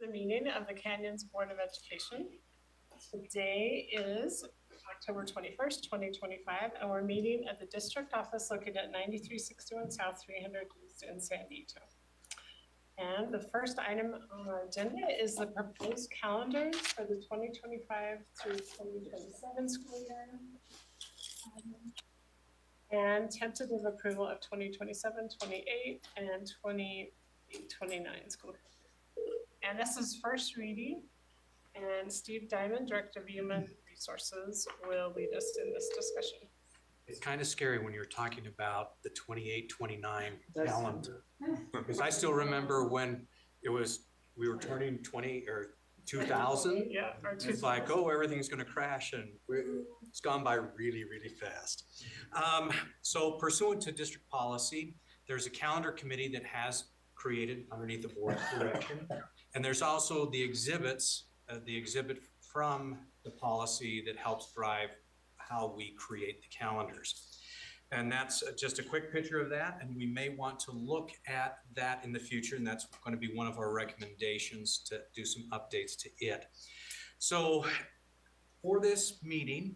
the meeting of the Canyons Board of Education. Today is October 21st, 2025, and we're meeting at the district office located at 9361 South 300 East in San Diego. And the first item on our agenda is the proposed calendars for the 2025 through 2027 school year. And tentative approval of 2027, 28, and 29 school year. And this is first reading. And Steve Diamond, Director of Human Resources, will lead us in this discussion. It's kind of scary when you're talking about the 28-29 calendar, because I still remember when we were turning 20 or 2000. Yeah, it's like, oh, everything's going to crash, and it's gone by really, really fast. So pursuant to district policy, there's a calendar committee that has created underneath the board's direction, and there's also the exhibits. The exhibit from the policy that helps drive how we create the calendars. And that's just a quick picture of that. And we may want to look at that in the future. And that's going to be one of our recommendations, to do some updates to it. So for this meeting,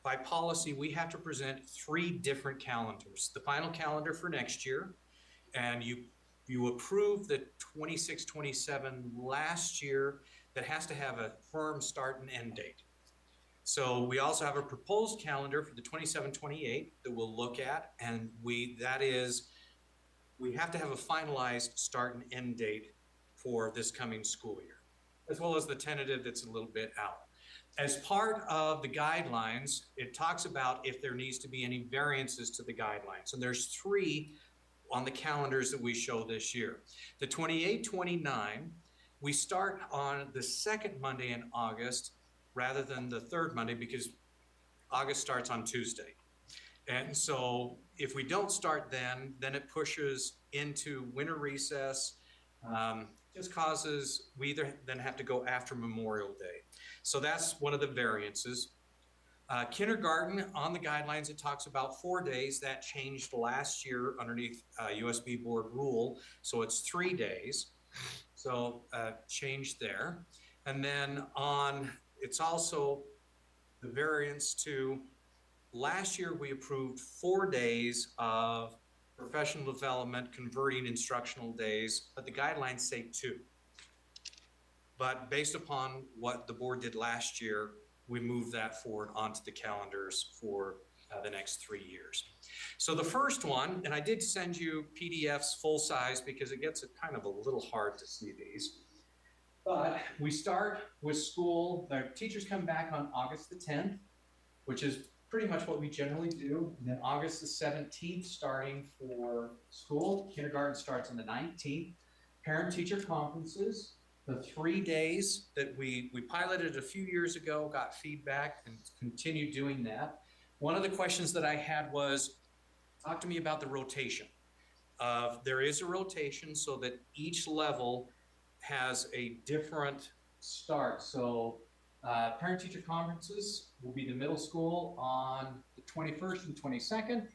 by policy, we have to present 3 different calendars. The final calendar for next year, and you approved the 26-27 last year. That has to have a firm start and end date. So we also have a proposed calendar for the 27-28 that we'll look at, and we have to have a finalized start and end date for this coming school year, as well as the tentative that's a little bit out. As part of the guidelines, it talks about if there needs to be any variances to the guidelines, and there's 3 on the calendars that we show this year. The 28-29, we start on the 2nd Monday in August rather than the 3rd Monday, because August starts on Tuesday. And so if we don't start then it pushes into winter recess. Just causes, we either then have to go after Memorial Day. So that's one of the variances. Kindergarten, on the guidelines, it talks about 4 days. That changed last year underneath USB board rule. So it's 3 days. So change there. And then it's also the variance to, last year we approved 4 days of professional development, converting instructional days, but the guidelines say 2. But based upon what the board did last year, we moved that forward onto the calendars for the next 3 years. So the first one, and I did send you PDFs full size because it gets kind of a little hard to see these. But we start with school. The teachers come back on August the 10th, which is pretty much what we generally do. And then August the 17th, starting for school. Kindergarten starts on the 19th. Parent-teacher conferences. The 3 days that we piloted a few years ago, got feedback, and continue doing that. One of the questions that I had was, talk to me about the rotation. There is a rotation so that each level has a different start. So parent-teacher conferences will be the middle school on the 21st and 22nd.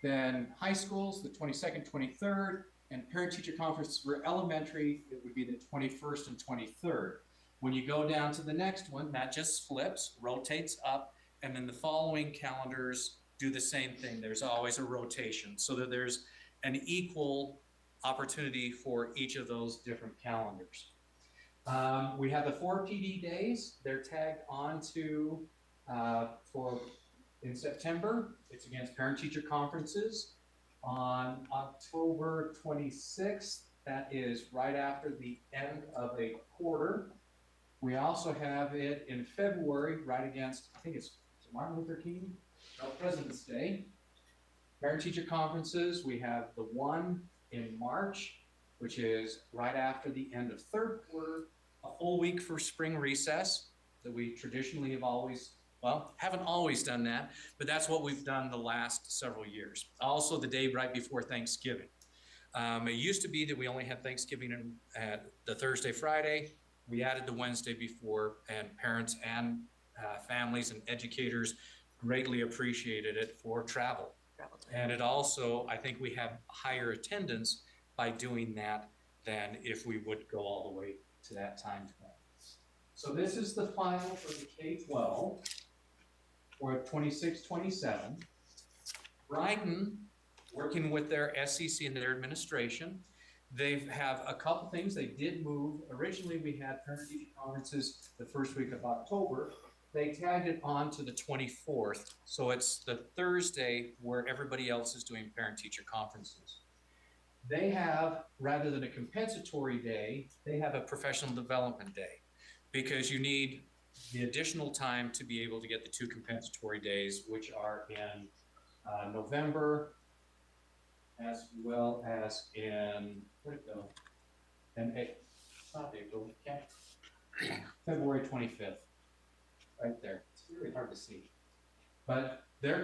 Then high schools, the 22nd, 23rd. And parent-teacher conference for elementary, it would be the 21st and 23rd. When you go down to the next one, that just flips, rotates up, and then the following calendars do the same thing. There's always a rotation so that there's an equal opportunity for each of those different calendars. We have the 4 PD days. They're tagged onto in September. It's against parent-teacher conferences. On October 26th, that is right after the end of a quarter. We also have it in February, right against, I think it's Martin Luther King, President's Day. Parent-teacher conferences, we have the one in March, which is right after the end of 3rd quarter, a full week for spring recess that we traditionally haven't always done that, but that's what we've done the last several years. Also the day right before Thanksgiving. It used to be that we only had Thanksgiving at the Thursday, Friday. We added the Wednesday before, and parents and families and educators greatly appreciated it for travel. And it also, I think we have higher attendance by doing that than if we would go all the way to that time frame. So this is the final for the K-12 for 26-27. Brighton, working with their SEC and their administration, they have a couple things. They did move. Originally, we had parent-teacher conferences the first week of October. They tagged it on to the 24th. So it's the Thursday where everybody else is doing parent-teacher conferences. They have, rather than a compensatory day, they have a professional development day because you need the additional time to be able to get the 2 compensatory days, which are in November, as well as in, where'd it go? And not April, February 25th, right there. It's really hard to see. But their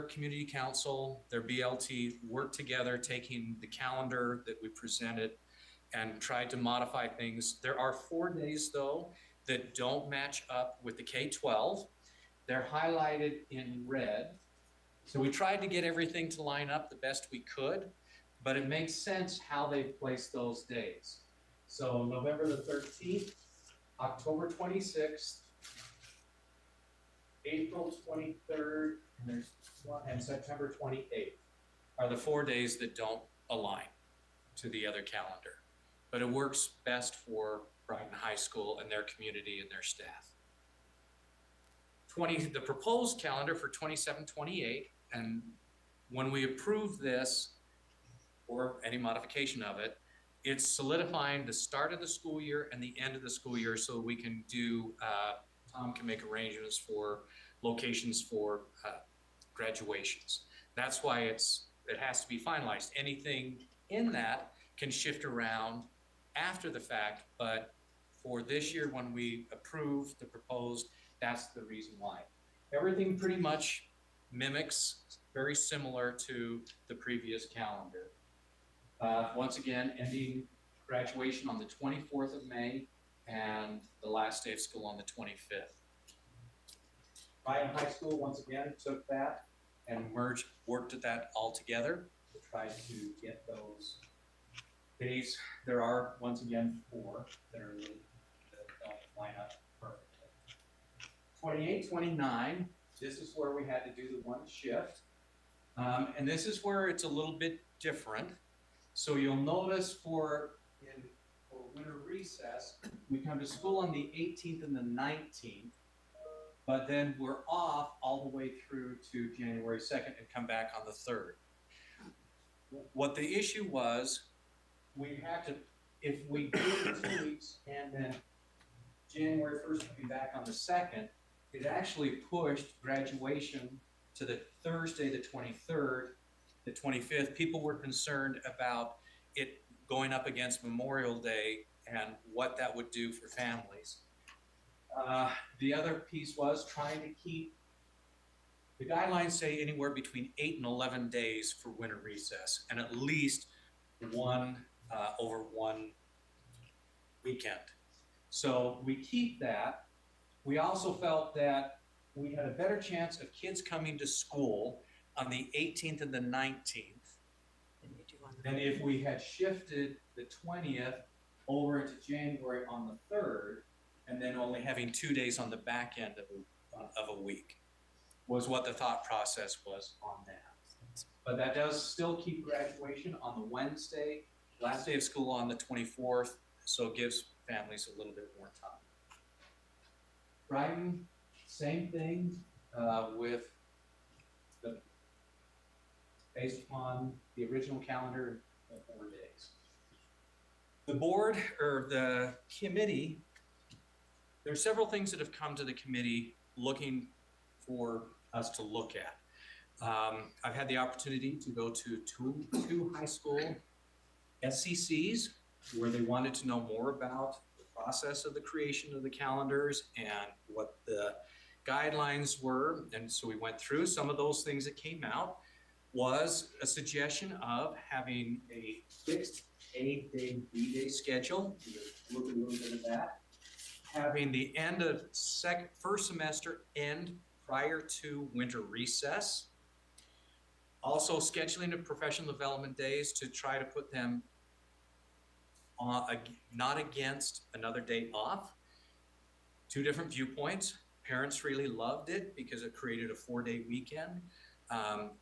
community council, their BLT worked together, taking the calendar that we presented and tried to modify things. There are 4 days though that don't match up with the K-12. They're highlighted in red. So we tried to get everything to line up the best we could, but it makes sense how they placed those days. So November the 13th, October 26th, April 23rd, and September 28th are the 4 days that don't align to the other calendar. But it works best for Brighton High School and their community and their staff. The proposed calendar for 27-28, and when we approve this or any modification of it, it's solidifying the start of the school year and the end of the school year so we can do, Tom can make arrangements for locations for graduations. That's why it has to be finalized. Anything in that can shift around after the fact, but for this year when we approve the proposed, that's the reason why. Everything pretty much mimics, very similar to the previous calendar. Once again, ending graduation on the 24th of May and the last day of school on the 25th. Brighton High School, once again, took that and worked at that all together to try to get those days. There are, once again, 4 that don't line up perfectly. 28, 29, this is where we had to do the 1 shift. And this is where it's a little bit different. So you'll notice for winter recess, we come to school on the 18th and the 19th, but then we're off all the way through to January 2nd and come back on the 3rd. What the issue was, we had to, if we did 2 weeks and then January 1st we'll be back on the 2nd, it actually pushed graduation to the Thursday, the 23rd, the 25th. People were concerned about it going up against Memorial Day and what that would do for families. The other piece was trying to keep, the guidelines say anywhere between 8 and 11 days for winter recess, and at least one over 1 weekend. So we keep that. We also felt that we had a better chance of kids coming to school on the 18th and the 19th than if we had shifted the 20th over into January on the 3rd, and then only having 2 days on the back end of a week, was what the thought process was on that. But that does still keep graduation on the Wednesday, last day of school on the 24th, so it gives families a little bit more time. Brighton, same thing with based upon the original calendar of 4 days. The board or the committee, there are several things that have come to the committee looking for us to look at. I've had the opportunity to go to two high school SCCs where they wanted to know more about the process of the creation of the calendars and what the guidelines were. And so we went through some of those things that came out. Was a suggestion of having a fixed A-day, B-day schedule. We'll look at a little bit of that. Having the end of first semester end prior to winter recess. Also scheduling of professional development days to try to put them not against another day off. Two different viewpoints. Parents really loved it because it created a 4-day weekend.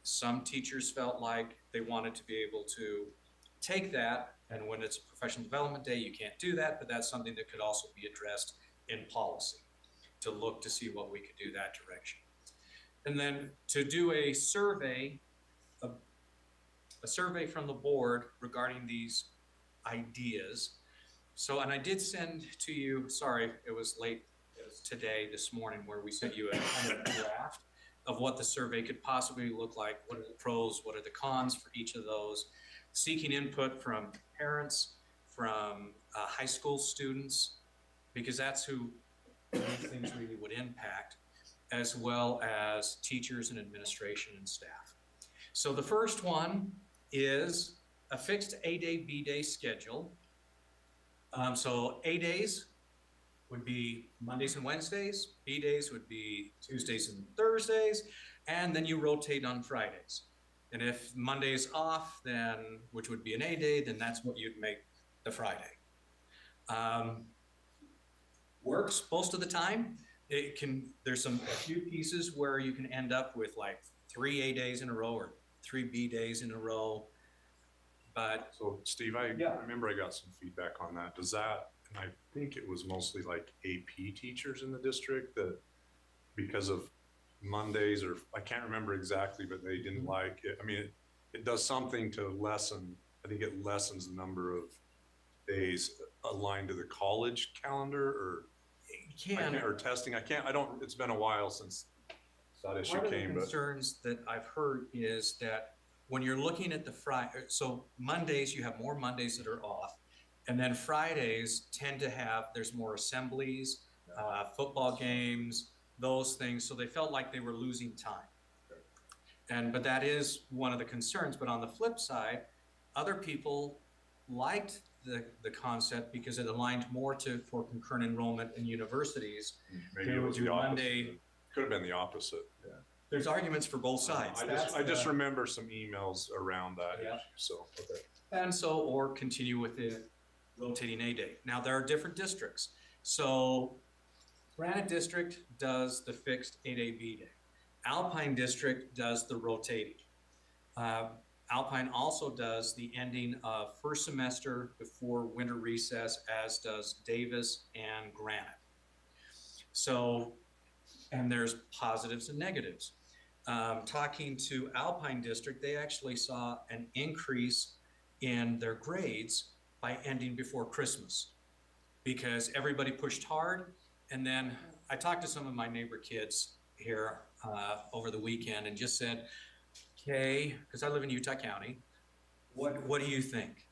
Some teachers felt like they wanted to be able to take that, and when it's a professional development day, you can't do that, but that's something that could also be addressed in policy to look to see what we could do that direction. And then to do a survey from the board regarding these ideas. So, and I did send to you, sorry, it was late today, this morning, where we sent you a kind of draft of what the survey could possibly look like. What are the pros? What are the cons for each of those? Seeking input from parents, from high school students, because that's who these things really would impact, as well as teachers and administration and staff. So the first one is a fixed A-day, B-day schedule. So A-days would be Mondays and Wednesdays, B-days would be Tuesdays and Thursdays, and then you rotate on Fridays. And if Monday's off, then, which would be an A-day, then that's what you'd make the Friday. Works most of the time. It can, there's a few pieces where you can end up with like 3 A-days in a row or 3 B-days in a row. But so Steve, I remember I got some feedback on that. Does that, and I think it was mostly like AP teachers in the district that because of Mondays, or I can't remember exactly, but they didn't like it. I mean, it does something to lessen, I think it lessens the number of days aligned to the college calendar, or or testing. It's been a while since that issue came. One of the concerns that I've heard is that when you're looking at the Friday, so Mondays, you have more Mondays that are off, and then Fridays tend to have, there's more assemblies, football games, those things. So they felt like they were losing time. But that is one of the concerns. But on the flip side, other people liked the concept because it aligned more for concurrent enrollment in universities. Maybe it was the Monday. Could have been the opposite. Yeah. There's arguments for both sides. I just remember some emails around that issue. So okay. And so, or continue with the rotating A-day. Now there are different districts. So Granite District does the fixed 8-day B-day. Alpine District does the rotating. Alpine also does the ending of first semester before winter recess, as does Davis and Granite. So, and there's positives and negatives. Talking to Alpine District, they actually saw an increase in their grades by ending before Christmas because everybody pushed hard. And then I talked to some of my neighbor kids here over the weekend and just said, okay, because I live in Utah County, what do you think?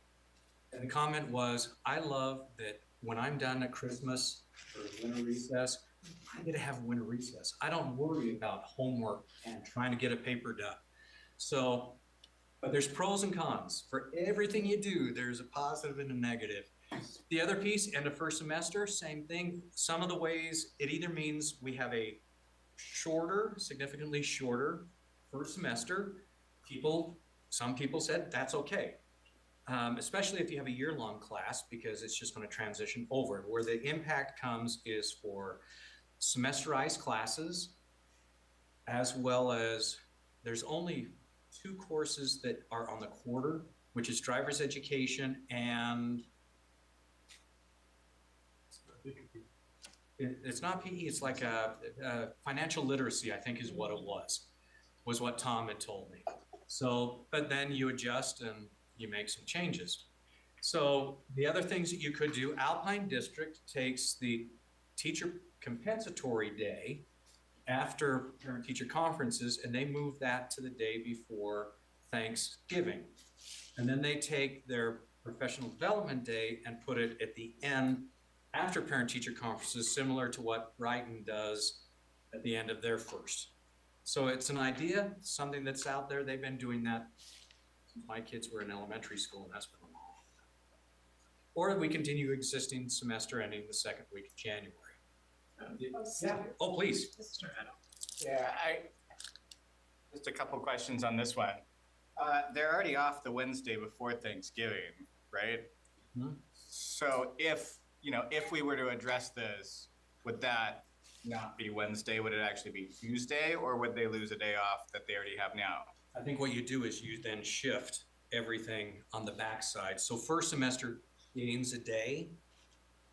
And the comment was, I love that when I'm done at Christmas or winter recess, I get to have winter recess. I don't worry about homework and trying to get a paper done. So, but there's pros and cons. For everything you do, there's a positive and a negative. The other piece, end of first semester, same thing. Some of the ways it either means we have a shorter, significantly shorter first semester. Some people said that's okay. Especially if you have a year-long class, because it's just going to transition over. Where the impact comes is for semesterized classes, as well as there's only 2 courses that are on the quarter, which is driver's education and it's not PE, it's like a financial literacy, I think is what it was what Tom had told me. So, but then you adjust and you make some changes. So the other things that you could do, Alpine District takes the teacher compensatory day after parent-teacher conferences, and they move that to the day before Thanksgiving. And then they take their professional development day and put it at the end after parent-teacher conferences, similar to what Brighton does at the end of their first. So it's an idea, something that's out there. They've been doing that since my kids were in elementary school, and that's been a long time. Or we continue existing semester ending the 2nd week of January. Yeah. Oh, please. Yeah, just a couple questions on this one. They're already off the Wednesday before Thanksgiving, right? So if, if we were to address this, would that not be Wednesday? Would it actually be Tuesday, or would they lose a day off that they already have now? I think what you do is you then shift everything on the backside. So first semester gains a day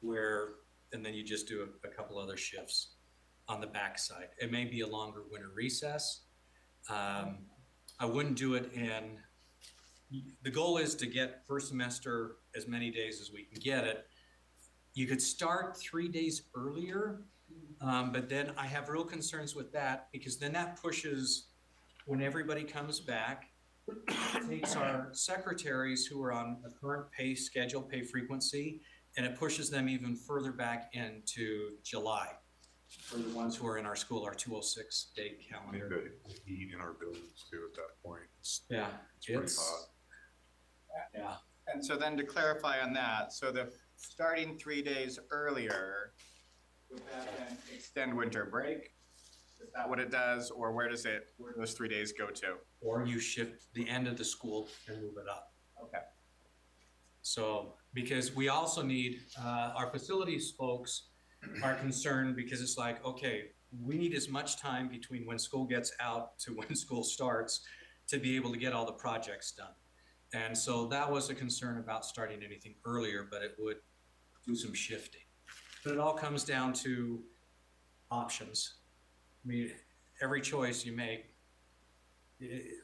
and then you just do a couple other shifts on the backside. It may be a longer winter recess. I wouldn't do it the goal is to get first semester as many days as we can get it. You could start 3 days earlier, but then I have real concerns with that because then that pushes when everybody comes back, takes our secretaries who are on a current pay schedule, pay frequency, and it pushes them even further back into July for the ones who are in our school, our 206 day I think calendar. the heat in our buildings too at that point. It's Pretty hot. Yeah. And so then to clarify on that, so the starting 3 days earlier, would that then extend winter break? Is that what it does, or where do those 3 days go to? Or you shift the end of the school and move it up. Okay. So, because we also need, our facilities folks are concerned because it's like, okay, we need as much time between when school gets out to when school starts to be able to get all the projects done. And so that was a concern about starting anything earlier, but it would do some shifting. But it all comes down to options. I mean, every choice you make,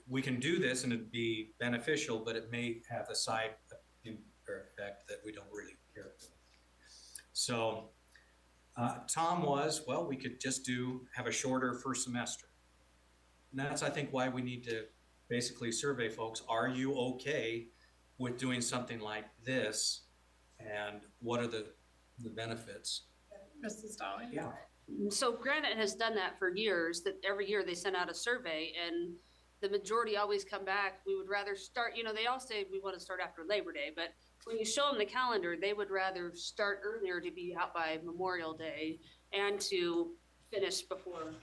we can do this and it'd be beneficial, but it may have a side effect that we don't really care for. So Tom we could just have a shorter first semester. And that's, I think, why we need to basically survey folks. Are you okay with doing something like this? And what are the benefits? Mrs. Dolly? Yeah. So Granite has done that for years, that every year they send out a survey and the majority always come back. We would rather start, they all say we want to start after Labor Day, but when you show them the calendar, they would rather start earlier to be out by Memorial Day and to finish before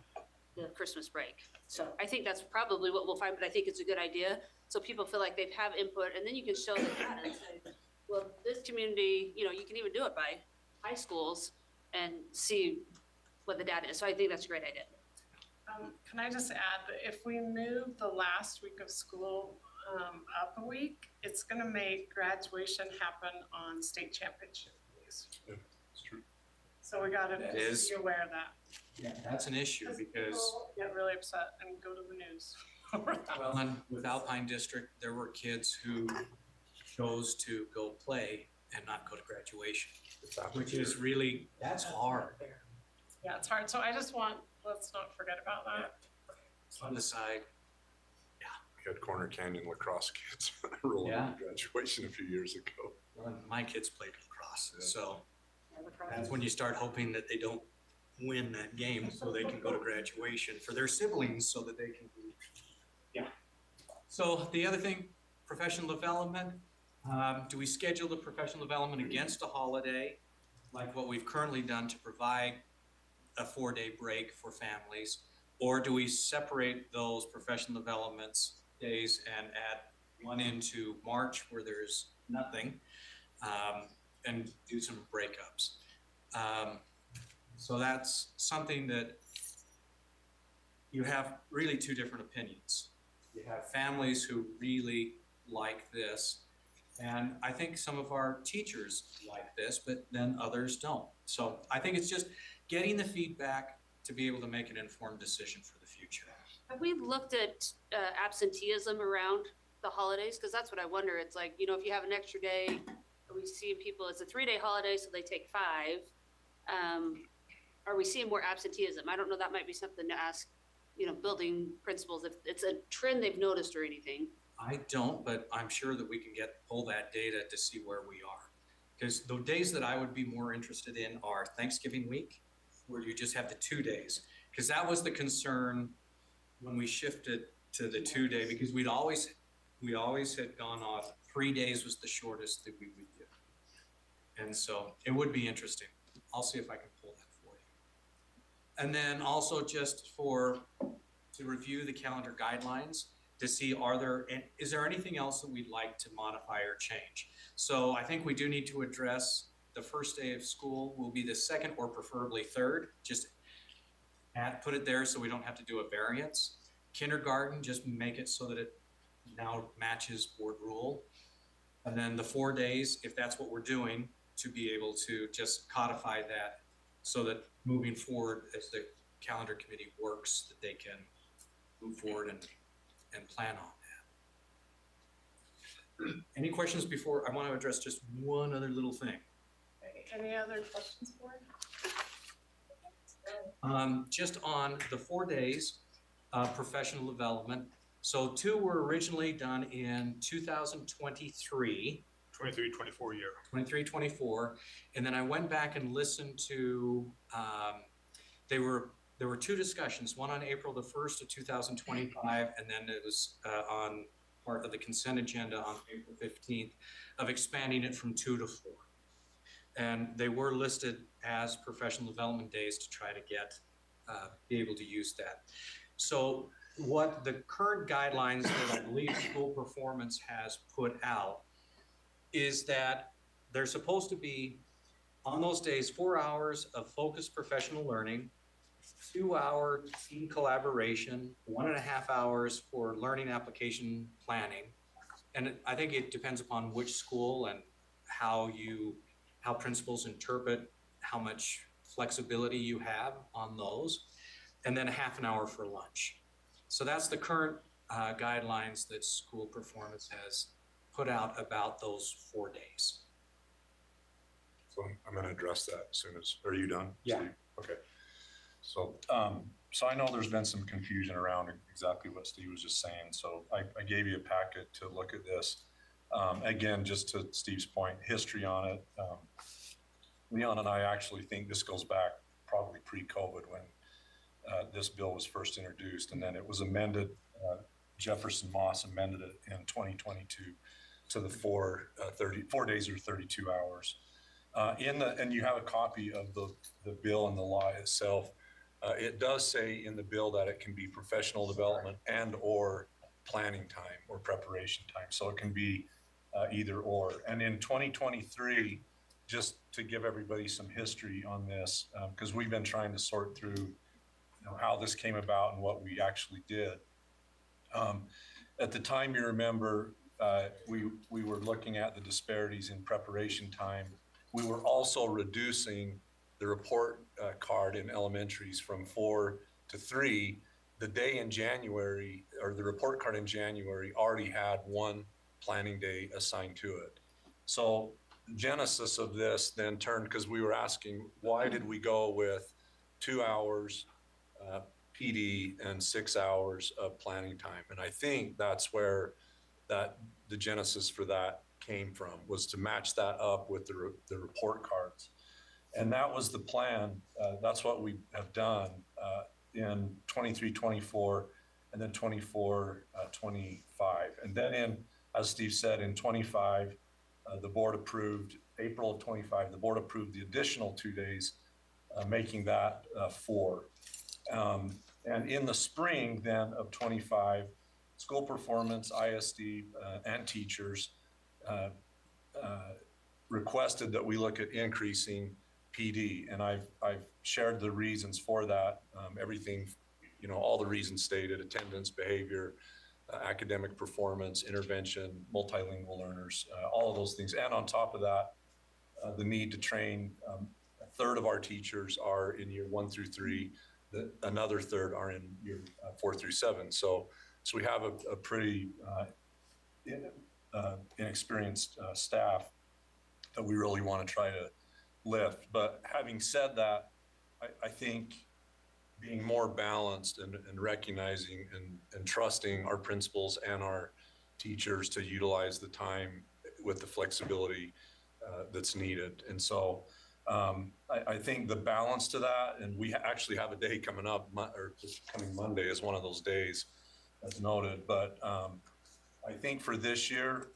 the Christmas break. So I think that's probably what we'll find, but I think it's a good idea. So people feel like they have input, and then you can show the data and say, well, this community, you can even do it by high schools and see what the data is. So I think that's a great idea. Can I just add that if we move the last week of school up a week, it's going to make graduation happen on state championship days. Yeah, it's true. So we got to be aware of that. Yeah, that's an issue because people get really upset and go to the news. well, and with Alpine District, there were kids who chose to go play and not go to graduation, which is that's hard. Yeah, it's hard. So let's not forget about that. On the side. We had Corner Canyon lacrosse kids rolling to graduation a few years ago. Well, my kids played lacrosse, so that's when you start hoping that they don't win that game so they can go to graduation for their siblings so that they can be. Yeah. So the other thing, professional development. Do we schedule the professional development against a holiday like what we've currently done to provide a 4-day break for families? Or do we separate those professional developments days and add one into March where there's nothing and do some breakups? So that's something that you have really two different opinions. You have families who really like this, and I think some of our teachers like this, but then others don't. So I think it's just getting the feedback to be able to make an informed decision for the future. Have we looked at absenteeism around the holidays? Because that's what I wonder. It's like, if you have an extra day, are we seeing people, it's a 3-day holiday, so they take 5. Are we seeing more absenteeism? I don't know, that might be something to ask, building principals, if it's a trend they've noticed or anything. I don't, but I'm sure that we can pull that data to see where we are. Because the days that I would be more interested in are Thanksgiving week, where you just have the 2 days. Because that was the concern when we shifted to the 2-day, because we always had gone off 3 days was the shortest that we would give. And so it would be interesting. I'll see if I can pull that for you. And then also just to review the calendar guidelines. to see is there anything else that we'd like to modify or change? So I think we do need to address the first day of school will be the second or preferably third, just put it there so we don't have to do a variance. Kindergarten, just make it so that it now matches board rule. And then the 4 days, if that's what we're doing, to be able to just codify that so that moving forward as the calendar committee works, that they can move forward and plan on that. Any questions before? I want to address just one other little thing. Any other questions for Just on the 4 days of professional development. So 2 were originally done in 2023. 23-24 year. 23-24. And then I went back and listened to, there were 2 discussions, one on April the 1st of 2025, and then it was on part of the consent agenda on April 15th of expanding it from 2 to 4. And they were listed as professional development days to try to be able to use that. So what the current guidelines that I believe school performance has put out is that there's supposed to be on those days 4 hours of focused professional learning, 2-hour team collaboration, 1.5 hours for learning application planning. And I think it depends upon which school and how principals interpret how much flexibility you have on those, and then 1/2 hour for lunch. So that's the current guidelines that school performance has put out about those 4 days. So I'm going to address that as soon as, are you done? Yeah. Steve? Okay. So, so I know there's been some confusion around exactly what Steve was just saying. So I gave you a packet to look at this. Again, just to Steve's point, history on it. Leon and I actually think this goes back probably pre-COVID when this bill was first introduced, and then it was amended. Jefferson Moss amended it in 2022 to the 4 days or 32 hours. And you have a copy of the bill and the law itself. It does say in the bill that it can be professional development and or planning time or preparation time. So it can be either or. And in 2023, just to give everybody some history on this, because we've been trying to sort through how this came about and what we actually did. At the time, you remember, we were looking at the disparities in preparation time. We were also reducing the report card in elementaries from 4 to 3. The day in January, or the report card in January, already had 1 planning day assigned to it. So the genesis of this then turned, because we were asking, why did we go with 2 hours PD and 6 hours of planning time? And I think that's where the genesis for that came from, was to match that up with the report cards. And that was the plan. That's what we have done in 23-24 and then 24-25. And then as Steve said, in 25, the board approved, April of 25, the board approved the additional 2 days, making that 4. And in the spring then of 25, school performance, ISD, and teachers requested that we look at increasing PD. And I've shared the reasons for that. Everything, all the reasons stated: attendance, behavior, academic performance, intervention, multilingual learners, all of those things. And on top of that, the need to train. A third of our teachers are in year 1 through 3. Another third are in year 4 through 7. So we have a pretty inexperienced staff that we really want to try to lift. But having said that, I think being more balanced and recognizing and trusting our principals and our teachers to utilize the time with the flexibility that's needed. And so I think the balance to that, and we actually have a day coming up, or this coming Monday is one of those days, as noted. But I think for this year,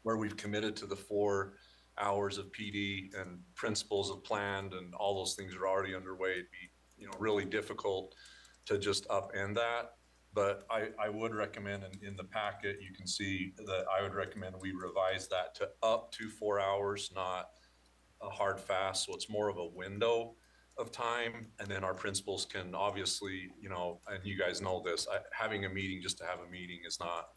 where we've committed to the 4 hours of PD and principals have planned and all those things are already underway, it'd be really difficult to just upend that. But I would recommend, in the packet, you can see that I would recommend we revise that to up to 4 hours, not a hard fast. So it's more of a window of time. And then our principals can obviously, and you guys know this, having a meeting just to have a meeting is not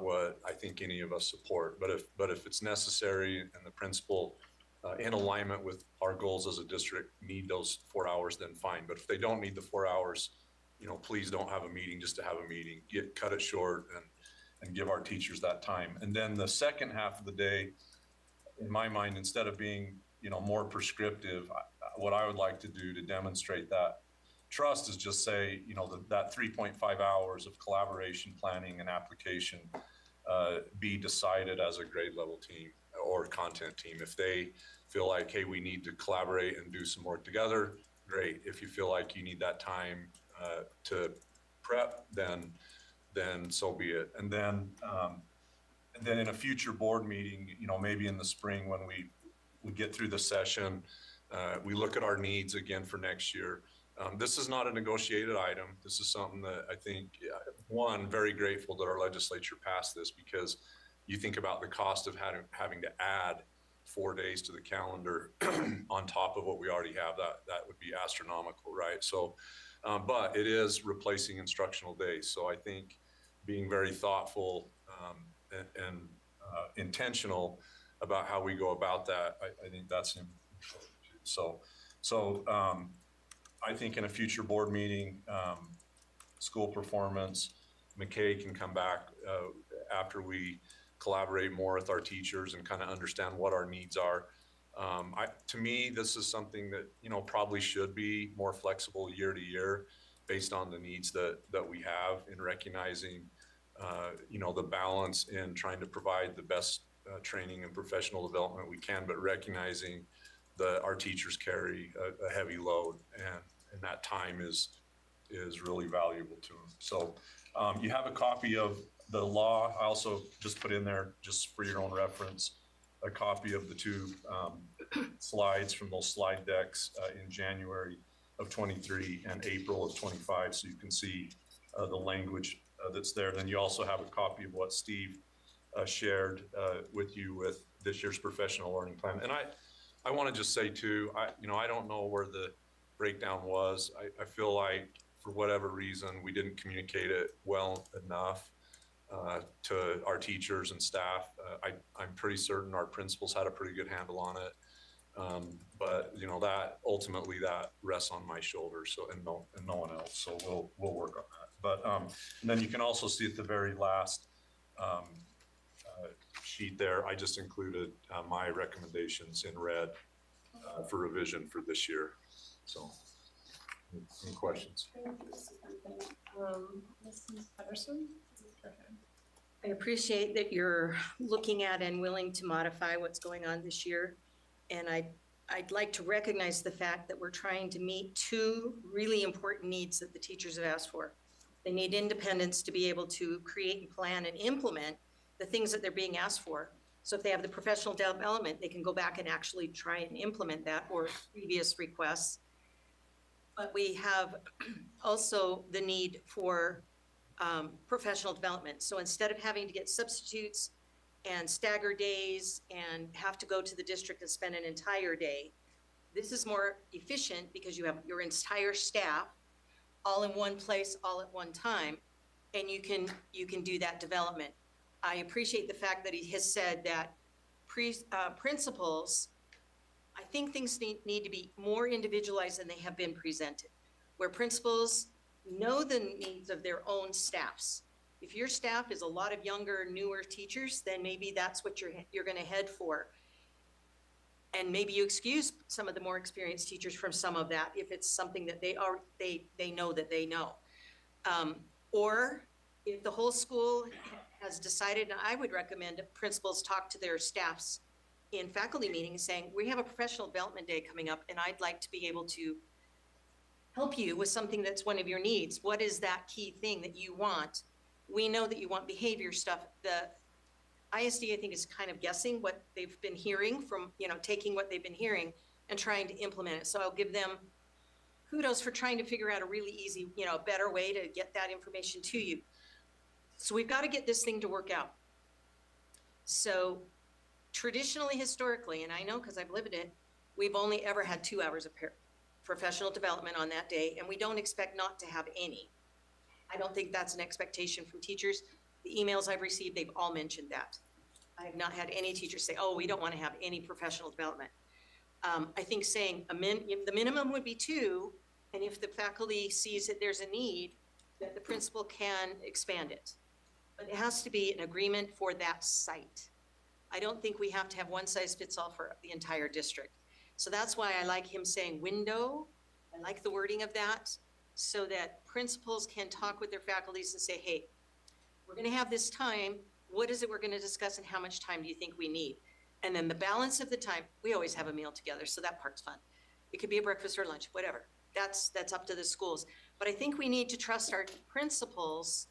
what I think any of us support. But if it's necessary and the principal in alignment with our goals as a district need those 4 hours, then fine. But if they don't need the 4 hours, please don't have a meeting just to have a meeting. Cut it short and give our teachers that time. And then the second half of the day, in my mind, instead of being, more prescriptive, what I would like to do to demonstrate that trust is just say, that 3.5 hours of collaboration, planning, and application be decided as a grade level team or content team. If they feel like, hey, we need to collaborate and do some work together, great. If you feel like you need that time to prep, then so be it. And then in a future board meeting, maybe in the spring when we get through the session, we look at our needs again for next year. This is not a negotiated item. This is something that I think, one, very grateful that our legislature passed this, because you think about the cost of having to add 4 days to the calendar on top of what we already have, that would be astronomical, right? So, but it is replacing instructional days. So I think being very thoughtful and intentional about how we go about that, I think that's important too. So I think in a future board meeting, school performance, McKay can come back after we collaborate more with our teachers and kind of understand what our needs are. To me, this is something that, probably should be more flexible year to year based on the needs that we have, in recognizing, the balance in trying to provide the best training and professional development we can, but recognizing that our teachers carry a heavy load, and that time is really valuable to them. So you have a copy of the law. I also just put in there, just for your own reference, a copy of the two slides from those slide decks in January of 23 and April of 25. So you can see the language that's there. Then you also have a copy of what Steve shared with you with this year's professional learning plan. And I want to just say too, I don't know where the breakdown was. I feel like for whatever reason, we didn't communicate it well enough to our teachers and staff. I'm pretty certain our principals had a pretty good handle on it. But that ultimately that rests on my shoulders. So, and no one else. So we'll work on that. But, and then you can also see at the very last sheet there, I just included my recommendations in red for revision for this year. So any questions? Mrs. Patterson? I appreciate that you're looking at and willing to modify what's going on this year. And I'd like to recognize the fact that we're trying to meet two really important needs that the teachers have asked for. They need independence to be able to create and plan and implement the things that they're being asked for. So if they have the professional development, they can go back and actually try and implement that or previous requests. But we have also the need for professional development. So instead of having to get substitutes and stagger days and have to go to the district and spend an entire day, this is more efficient because you have your entire staff all in one place, all at one time, and you can do that development. I appreciate the fact that he has said that principals, I think things need to be more individualized than they have been presented, where principals know the needs of their own staffs. If your staff is a lot of younger, newer teachers, then maybe that's what you're going to head for. And maybe you excuse some of the more experienced teachers from some of that if it's something that they know that they know. Or if the whole school has decided, and I would recommend principals talk to their staffs in faculty meetings saying, we have a professional development day coming up and I'd like to be able to help you with something that's one of your needs. What is that key thing that you want? We know that you want behavior stuff. The ISD, I think, is kind of guessing what they've been hearing from, taking what they've been hearing and trying to implement it. So I'll give them kudos for trying to figure out a really easy, better way to get that information to you. So we've got to get this thing to work out. So traditionally, historically, and I know because I've lived it, we've only ever had 2 hours of professional development on that day, and we don't expect not to have any. I don't think that's an expectation from teachers. The emails I've received, they've all mentioned that. I have not had any teachers say, oh, we don't want to have any professional development. I think saying the minimum would be 2, and if the faculty sees that there's a need, that the principal can expand it. But it has to be an agreement for that site. I don't think we have to have one size fits all for the entire district. So that's why I like him saying window. I like the wording of that, so that principals can talk with their faculties and say, hey, we're going to have this time. What is it we're going to discuss and how much time do you think we need? And then the balance of the time, we always have a meal together, so that part's fun. It could be a breakfast or lunch, whatever. That's up to the schools. But I think we need to trust our principals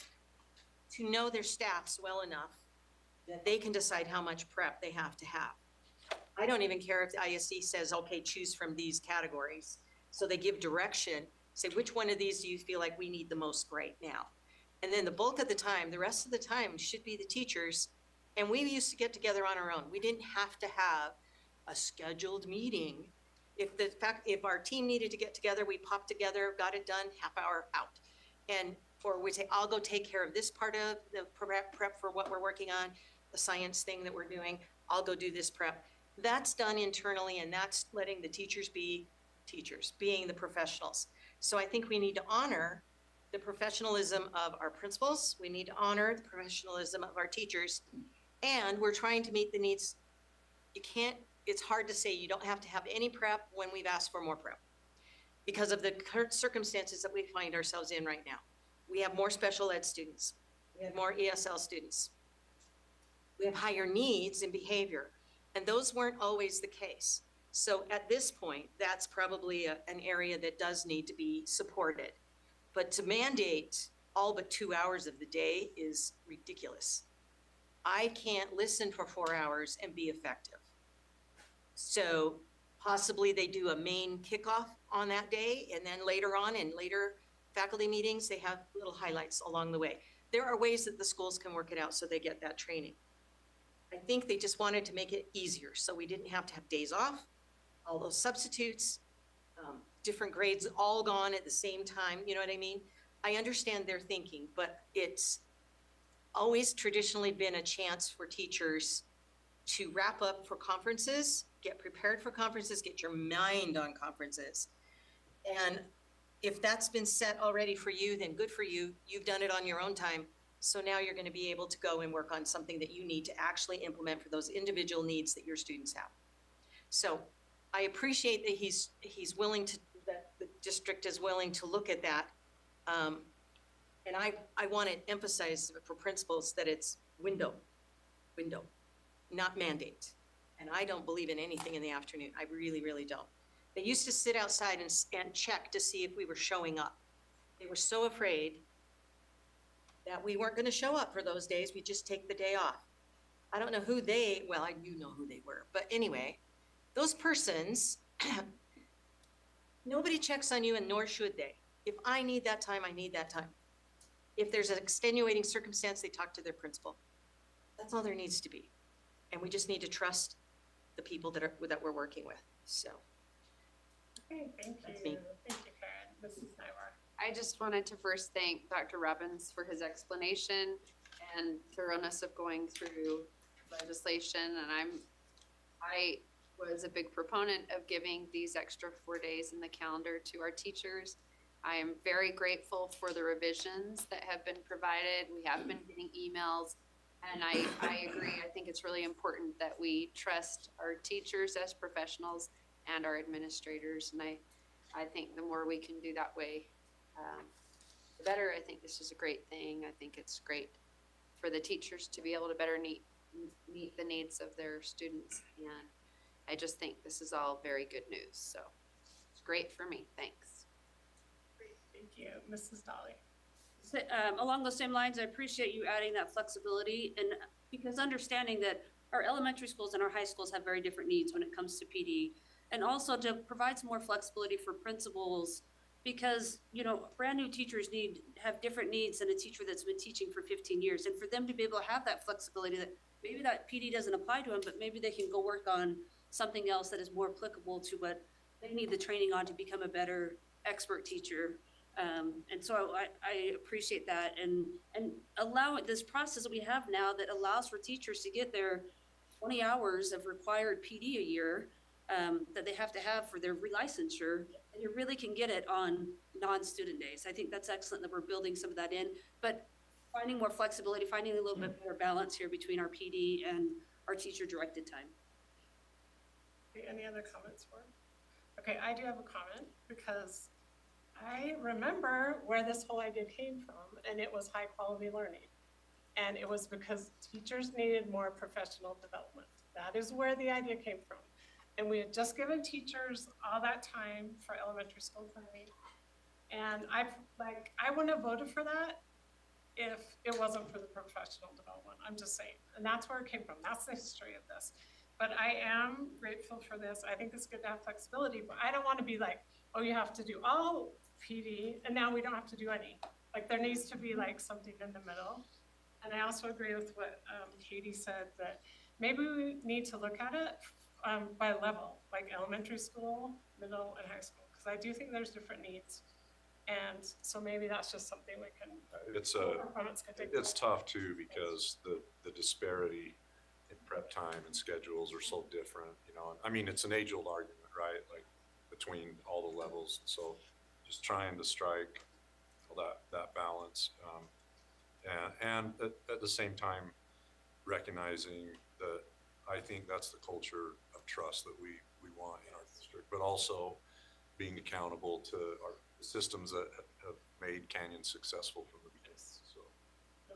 to know their staffs well enough that they can decide how much prep they have to have. I don't even care if the ISD says, okay, choose from these categories. So they give direction, say, which one of these do you feel like we need the most right now? And then the bulk of the time, the rest of the time should be the teachers. And we used to get together on our own. We didn't have to have a scheduled meeting. If our team needed to get together, we popped together, got it done, half hour out. Or we say, I'll go take care of this part of the prep for what we're working on, the science thing that we're doing. I'll go do this prep. That's done internally, and that's letting the teachers be teachers, being the professionals. So I think we need to honor the professionalism of our principals. We need to honor the professionalism of our teachers. And we're trying to meet the needs. It's hard to say you don't have to have any prep when we've asked for more prep because of the current circumstances that we find ourselves in right now. We have more special ed students. We have more ESL students. We have higher needs in behavior, and those weren't always the case. So at this point, that's probably an area that does need to be supported. But to mandate all but 2 hours of the day is ridiculous. I can't listen for 4 hours and be effective. So possibly they do a main kickoff on that day, and then later on in later faculty meetings, they have little highlights along the way. There are ways that the schools can work it out so they get that training. I think they just wanted to make it easier so we didn't have to have days off, all those substitutes, different grades all gone at the same time, you know what I mean? I understand their thinking, but it's always traditionally been a chance for teachers to wrap up for conferences, get prepared for conferences, get your mind on conferences. And if that's been set already for you, then good for you. You've done it on your own time. So now you're going to be able to go and work on something that you need to actually implement for those individual needs that your students have. So I appreciate that he's willing to, that the district is willing to look at that. And I want to emphasize for principals that it's window, not mandate. And I don't believe in anything in the afternoon. I really, really don't. They used to sit outside and check to see if we were showing up. They were so afraid that we weren't going to show up for those days. We just take the day off. I don't know who well, I do know who they were. But anyway, those persons, nobody checks on you, and nor should they. If I need that time, I need that time. If there's an extenuating circumstance, they talk to their principal. That's all there needs to be. And we just need to trust the people that we're working with. So. Okay, thank you. That's me. Thank you, Karen. Mrs. Nyvar. I just wanted to first thank Dr. Robbins for his explanation and thoroughness of going through legislation. And I was a big proponent of giving these extra 4 days in the calendar to our teachers. I am very grateful for the revisions that have been provided. We have been getting emails, and I agree. I think it's really important that we trust our teachers as professionals and our administrators. And I think the more we can do that way, the better. I think this is a great thing. I think it's great for the teachers to be able to better meet the needs of their students. And I just think this is all very good news. So it's great for me. Thanks. Great, thank you. Mrs. Dolly. So, along those same lines, I appreciate you adding that flexibility, and because understanding that our elementary schools and our high schools have very different needs when it comes to PD, and also to provide some more flexibility for principals because, you know, brand new teachers have different needs than a teacher that's been teaching for 15 years. And for them to be able to have that flexibility that maybe that PD doesn't apply to them, but maybe they can go work on something else that is more applicable to what they need the training on to become a better expert teacher. And so I appreciate that, and allow this process that we have now that allows for teachers to get their 20 hours of required PD a year that they have to have for their relicensure, and you really can get it on non-student days. I think that's excellent that we're building some of that in, but finding more flexibility, finding a little bit better balance here between our PD and our teacher-directed time. Okay, any other comments for? Okay, I do have a comment because I remember where this whole idea came from, and it was high quality learning. And it was because teachers needed more professional development. That is where the idea came from. And we had just given teachers all that time for elementary school planning. And I wouldn't have voted for that if it wasn't for the professional development. I'm just saying. And that's where it came from. That's the history of this. But I am grateful for this. I think it's good to have flexibility, but I don't want to be like, oh, you have to do all PD and now we don't have to do any. Like there needs to be like something in the middle. And I also agree with what Katie said, that maybe we need to look at it by level, like elementary school, middle, and high school, because I do think there's different needs. And so maybe that's just something we can. It's tough too, because the disparity in prep time and schedules are so different, you know. I mean, it's an age-old argument, right? Like between all the levels. And so just trying to strike that balance. And at the same time, recognizing that I think that's the culture of trust that we want in our district, but also being accountable to our systems that have made Canyon successful from the beginning. So.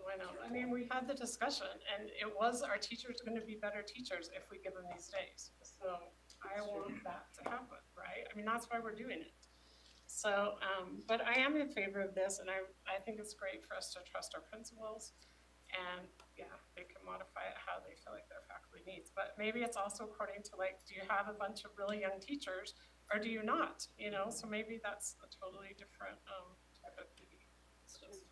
I know. I mean, we had the discussion, and it was our teachers going to be better teachers if we give them these days. So I want that to happen, right? I mean, that's why we're doing it. So, but I am in favor of this, and I think it's great for us to trust our principals, and yeah, they can modify it how they feel like their faculty needs. But maybe it's also according to like, do you have a bunch of really young teachers, or do you not? You know, so maybe that's a totally different type of PD. Teachers.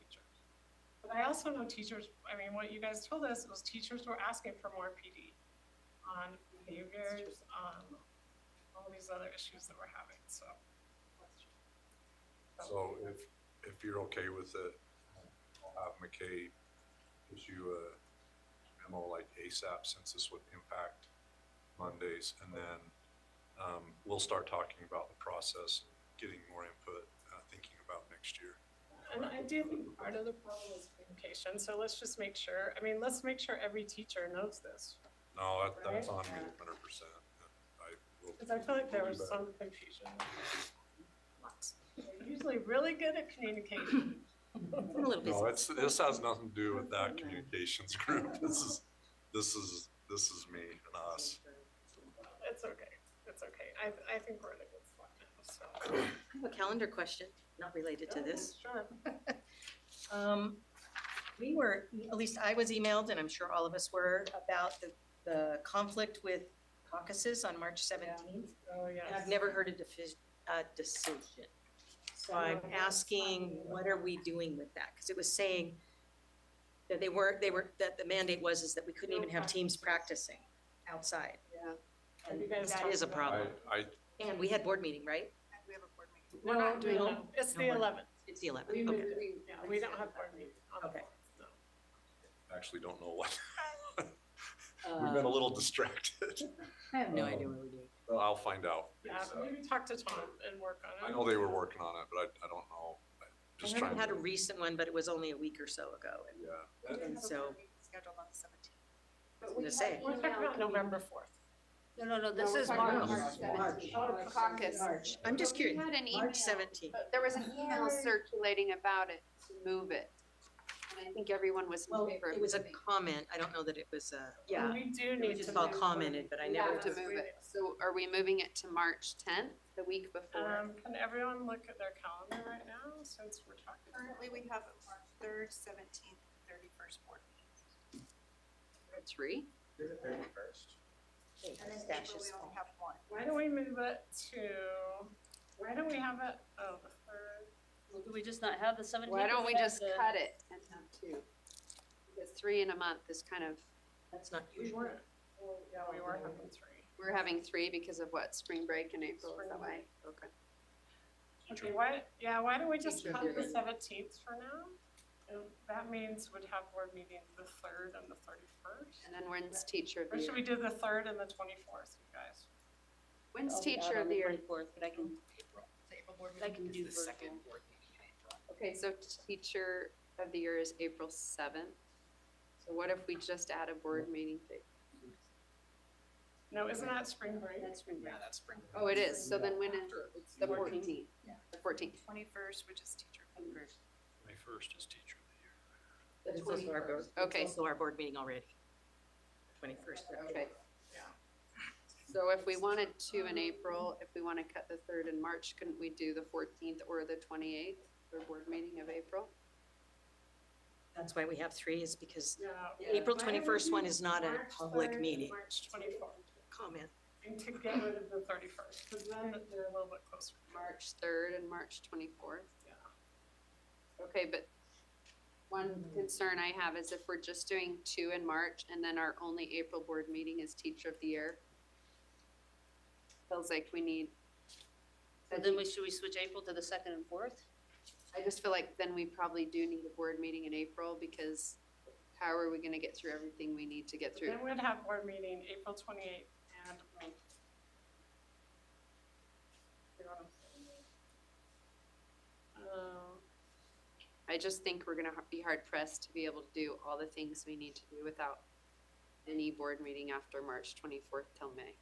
But I also know teachers. I mean, what you guys told us was teachers were asking for more PD on behaviors, on all these other issues that we're having. So. So if you're okay with it, I'll have McKay issue a memo like ASAP, since this would impact Mondays, and then we'll start talking about the process and getting more input, thinking about next year. And I do think part of the problem is communication. So let's just make sure. I mean, let's make sure every teacher knows this. No, that's on me 100%. Because I feel like there was some confusion. They're usually really good at communication. No, this has nothing to do with that communications group. This is me and us. It's okay. It's okay. I think we're in a good spot now. So. I have a calendar question, not related to this. Sure. We were, at least I was emailed, and I'm sure all of us were, about the conflict with caucuses on March 17th. Oh, yes. And I've never heard a decision. So I'm asking, what are we doing with that? Because it was saying that that the mandate was that we couldn't even have teams practicing outside. Yeah. And You guys that is a problem. And we had board meeting, right? We have a board meeting. We're not doing it. It's the 11th. It's the 11th, We okay. we don't have board meeting on the Okay. 4th, no. Actually don't know what. We've been a little distracted. I have no idea what we're doing. Well, I'll find out. Yeah, maybe talk to Tom and work on it. I know they were working on it, but I don't know. Just I haven't trying had a to, recent one, but it was only a week or so ago. yeah. And so, Scheduled on the 17th. I was gonna say, We're talking about November 4th. No, this is We're talking March. about March 17th. Caucus. I'm just curious, We had an March email. 17th. There was an email circulating about it to move it. And I think everyone was in Well, favor of it was a moving it. comment. I don't know that it was yeah. We do It need was to. just all move commented, but I never. To move it. So are we moving it to March 10th, the week before? Can everyone look at their calendar right now, since we're talking? Currently, we have March 3rd, 17th, 31st board meetings. 3? Is it 31st? And in Stash April, is we full. only have one. Why don't we move it to, why don't we have it, oh, the 3rd? Do we just not have the 17th? Why don't we have just the- cut it and have two? Because 3 in a month is kind of, That's not We usual. weren't, well, yeah, we were having three. we're having 3 because of what, spring break in April, is that why? Okay. Okay, why don't we just Teacher of cut the the year. 17th for now? And that means we'd have board meetings the 3rd and the 31st. And then when's teacher of Or the should year? we do the 3rd and the 24th, you guys? When's I'll be out teacher on of the year? 24th, but I can, I can do virtual. Okay, so teacher of the year is April 7th. So what if we just add a board meeting date? No, isn't that spring break? That's spring break. that's spring. Oh, it is. So then when is, it's the 14th. 14th? The 14th. 21st, which is teacher. My first is teacher of the year. The It's also our board, 21st. Okay, it's also our board meeting already. 21st. okay. Yeah. So if we wanted 2 in April, if we want to cut the 3rd in March, couldn't we do the 14th or the 28th for board meeting of April? That's why we have 3 is because Yeah. the April Why don't we 21st one do is not a March public 3rd, meeting. March 24th, Comment. and to get rid of the 31st, because then they're a little bit closer. March 3rd and March 24th? Yeah. Okay, but one concern I have is if we're just doing 2 in March and then our only April board meeting is teacher of the year. Feels like we need. So then should we switch April to the 2nd and 4th? I just feel like then we probably do need a board meeting in April because how are we gonna get through everything we need to get through? Then we'd have board meeting April 28th and. You know what I'm saying? I just think we're gonna be hard pressed to be able to do all the things we need to do without any board meeting after March 24th till May.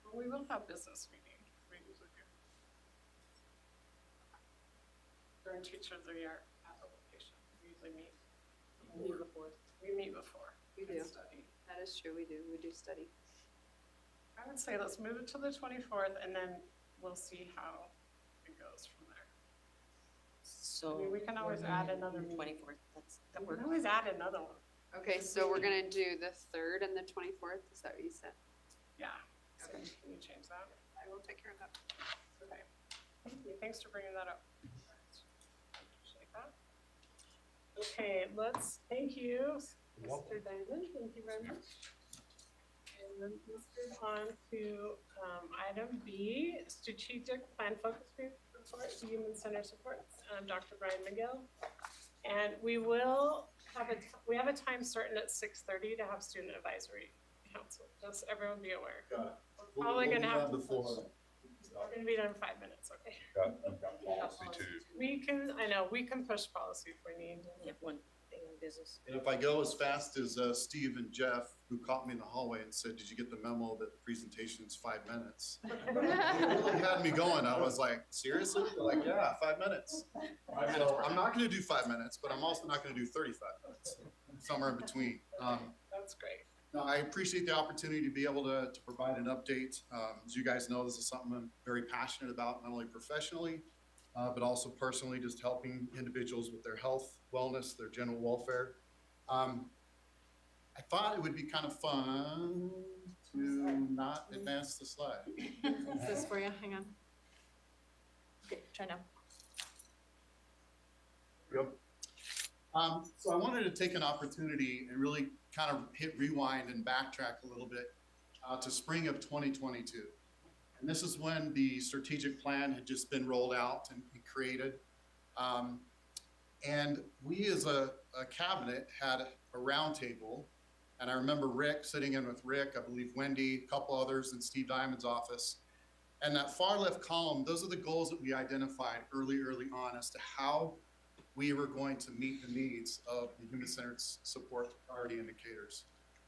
Well, we will have business meeting. We usually do. During teacher of the year at the location, we usually meet. Before. We meet before. We and do. Study. That is true, we do study. I would say let's move it to the 24th and then we'll see how it goes from there. So. I mean, we can always add another meeting. 24th, that We works. can always add another one. Okay, so we're gonna do the 3rd and the 24th, is that what you said? Yeah. So can you change that? I will take care of that. Okay. Thank you. Thanks for bringing that up. Appreciate that. Okay, thank you, Mr. Diamond. Thank you very much. And then let's move on to item B, strategic plan focus group report, human center supports, Dr. Brian McGill. And we have a time certain at 6:30 to have student advisory council, just everyone be aware. Got it. We're probably gonna have to. Before. We're gonna be done in 5 minutes, okay? Got policy too. We can push policy if we need. We have one thing on business. And if I go as fast as Steve and Jeff, who caught me in the hallway and said, "Did you get the memo that the presentation's 5 minutes?" It really had me going. I was like, seriously? They're like, yeah, 5 minutes. So I'm not gonna do 5 minutes, but I'm also not gonna do 35 minutes, somewhere in between. That's great. No, I appreciate the opportunity to be able to provide an update. As you guys know, this is something I'm very passionate about, not only professionally, but also personally, just helping individuals with their health, wellness, their general welfare. I thought it would be kind of fun to not advance the slide. Is this for you? Hang on. Okay, try now. Yep. So I wanted to take an opportunity and really kind of hit rewind and backtrack a little bit to spring of 2022. And this is when the strategic plan had just been rolled out and created. And we as a cabinet had a roundtable. And I remember Rick sitting in with Rick, I believe Wendy, a couple others in Steve Diamond's office. And that far left column, those are the goals that we identified early on as to how we were going to meet the needs of the human-centered support priority indicators.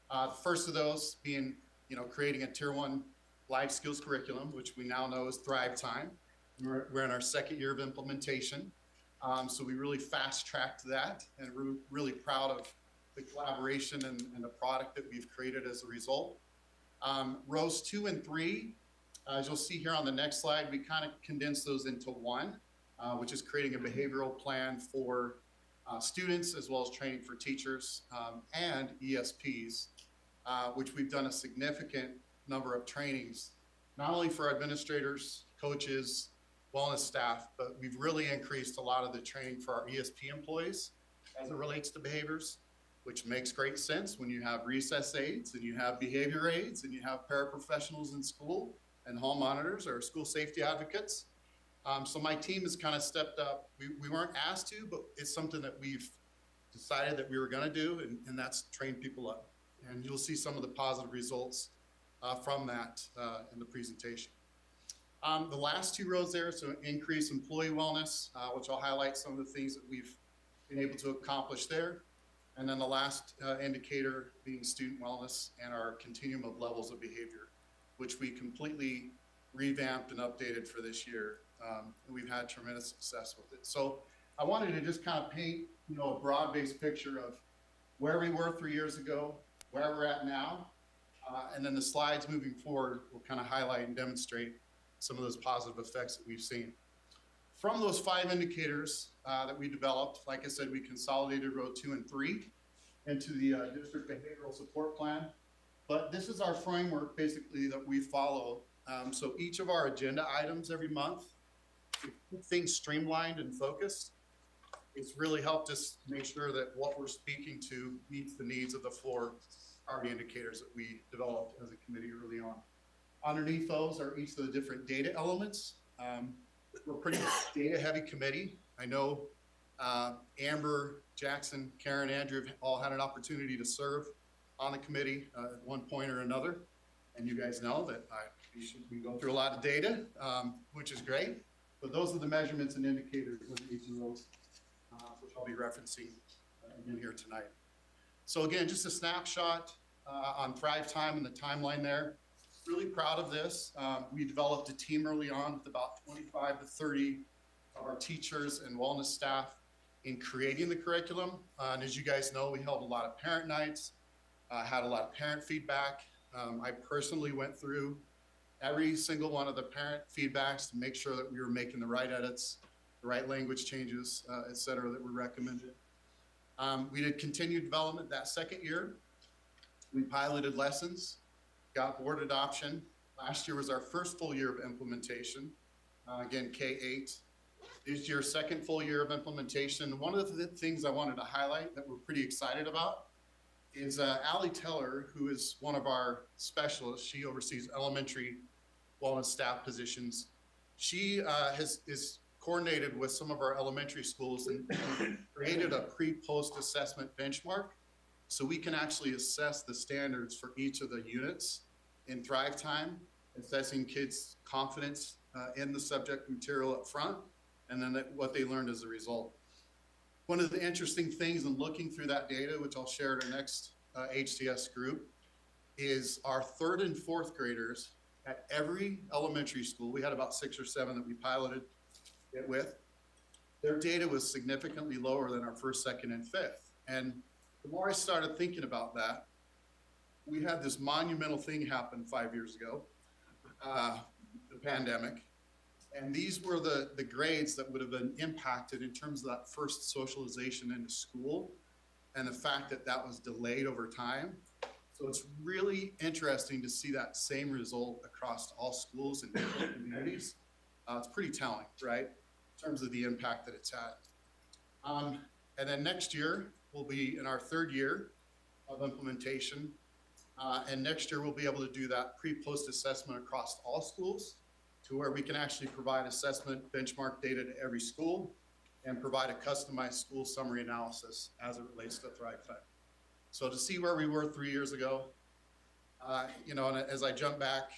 The first of those being, creating a tier 1 life skills curriculum, which we now know is Thrive Time. We're in our second year of implementation. So we really fast-tracked that, and we're really proud of the collaboration and the product that we've created as a result. Rows 2 and 3, as you'll see here on the next slide, we kind of condensed those into one, which is creating a behavioral plan for students as well as training for teachers and ESPs, which we've done a significant number of trainings, not only for administrators, coaches, wellness staff, but we've really increased a lot of the training for our ESP employees as it relates to behaviors, which makes great sense when you have recess aides and you have behavior aides and you have paraprofessionals in school and hall monitors or school safety advocates. So my team has kind of stepped up. We weren't asked to, but it's something that we've decided that we were going to do, and that's train people up. And you'll see some of the positive results from that in the presentation. The last two rows there, so increase employee wellness, which I'll highlight some of the things that we've been able to accomplish there. And then the last indicator being student wellness and our continuum of levels of behavior, which we completely revamped and updated for this year. And we've had tremendous success with it. So I wanted to just kind of paint, a broad-based picture of where we were 3 years ago, where we're at now, and then the slides moving forward will kind of highlight and demonstrate some of those positive effects that we've seen. From those 5 indicators that we developed, like I said, we consolidated row 2 and 3 into the district behavioral support plan. But this is our framework basically that we follow. So each of our agenda items every month, to keep things streamlined and focused. It's really helped us make sure that what we're speaking to meets the needs of the 4 priority indicators that we developed as a committee early on. Underneath those are each of the different data elements. We're a pretty data heavy committee. I know Amber, Jackson, Karen, Andrew have all had an opportunity to serve on the committee at one point or another. And you guys know that we go through a lot of data, which is great. But those are the measurements and indicators of each of those, which I'll be referencing again here tonight. So again, just a snapshot on Thrive Time and the timeline there. Really proud of this. We developed a team early on with about 25 to 30 of our teachers and wellness staff in creating the curriculum. And as you guys know, we held a lot of parent nights, had a lot of parent feedback. I personally went through every single one of the parent feedbacks to make sure that we were making the right edits, the right language changes, et cetera, that were recommended. We did continued development that second year. We piloted lessons, got board adoption. Last year was our first full year of implementation. Again, K-8. This year, second full year of implementation. One of the things I wanted to highlight that we're pretty excited about is Allie Teller, who is one of our specialists. She oversees elementary wellness staff positions. She is coordinated with some of our elementary schools and created a pre-post assessment benchmark so we can actually assess the standards for each of the units in Thrive Time, assessing kids' confidence in the subject material up front, and then what they learned as a result. One of the interesting things in looking through that data, which I'll share at our next HCS group, is our 3rd and 4th graders at every elementary school. We had about 6 or 7 that we piloted it with. Their data was significantly lower than our 1st, 2nd, and 5th. And the more I started thinking about that, we had this monumental thing happen 5 years ago, the pandemic. And these were the grades that would have been impacted in terms of that first socialization into school and the fact that that was delayed over time. So it's really interesting to see that same result across all schools and different communities. It's pretty telling, right? In terms of the impact that it's had. And then next year, we'll be in our 3rd year of implementation. And next year, we'll be able to do that pre-post assessment across all schools to where we can actually provide assessment benchmark data to every school and provide a customized school summary analysis as it relates to Thrive Time. So to see where we were 3 years ago, and as I jump back,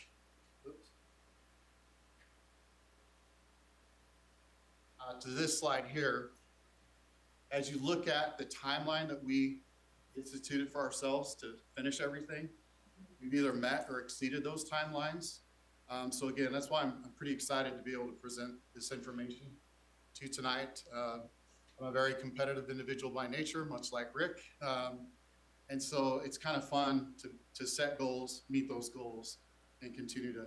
to this slide here, as you look at the timeline that we instituted for ourselves to finish everything, we've either met or exceeded those timelines. So again, that's why I'm pretty excited to be able to present this information to you tonight. I'm a very competitive individual by nature, much like Rick. And so it's kind of fun to set goals, meet those goals, and continue to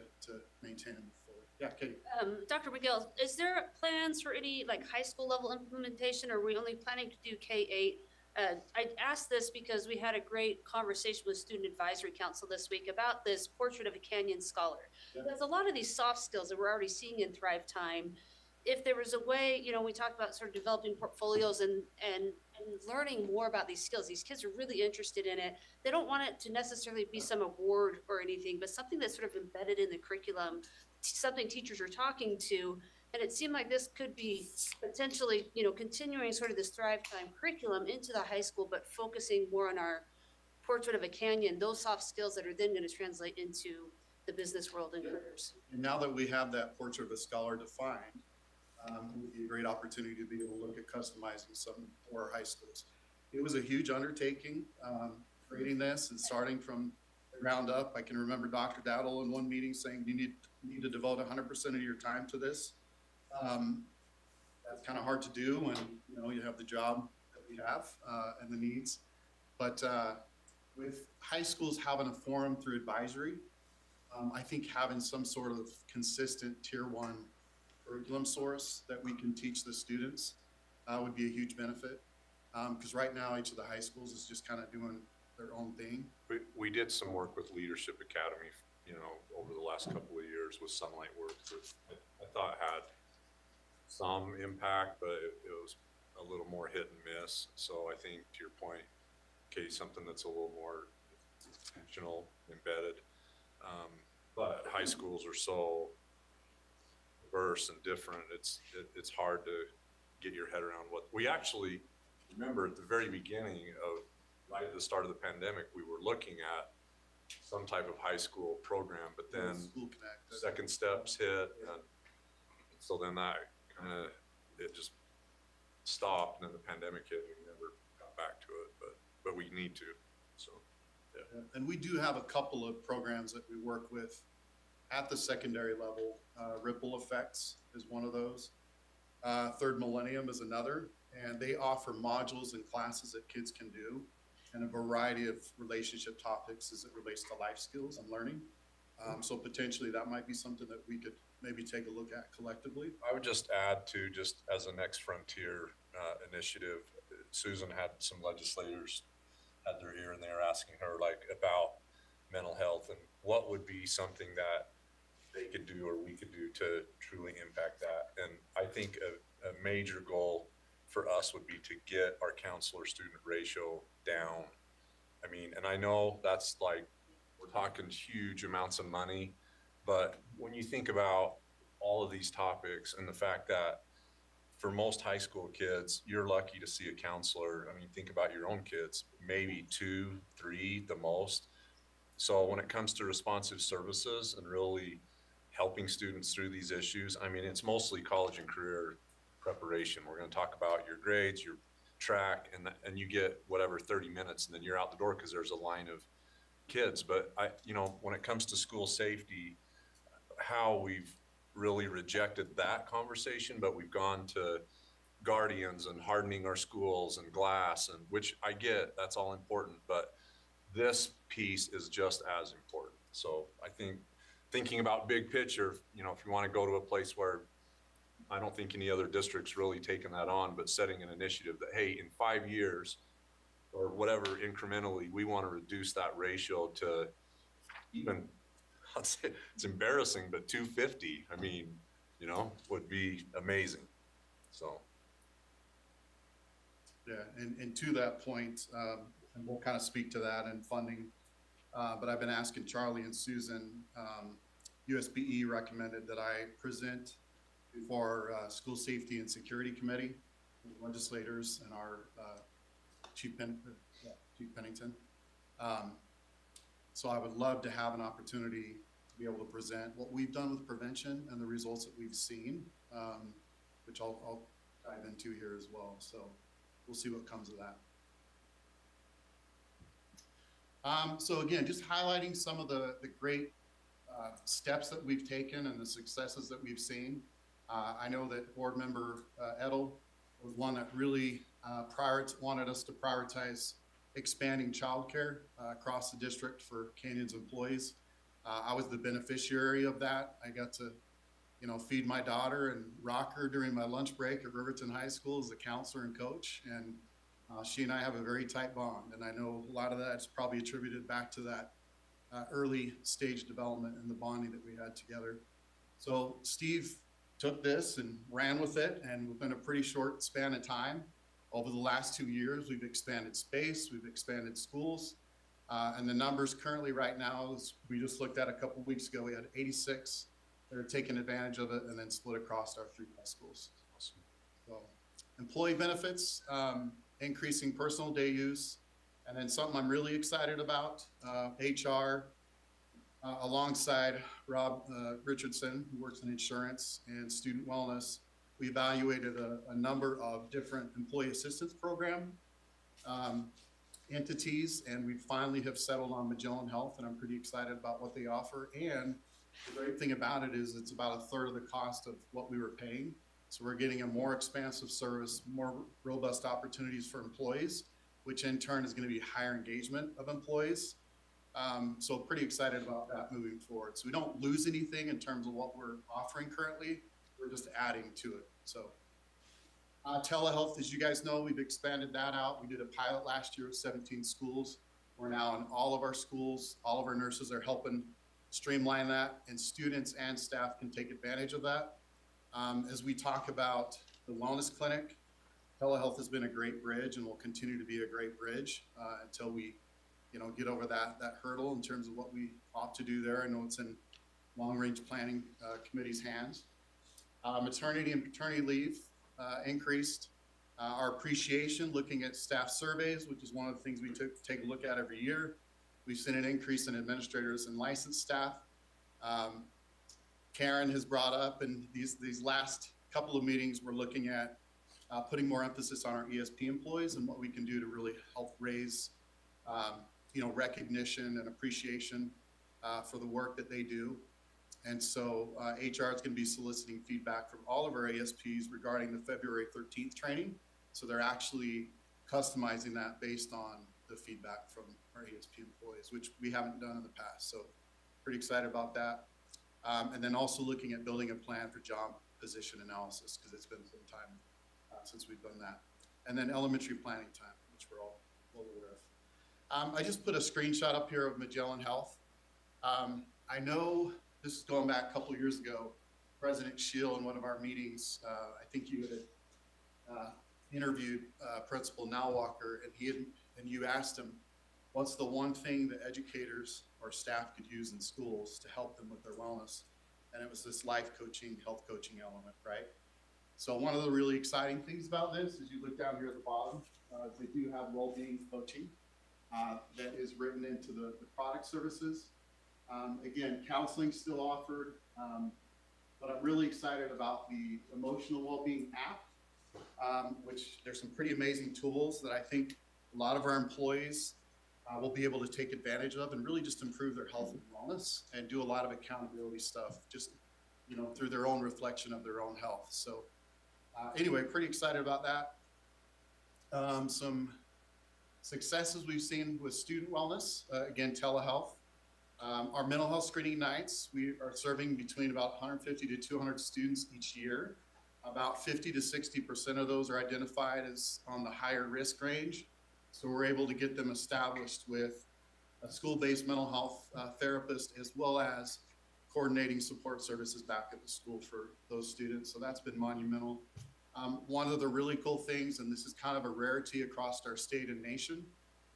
maintain them forward. Yeah, Katie. Dr. McGill, is there plans for any high school level implementation, or are we only planning to do K-8 I asked this because we had a great conversation with Student Advisory Council this week about this Portrait of a Canyon Scholar. Because a lot of these soft skills that we're already seeing in Thrive Time, if there was a way, we talked about sort of developing portfolios and learning more about these skills. These kids are really interested in it. They don't want it to necessarily be some award or anything, but something that's sort of embedded in the curriculum, something teachers are talking to. And it seemed like this could be potentially, continuing sort of this Thrive Time curriculum into the high school, but focusing more on our Portrait of a Canyon, those soft skills that are then going to translate into the business world and careers. And now that we have that portrait of a scholar defined, it would be a great opportunity to be able to look at customizing some for our high schools. It was a huge undertaking, creating this and starting from the ground up. I can remember Dr. Daddle in one meeting saying, you need to devote 100% of your time to this. That's kind of hard to do when you have the job that we have and the needs. But with high schools having a forum through advisory, I think having some sort of consistent tier 1 curriculum source that we can teach the students would be a huge benefit. Because right now each of the high schools is just kind of doing their own thing. We did some work with Leadership Academy, over the last couple of years with Sunlight Works that I thought had some impact, but it was a little more hit and miss. So I think to your point, Katie, something that's a little more intentional, embedded. But high schools are so diverse and different. It's hard to get your head around what we actually remember at the very beginning of right at the start of the pandemic, we were looking at some type of high school program, but then second steps hit, and so then that it just stopped, and then the pandemic hit, and we never got back to it, but we need to. So yeah. And we do have a couple of programs that we work with at the secondary level. Ripple Effects is one of those. Third Millennium is another, and they offer modules and classes that kids can do and a variety of relationship topics as it relates to life skills and learning. So potentially that might be something that we could maybe take a look at collectively. I would just add to, just as a Next Frontier initiative, Susan had some legislators had their ear and they were asking her about mental health and what would be something that they could do or we could do to truly impact that. And I think a major goal for us would be to get our counselor student ratio down. I mean, and I know that's we're talking huge amounts of money, but when you think about all of these topics and the fact that for most high school kids, you're lucky to see a counselor. I mean, think about your own kids, maybe 2, 3 the most. So when it comes to responsive services and really helping students through these issues, I mean, it's mostly college and career preparation. We're going to talk about your grades, your track, and you get whatever 30 minutes and then you're out the door because there's a line of kids. But when it comes to school safety, how we've really rejected that conversation, but we've gone to guardians and hardening our schools and glass, and which I get, that's all important, but this piece is just as important. So I think thinking about big picture, if you want to go to a place where I don't think any other district's really taken that on, but setting an initiative that, hey, in 5 years or whatever incrementally, we want to reduce that ratio to even, I'd say it's embarrassing, but 250, I mean, would be amazing. So. Yeah, and to that point, and we'll kind of speak to that and funding, but I've been asking Charlie and Susan, USBE recommended that I present before School Safety and Security Committee, legislators and our Chief Pennington. So I would love to have an opportunity to be able to present what we've done with prevention and the results that we've seen, which I'll dive into here as well. So we'll see what comes of that. So again, just highlighting some of the great steps that we've taken and the successes that we've seen. I know that board member Edel was one that really wanted us to prioritize expanding childcare across the district for Canyon's employees. I was the beneficiary of that. I got to, feed my daughter and rock her during my lunch break at Riverton High School as a counselor and coach. And She and I have a very tight bond, and I know a lot of that is probably attributed back to that early stage development and the bonding that we had together. So Steve took this and ran with it, and within a pretty short span of time, over the last 2 years, we've expanded space, we've expanded schools, and the numbers currently right now, is we just looked at a couple weeks ago, we had 86 that are taking advantage of it and then split across our 3 high schools. Awesome. So employee benefits, increasing personal day use, and then something I'm really excited about, HR, alongside Rob Richardson, who works in insurance and student wellness, we evaluated a number of different employee assistance program entities, and we finally have settled on Magellan Health, and I'm pretty excited about what they offer. And the great thing about it is it's about a third of the cost of what we were paying. So we're getting a more expansive service, more robust opportunities for employees, which in turn is going to be higher engagement of employees. So pretty excited about that moving forward. So we don't lose anything in terms of what we're offering currently. We're just adding to it. So telehealth, as you guys know, we've expanded that out. We did a pilot last year with 17 schools. We're now in all of our schools. All of our nurses are helping streamline that, and students and staff can take advantage of that. As we talk about the wellness clinic, telehealth has been a great bridge and will continue to be a great bridge until we get over that hurdle in terms of what we ought to do there. I know it's in long-range planning committee's hands. Maternity and paternity leave increased. Our appreciation, looking at staff surveys, which is one of the things we take a look at every year. We've seen an increase in administrators and licensed staff. Karen has brought up, and these last couple of meetings, we're looking at putting more emphasis on our ESP employees and what we can do to really help raise recognition and appreciation for the work that they do. And so HR is going to be soliciting feedback from all of our ASPs regarding the February 13th training. So they're actually customizing that based on the feedback from our ASP employees, which we haven't done in the past. So pretty excited about that. And then also looking at building a plan for job position analysis, because it's been some time since we've done that. And then elementary planning time, which we're all well aware of. I just put a screenshot up here of Magellan Health. I know this is going back a couple years ago. President Scheel in one of our meetings, I think you had interviewed Principal Nowalker, and you asked him, what's the one thing that educators or staff could use in schools to help them with their wellness? And it was this life coaching, health coaching element, right? So one of the really exciting things about this is you look down here at the bottom, they do have well-being coaching that is written into the product services. Again, counseling still offered, but I'm really excited about the emotional well-being app, which there's some pretty amazing tools that I think a lot of our employees will be able to take advantage of and really just improve their health and wellness and do a lot of accountability stuff just, through their own reflection of their own health. So anyway, pretty excited about that. Some successes we've seen with student wellness, again, telehealth. Our mental health screening nights, we are serving between about 150 to 200 students each year. About 50 to 60% of those are identified as on the higher risk range. So we're able to get them established with a school-based mental health therapist, as well as coordinating support services back at the school for those students. So that's been monumental. One of the really cool things, and this is kind of a rarity across our state and nation,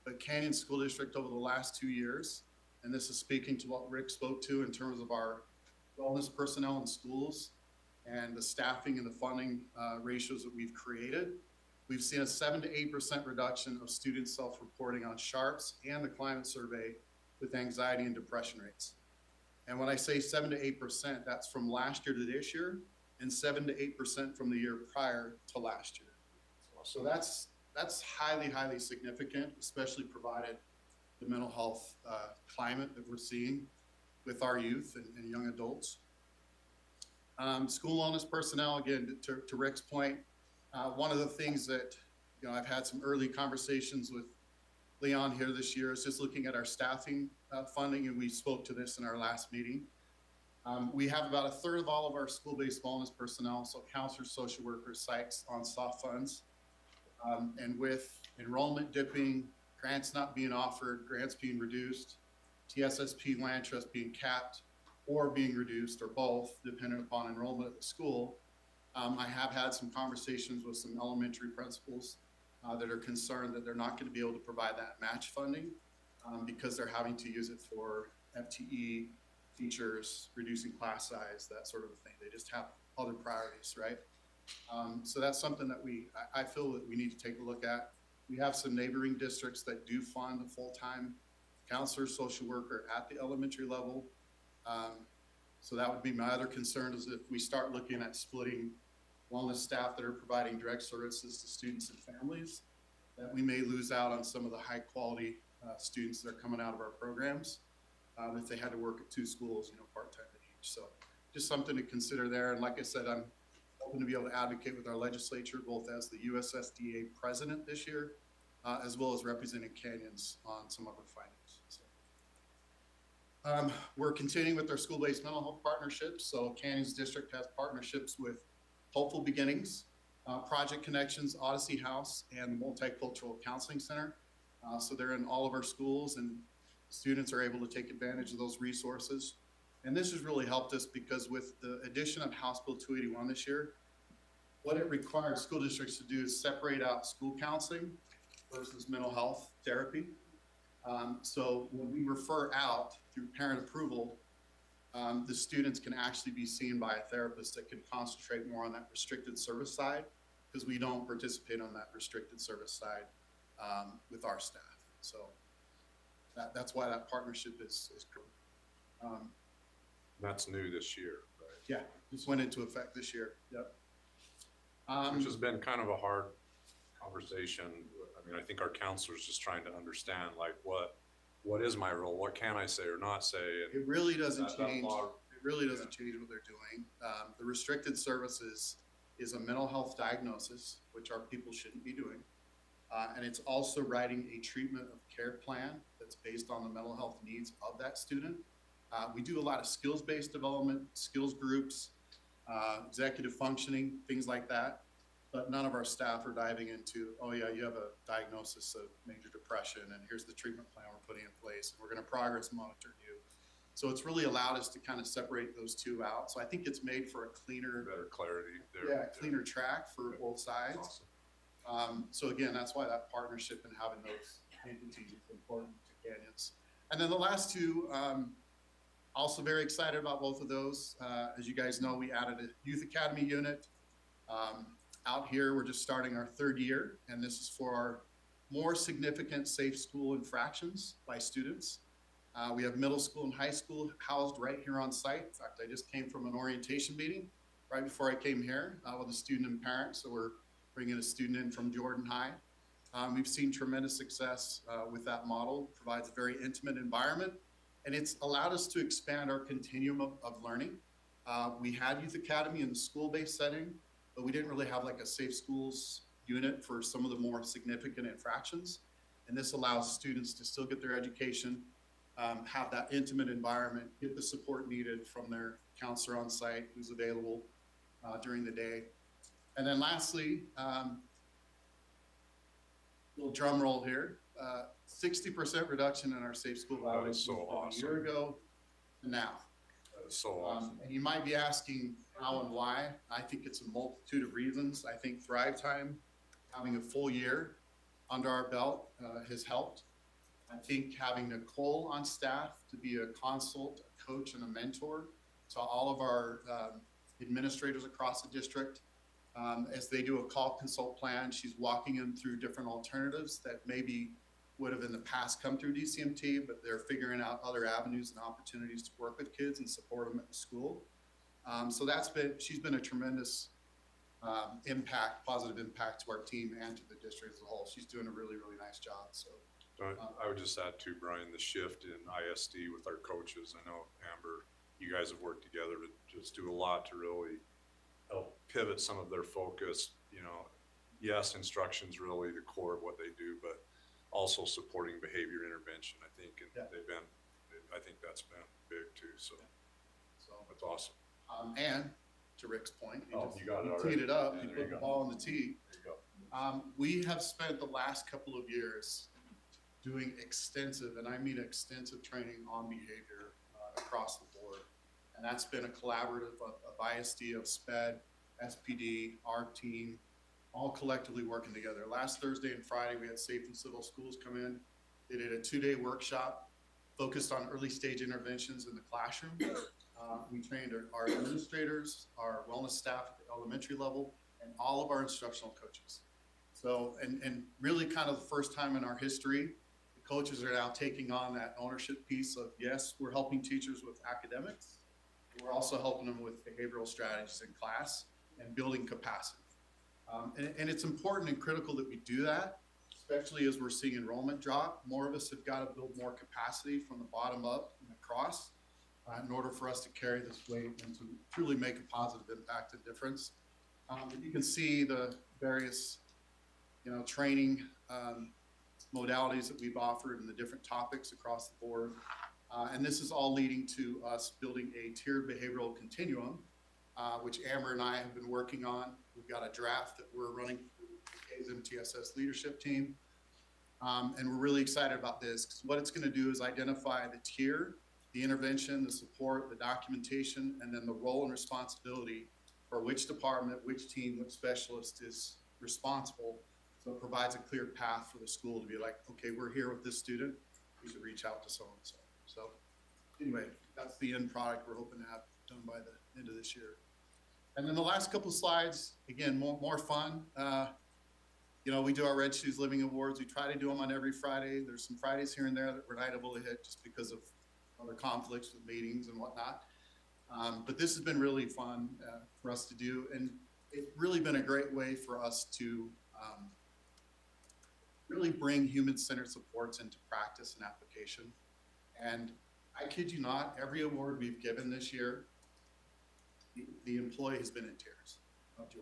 but Canyon School District over the last 2 years, and this is speaking to what Rick spoke to in terms of our wellness personnel in schools and the staffing and the funding ratios that we've created. We've seen a 7 to 8% reduction of students self-reporting on SHARPS and the climate survey with anxiety and depression rates. And when I say 7 to 8%, that's from last year to this year, and 7 to 8% from the year prior to last year. So that's highly, highly significant, especially provided the mental health climate that we're seeing with our youth and young adults. School wellness personnel, again, to Rick's point, one of the things that, I've had some early conversations with Leon here this year is just looking at our staffing funding, and we spoke to this in our last meeting. We have about a third of all of our school-based wellness personnel, so counselors, social workers, psychs on soft funds. And with enrollment dipping, grants not being offered, grants being reduced, TSSP land trust being capped or being reduced, or both, depending upon enrollment at the school. I have had some conversations with some elementary principals that are concerned that they're not going to be able to provide that match funding because they're having to use it for FTE, teachers, reducing class size, that sort of a thing. They just have other priorities, right? So that's something that I feel that we need to take a look at. We have some neighboring districts that do fund a full-time counselor, social worker at the elementary level. So that would be my other concern, is if we start looking at splitting wellness staff that are providing direct services to students and families, that we may lose out on some of the high quality students that are coming out of our programs if they had to work at 2 schools, part-time at each. So just something to consider there. And like I said, I'm hoping to be able to advocate with our legislature, both as the USSDA president this year, as well as representing Canyons on some other findings. So we're continuing with our school-based mental health partnerships. So Canyons District has partnerships with Hopeful Beginnings, Project Connections, Odyssey House, and the Multicultural Counseling Center. So they're in all of our schools, and students are able to take advantage of those resources. And this has really helped us because with the addition of House Bill 281 this year, what it requires school districts to do is separate out school counseling versus mental health therapy. So when we refer out through parent approval, the students can actually be seen by a therapist that can concentrate more on that restricted service side, because we don't participate on that restricted service side with our staff. So that's why that partnership is cool. That's new this year, right? Yeah, just went into effect this year. Yep. Which has been kind of a hard conversation. I mean, I think our counselors just trying to understand, like, what is my role? What can I say or not say? And it really doesn't that change. law, It really doesn't change what they're doing. The restricted services is a mental health diagnosis, which our people shouldn't be doing. And it's also writing a treatment of care plan that's based on the mental health needs of that student. We do a lot of skills-based development, skills groups, executive functioning, things like that. But none of our staff are diving into, oh yeah, you have a diagnosis of major depression, and here's the treatment plan we're putting in place, and we're going to progress monitor you. So it's really allowed us to kind of separate those two out. So I think it's made for a cleaner, better clarity there. yeah, cleaner track for both sides. Awesome. So again, that's why that partnership and having those entities is important to Canyons. And then the last two, also very excited about both of those. As you guys know, we added a youth academy unit. Out here, we're just starting our 3rd year, and this is for our more significant safe school infractions by students. We have middle school and high school housed right here on site. In fact, I just came from an orientation meeting right before I came here with a student and parent. So we're bringing a student in from Jordan High. We've seen tremendous success with that model. It provides a very intimate environment, and it's allowed us to expand our continuum of learning. We had Youth Academy in the school-based setting, but we didn't really have like a safe schools unit for some of the more significant infractions. And this allows students to still get their education, have that intimate environment, get the support needed from their counselor on site who's available during the day. And then lastly, little drum roll here, 60% reduction in our safe school violations so from awesome. a year ago to now. That is so awesome. And you might be asking how and why. I think it's a multitude of reasons. I think Thrive Time, having a full year under our belt has helped. I think having Nicole on staff to be a consult, a coach, and a mentor to all of our administrators across the district. As they do a call consult plan, she's walking them through different alternatives that maybe would have in the past come through DCMT, but they're figuring out other avenues and opportunities to work with kids and support them at the school. So she's been a tremendous positive impact to our team and to the district as a whole. She's doing a really, really nice job. So I would just add to Brian, the shift in ISD with our coaches. I know Amber, you guys have worked together to just do a lot to really help pivot some of their focus. Yes, instruction's really the core of what they do, but also supporting behavior intervention, I think, and I think that's been big too. So that's awesome. And to Rick's point, you got it teed it up, Yeah, you there put you the go. ball on the tee. There you go. We have spent the last couple of years doing extensive, and I mean extensive training on behavior across the board. And that's been a collaborative of ISD, of SPED, SPD, our team, all collectively working together. Last Thursday and Friday, we had Safe and Civil Schools come in. They did a 2-day workshop focused on early stage interventions in the classroom. We trained our administrators, our wellness staff at the elementary level, and all of our instructional coaches. So, and really kind of the first time in our history, the coaches are now taking on that ownership piece of, yes, we're helping teachers with academics. We're also helping them with behavioral strategies in class and building capacity. And it's important and critical that we do that, especially as we're seeing enrollment drop. More of us have got to build more capacity from the bottom up and across in order for us to carry this weight and to truly make a positive impact and difference. You can see the various, training modalities that we've offered and the different topics across the board. And this is all leading to us building a tiered behavioral continuum, which Amber and I have been working on. We've got a draft that we're running through the MTSS leadership team. And we're really excited about this because what it's going to do is identify the tier, the intervention, the support, the documentation, and then the role and responsibility for which department, which team, which specialist is responsible. So it provides a clear path for the school to be like, okay, we're here with this student. We should reach out to so-and-so. So anyway, that's the end product we're hoping to have done by the end of this year. And then the last couple of slides, again, more fun. We do our Red Shoes Living Awards. We try to do them on every Friday. There's some Fridays here and there that we're not able to hit just because of other conflicts with meetings and whatnot. But this has been really fun for us to do. And it's really been a great way for us to really bring human-centered supports into practice and application. And I kid you not, every award we've given this year, the employee has been in tears of joy.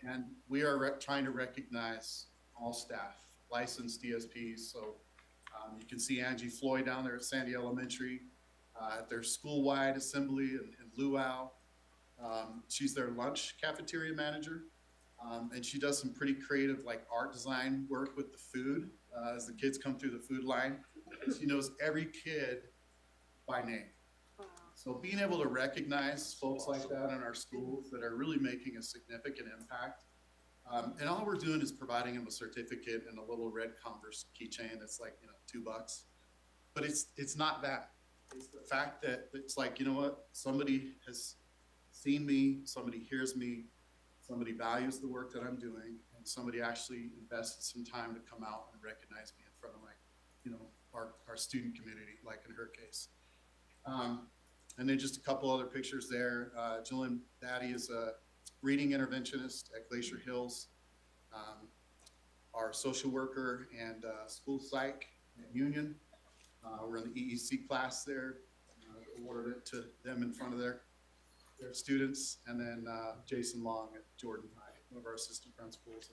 And we are trying to recognize all staff, licensed DSPs. So you can see Angie Floyd down there at Sandy Elementary at their school-wide assembly in Luau. She's their lunch cafeteria manager. And she does some pretty creative art design work with the food as the kids come through the food line. And she knows every kid by name. Wow. So being able to recognize folks like that in our schools that are really making a significant impact. And all we're doing is providing them a certificate and a little red Converse keychain that's like, $2. But it's not that. It's the fact that it's like, you know what? Somebody has seen me, somebody hears me, somebody values the work that I'm doing, and somebody actually invested some time to come out and recognize me in front of our student community, like in her case. And then just a couple other pictures there. Jillian Batty is a reading interventionist at Glacier Hills. Our social worker and school psych at Union. We're in the EEC class there. Awarded it to them in front of their students. And then Jason Long at Jordan High, one of our assistant principals.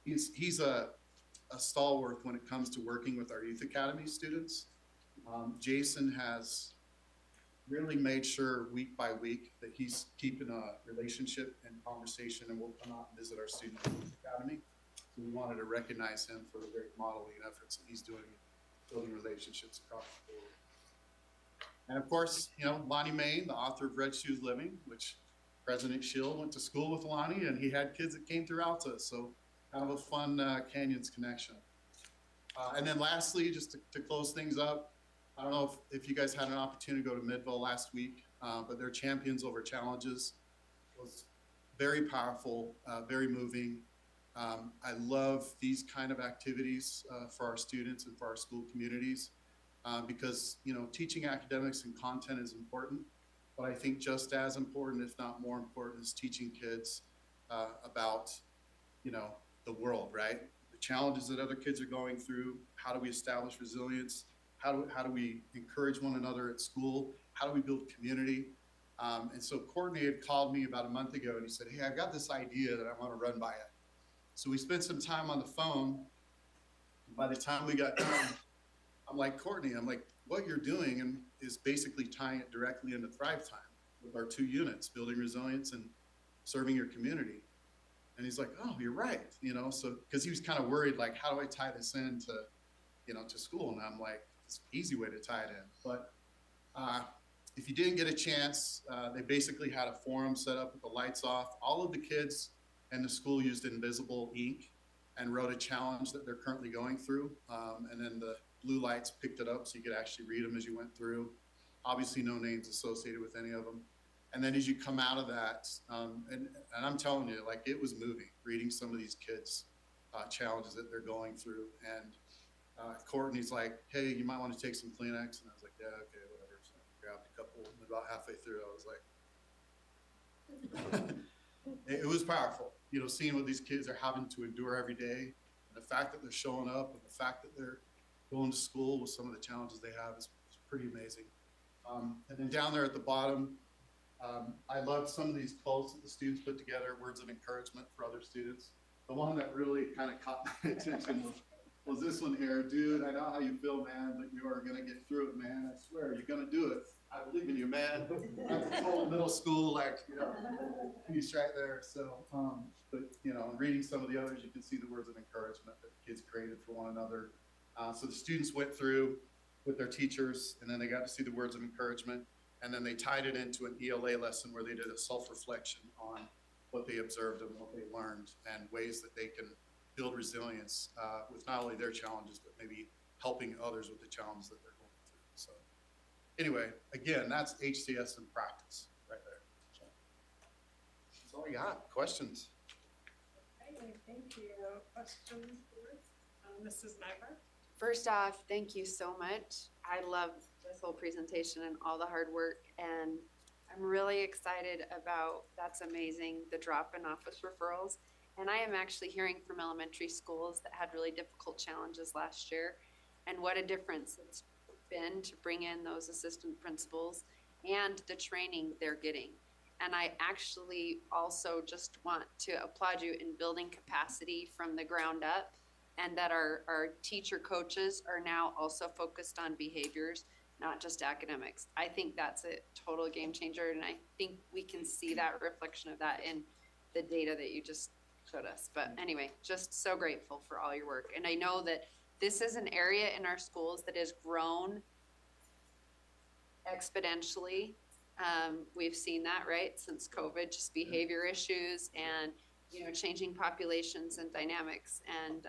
And he's a stalwart when it comes to working with our youth academy students. Jason has really made sure week by week that he's keeping a relationship and conversation, and we'll come out and visit our students at the academy. So we wanted to recognize him for the great modeling efforts that he's doing, building relationships across the board. And of course, Lonnie Main, the author of Red Shoes Living, which President Schill went to school with Lonnie, and he had kids that came through Alta. So kind of a fun Canyons connection. And then lastly, just to close things up, I don't know if you guys had an opportunity to go to Midville last week, but their Champions Over Challenges was very powerful, very moving. I love these kind of activities for our students and for our school communities because, teaching academics and content is important, but I think just as important, if not more important, is teaching kids about, the world, right? The challenges that other kids are going through. How do we establish resilience? How do we encourage one another at school? How do we build community? And so Courtney had called me about a month ago and he said, hey, I've got this idea that I want to run by it. So we spent some time on the phone. By the time we got done, I'm like, Courtney, what you're doing is basically tying it directly into Thrive Time with our 2 units, building resilience and serving your community. And he's like, oh, you're right, so, because he was kind of worried, like, how do I tie this into, to school? And I'm like, it's an easy way to tie it in. But if you didn't get a chance, they basically had a forum set up with the lights off. All of the kids and the school used invisible ink and wrote a challenge that they're currently going through. And then the blue lights picked it up so you could actually read them as you went through. Obviously, no names associated with any of them. And then as you come out of that, and I'm telling you, like, it was moving, reading some of these kids' challenges that they're going through. And Courtney's like, hey, you might want to take some Kleenex. And I was like, yeah, okay, whatever. So I grabbed a couple, and about halfway through, I was like, it was powerful, seeing what these kids are having to endure every day. And the fact that they're showing up and the fact that they're going to school with some of the challenges they have is pretty amazing. And then down there at the bottom, I loved some of these quotes that the students put together, words of encouragement for other students. The one that really kind of caught my attention was this one here. Dude, I know how you feel, man, but you are going to get through it, man. I swear, you're going to do it. I believe in you, man. That's whole middle school, like, he's right there. So, but, reading some of the others, you can see the words of encouragement that the kids created for one another. So the students went through with their teachers, and then they got to see the words of encouragement. And then they tied it into an ELA lesson where they did a self-reflection on what they observed and what they learned and ways that they can build resilience with not only their challenges, but maybe helping others with the challenges that they're going through. So anyway, again, that's HCS in practice right there. So that's all I got. Questions? Okay, thank you. Questions, Mrs. Nyberg? First off, thank you so much. I love this whole presentation and all the hard work, and I'm really excited about, that's amazing, the drop in office referrals. And I am actually hearing from elementary schools that had really difficult challenges last year, and what a difference it's been to bring in those assistant principals and the training they're getting. And I actually also just want to applaud you in building capacity from the ground up, and that our teacher coaches are now also focused on behaviors, not just academics. I think that's a total game changer, and I think we can see that reflection of that in the data that you just showed us. But anyway, just so grateful for all your work. And I know that this is an area in our schools that has grown exponentially. We've seen that, right, since COVID, just behavior issues and changing populations and dynamics. And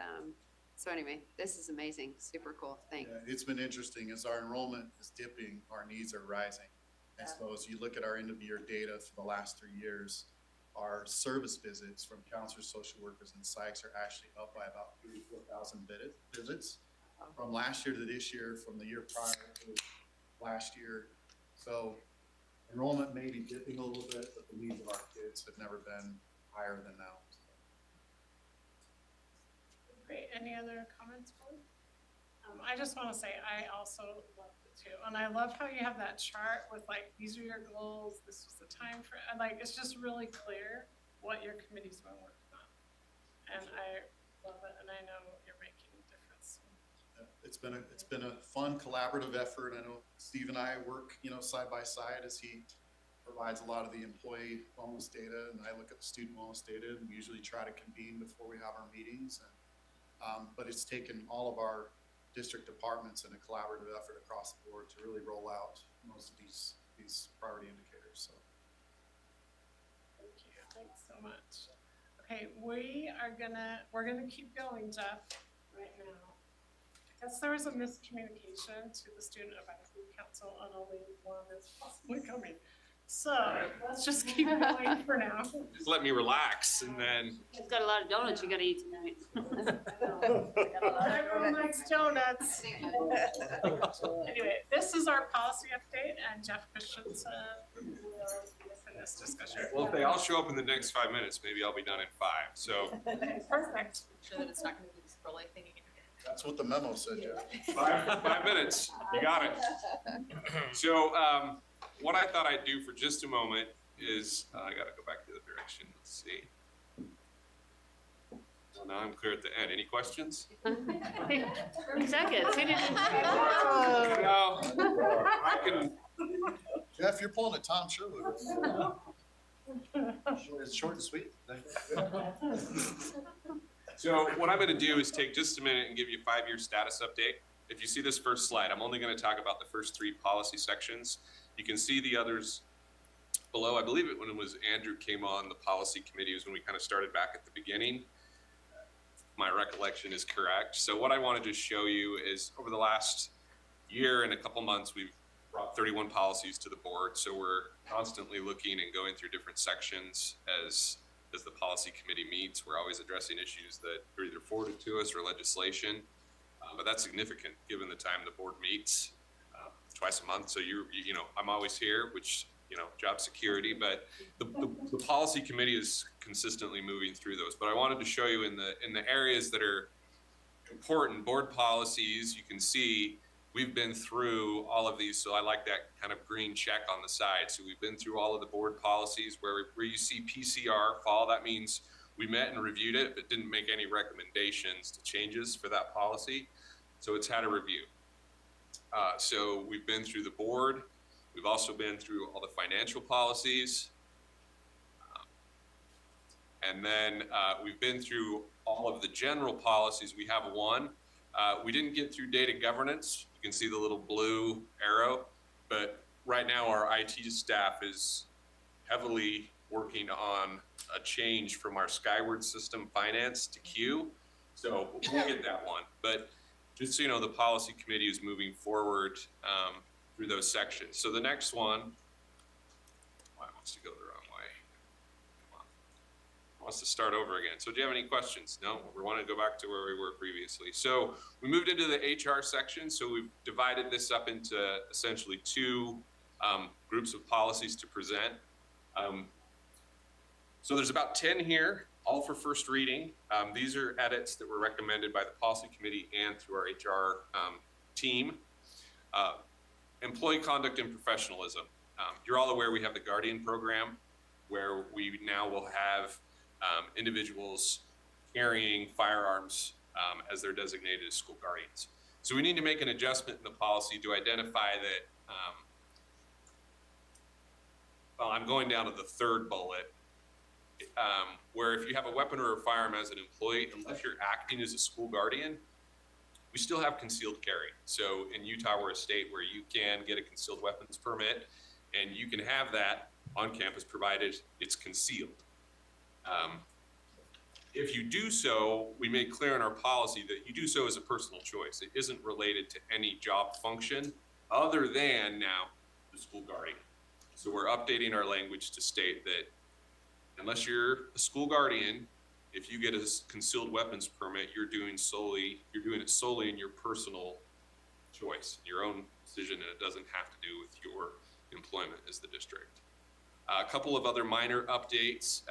so anyway, this is amazing. Super cool. Thanks. Yeah, it's been interesting. As our enrollment is dipping, our needs are rising. And so as you look at our end of year data for the last 3 years, our service visits from counselors, social workers, and psychs are actually up by about 34,000 visits from last year to this year, from the year prior to last year. So enrollment may be dipping a little bit, but the needs of our kids have never been higher than now. Great. Any other comments, board? I just want to say I also loved it too, and I love how you have that chart with like, these are your goals. This was the time for, and like, it's just really clear what your committee's been working on, and I love it, and I know you're making a difference. Yeah, it's been a fun collaborative effort. I know Steve and I work side by side as he provides a lot of the employee wellness data, and I look at the student wellness data, and we usually try to convene before we have our meetings. And but it's taken all of our district departments in a collaborative effort across the board to really roll out most of these priority indicators. So thank you. Thanks so much. Okay, we're gonna keep going, Jeff, right now. I guess there was a miscommunication to the Student Advisory Council on only one that's possibly coming. So let's just keep going for now. Just let me relax, and then You've got a lot of donuts you gotta eat tonight. Everyone likes donuts. Anyway, this is our policy update, and Jeff Christensen will lead us in this discussion. well, if they all show up in the next 5 minutes, maybe I'll be done in 5. So Okay, perfect. Sure that it's not gonna be the scroll thing again. that's what the memo said, Jeff. 5 minutes, you got it. So what I thought I'd do for just a moment is I got to go back to the direction. Let's see. Well, now I'm clear at the end. Any questions? 30 seconds. He didn't. No, I can. Jeff, you're pulling a Tom Sherwood. It's short and sweet. So what I'm gonna do is take just a minute and give you a 5-year status update. If you see this first slide, I'm only gonna talk about the first 3 policy sections. You can see the others below. I believe it when it was Andrew came on the policy committee was when we kind of started back at the beginning. My recollection is correct. So what I wanted to show you is over the last year and a couple months, we've brought 31 policies to the board. So we're constantly looking and going through different sections as the policy committee meets. We're always addressing issues that are either forwarded to us or legislation. But that's significant given the time the board meets twice a month. So you know, I'm always here, which, you know, job security, but the policy committee is consistently moving through those. But I wanted to show you in the areas that are important board policies, you can see we've been through all of these. So I like that kind of green check on the side. So we've been through all of the board policies where you see PCR fall. That means we met and reviewed it, but didn't make any recommendations to changes for that policy. So it's had a review. So we've been through the board. We've also been through all the financial policies. And then we've been through all of the general policies. We have one. We didn't get through data governance. You can see the little blue arrow, but right now our IT staff is heavily working on a change from our Skyward system finance to Q. So we'll get that one. But just so you know, the policy committee is moving forward through those sections. So the next one, it wants to go the wrong way. Come on. It wants to start over again. So do you have any questions? No, we want to go back to where we were previously. So we moved into the HR section. So we've divided this up into essentially 2 groups of policies to present. So there's about 10 here, all for first reading. These are edits that were recommended by the policy committee and through our HR team. Employee conduct and professionalism. You're all aware we have the Guardian program where we now will have individuals carrying firearms as they're designated as school guardians. So we need to make an adjustment in the policy to identify that, well, I'm going down to the 3rd bullet, where if you have a weapon or a firearm as an employee, unless you're acting as a school guardian, we still have concealed carry. So in Utah, we're a state where you can get a concealed weapons permit and you can have that on campus provided it's concealed. If you do so, we made clear in our policy that you do so as a personal choice. It isn't related to any job function other than now the school guardian. So we're updating our language to state that unless you're a school guardian, if you get a concealed weapons permit, you're doing it solely in your personal choice, your own decision, and it doesn't have to do with your employment as the district. A couple of other minor updates.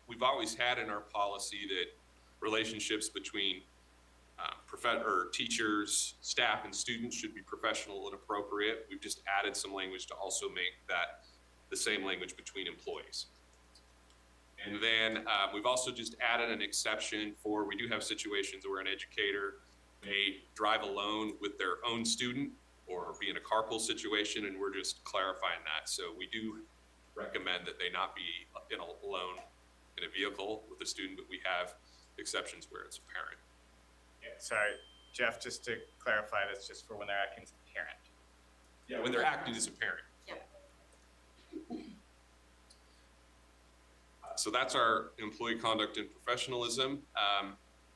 We've always had in our policy that relationships between teachers, staff, and students should be professional and appropriate. We've just added some language to also make that the same language between employees. And then we've also just added an exception for, we do have situations where an educator may drive alone with their own student or be in a carpool situation, and we're just clarifying that. So we do recommend that they not be alone in a vehicle with a student, but we have exceptions where it's a parent. Yeah, sorry, Jeff, just to clarify, that's just for when they're acting as a parent. Yeah, when they're acting as a parent. So that's our employee conduct and professionalism.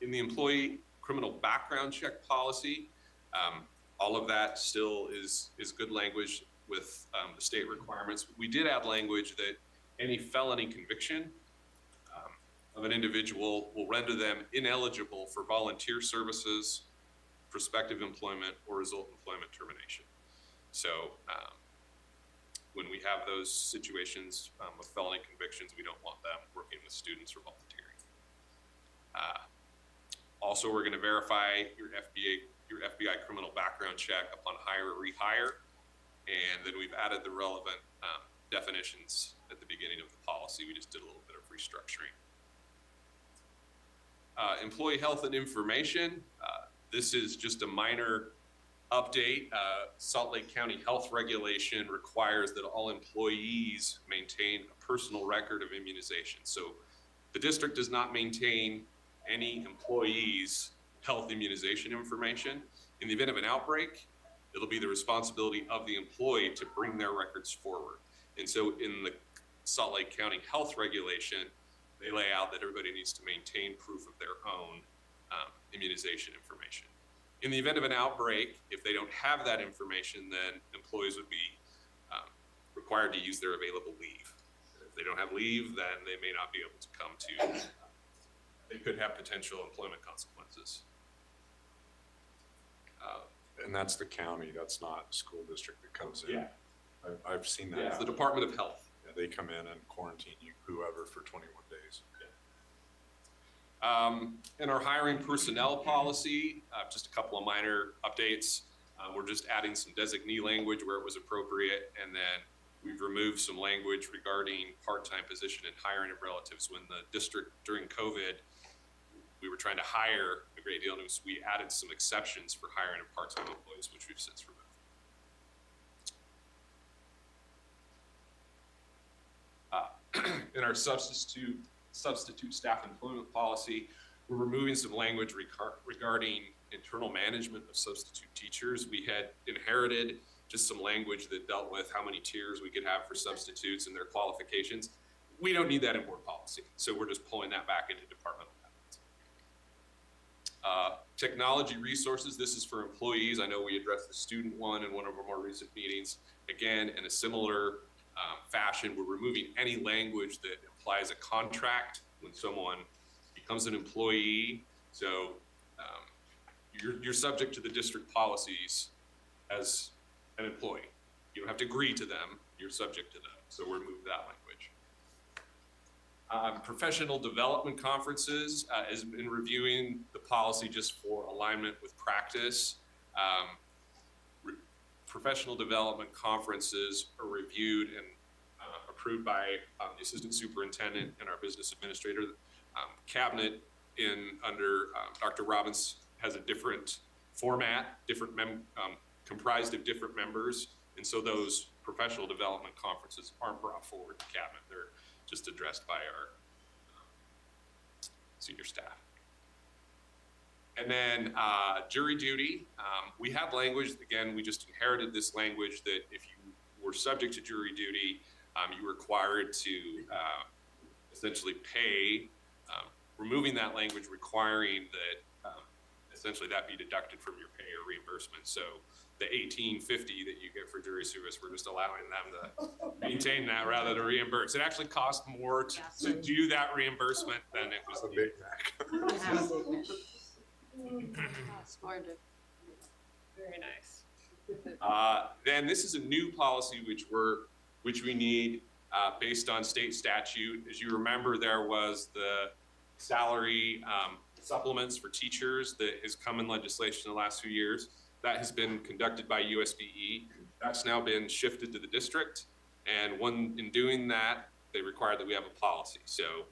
In the employee criminal background check policy, all of that still is good language with the state requirements. We did add language that any felony conviction of an individual will render them ineligible for volunteer services, prospective employment, or result employment termination. So when we have those situations of felony convictions, we don't want them working with students or volunteering. Also, we're going to verify your FBI criminal background check upon hire or rehire. And then we've added the relevant definitions at the beginning of the policy. We just did a little bit of restructuring. Employee health and information. This is just a minor update, Salt Lake County Health Regulation requires that all employees maintain a personal record of immunization. So the district does not maintain any employees' health immunization information. In the event of an outbreak, it'll be the responsibility of the employee to bring their records forward. And so in the Salt Lake County Health Regulation, they lay out that everybody needs to maintain proof of their own immunization information. In the event of an outbreak, if they don't have that information, then employees would be required to use their available leave. If they don't have leave, then they may not be able to come to, they could have potential employment consequences. And that's the county, that's not the school district that comes in. Yeah. I've seen that. Yeah, it's the Department of Health. Yeah, they come in and quarantine you, whoever, for 21 days. In our hiring personnel policy, just a couple of minor updates. We're just adding some designee language where it was appropriate, and then we've removed some language regarding part-time position and hiring of relatives. When the district during COVID, we were trying to hire a great deal, and we added some exceptions for hiring of part-time employees, which we've since removed. In our substitute staff employment policy, we're removing some language regarding internal management of substitute teachers. We had inherited just some language that dealt with how many tiers we could have for substitutes and their qualifications. We don't need that in board policy, so we're just pulling that back into departmental guidelines. Technology resources, this is for employees. I know we addressed the student one in one of our more recent meetings. Again, in a similar fashion, we're removing any language that implies a contract when someone becomes an employee. So you're subject to the district policies as an employee. You don't have to agree to them, you're subject to them. So we'll remove that language. Professional development conferences has been reviewing the policy just for alignment with practice. Professional development conferences are reviewed and approved by the assistant superintendent and our business administrator. Cabinet under Dr. Robbins has a different format, comprised of different members. And so those professional development conferences aren't brought forward to cabinet. They're just addressed by our senior staff. And then jury duty, we have language, again, we just inherited this language that if you were subject to jury duty, you were required to essentially pay, removing that language requiring that essentially that be deducted from your pay or reimbursement. So the $18.50 that you get for jury service, we're just allowing them to maintain that rather than reimburse. It actually costs more to do that reimbursement than it was. A Big Mac. Very nice. Then this is a new policy which we need based on state statute. As you remember, there was the salary supplements for teachers that has come in legislation in the last few years. That has been conducted by USBE. That's now been shifted to the district. And in doing that, they require that we have a policy. So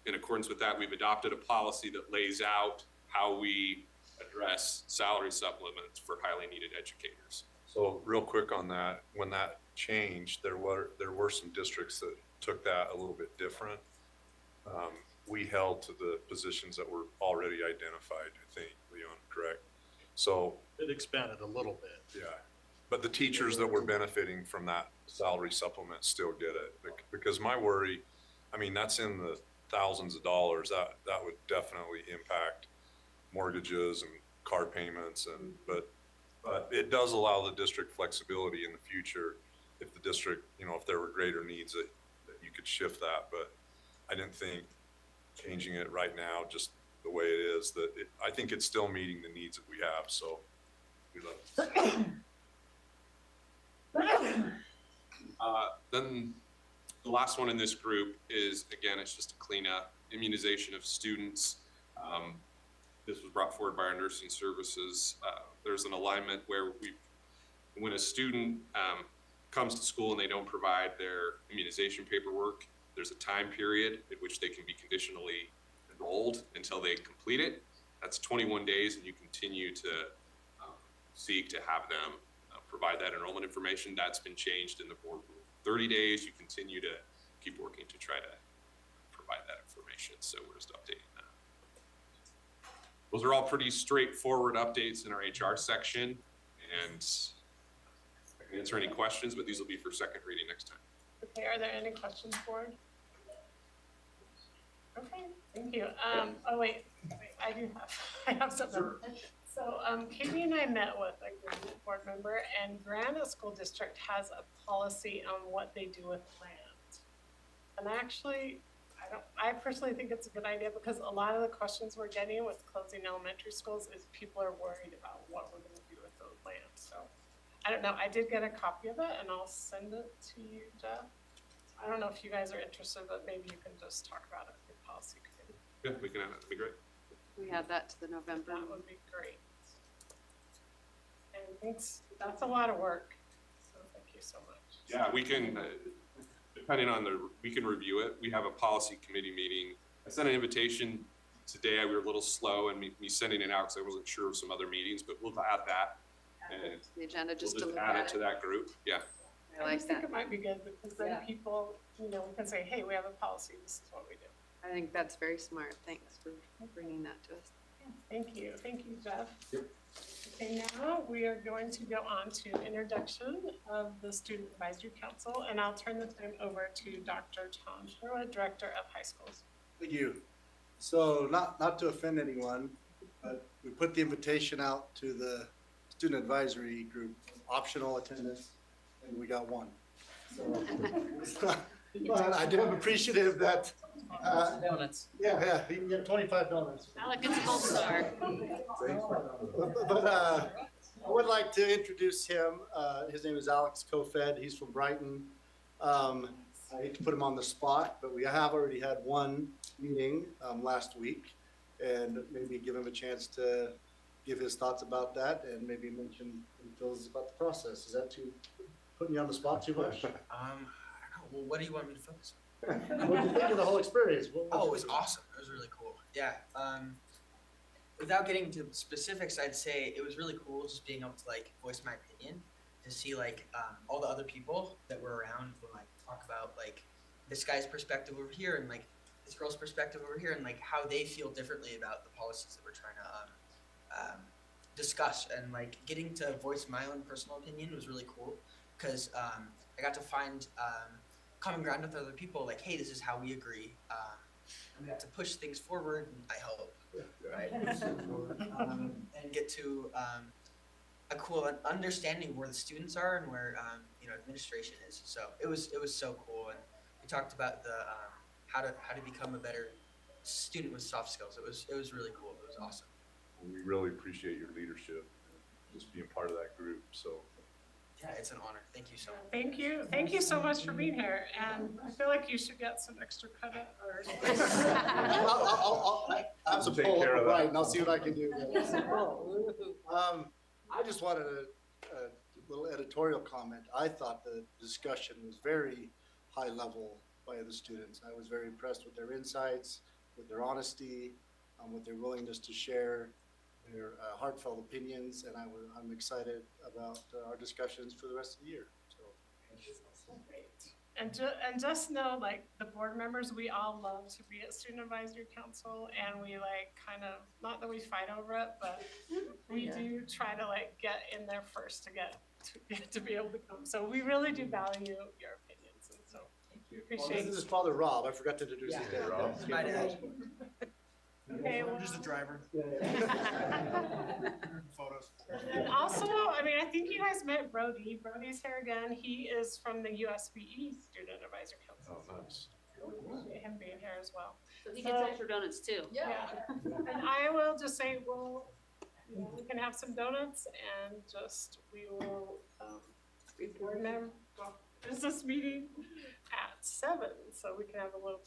in accordance with that, we've adopted a policy that lays out how we address salary supplements for highly needed educators. So real quick on that, when that changed, there were some districts that took that a little bit different. We held to the positions that were already identified, I think, Leon, correct? So It expanded a little bit. yeah, but the teachers that were benefiting from that salary supplement still get it. Because my worry, I mean, that's in the thousands of dollars. That would definitely impact mortgages and car payments, and but it does allow the district flexibility in the future if the district, if there were greater needs that you could shift that. But I didn't think changing it right now, just the way it is, I think it's still meeting the needs that we have. So we love it. Then the last one in this group is, again, it's just a cleanup, immunization of students. This was brought forward by our nursing services. There's an alignment where when a student comes to school and they don't provide their immunization paperwork, there's a time period at which they can be conditionally enrolled until they complete it. That's 21 days, and you continue to seek to have them provide that enrollment information. That's been changed in the board rule. 30 days, you continue to keep working to try to provide that information. So we're just updating that. Those are all pretty straightforward updates in our HR section, and I can answer any questions, but these will be for second reading next time. Okay, are there any questions, board? Okay, thank you. Oh, wait, I have something. So, Katie and I met with a Granite board member, and Granite School District has a policy on what they do with land. And actually, I personally think it's a good idea because a lot of the questions we're getting with closing elementary schools is people are worried about what we're gonna do with those lands. So, I don't know, I did get a copy of it and I'll send it to you, Jeff. I don't know if you guys are interested, but maybe you can just talk about it with policy committee. Yeah, we can have that. That'd be great. We add that to the November. That would be great. And thanks, that's a lot of work, so thank you so much. Yeah, we can, depending on we can review it. We have a policy committee meeting. I sent an invitation today. We were a little slow in me sending it out because I wasn't sure of some other meetings, but we'll add that. And The agenda just we'll to just look add at it to that group. Yeah. I like just think that. it might be good because then Yeah. people, we can say, hey, we have a policy, this is what we do. I think that's very smart. Thanks for bringing that to us. Thank you, Jeff. Yep. Okay, now we are going to go on to introduction of the Student Advisory Council, and I'll turn the time over to Dr. Tom Sherwood, Director of High Schools. Thank you. So not to offend anyone, but we put the invitation out to the student advisory group, optional attendance, and we got one. So, but I am appreciative that, donuts. yeah, you can get 25 donuts. Alec gets a gold star. But I would like to introduce him. His name is Alex Kofed. He's from Brighton. I hate to put him on the spot, but we have already had one meeting last week, and maybe give him a chance to give his thoughts about that, and maybe mention what he feels about the process. Is that putting you on the spot too much? I don't know. Well, what do you want me to focus on? What do you think of the whole experience? Oh, it was awesome. It was really cool. Yeah. Without getting into specifics, I'd say it was really cool just being able to voice my opinion, to see all the other people that were around would talk about this guy's perspective over here and this girl's perspective over here and how they feel differently about the policies that we're trying to discuss, and getting to voice my own personal opinion was really cool because I got to find common ground with other people. Hey, this is how we agree. We got to push things forward. I hope, right? And get to a cool understanding where the students are and where administration is. So it was so cool, and we talked about the how to become a better student with soft skills. It was really cool. It was awesome. We really appreciate your leadership and just being part of that group. So yeah, it's an honor. Thank you so much. Thank you. Thank you so much for being here. And I feel like you should get some extra credit or. I'll have to Take pull care up of right, that. and I'll see what I can do. I just wanted a little editorial comment. I thought the discussion was very high level by the students. I was very impressed with their insights, with their honesty, with their willingness to share their heartfelt opinions, and I'm excited about our discussions for the rest of the year. So. Great. And just know, the board members, we all love to be at Student Advisory Council, and we kind of, not that we fight over it, but we do try to get in there first to get to be able to come. So we really do value your opinions, and so we Well, appreciate this is Father Rob. I forgot to introduce his Yeah. dad. Rob. My dad. Okay, well, I'm just a driver. Photos. and also, I think you guys met Brody. Brody's here again. He is from the USBE Student Advisory Council. Oh, nice. Appreciate him being here as well. So he gets extra donuts too. Yeah. And I will just say, we can have some donuts and we will, board member, business meeting at 7, so we can have a little,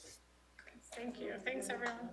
thank you. Thanks, everyone.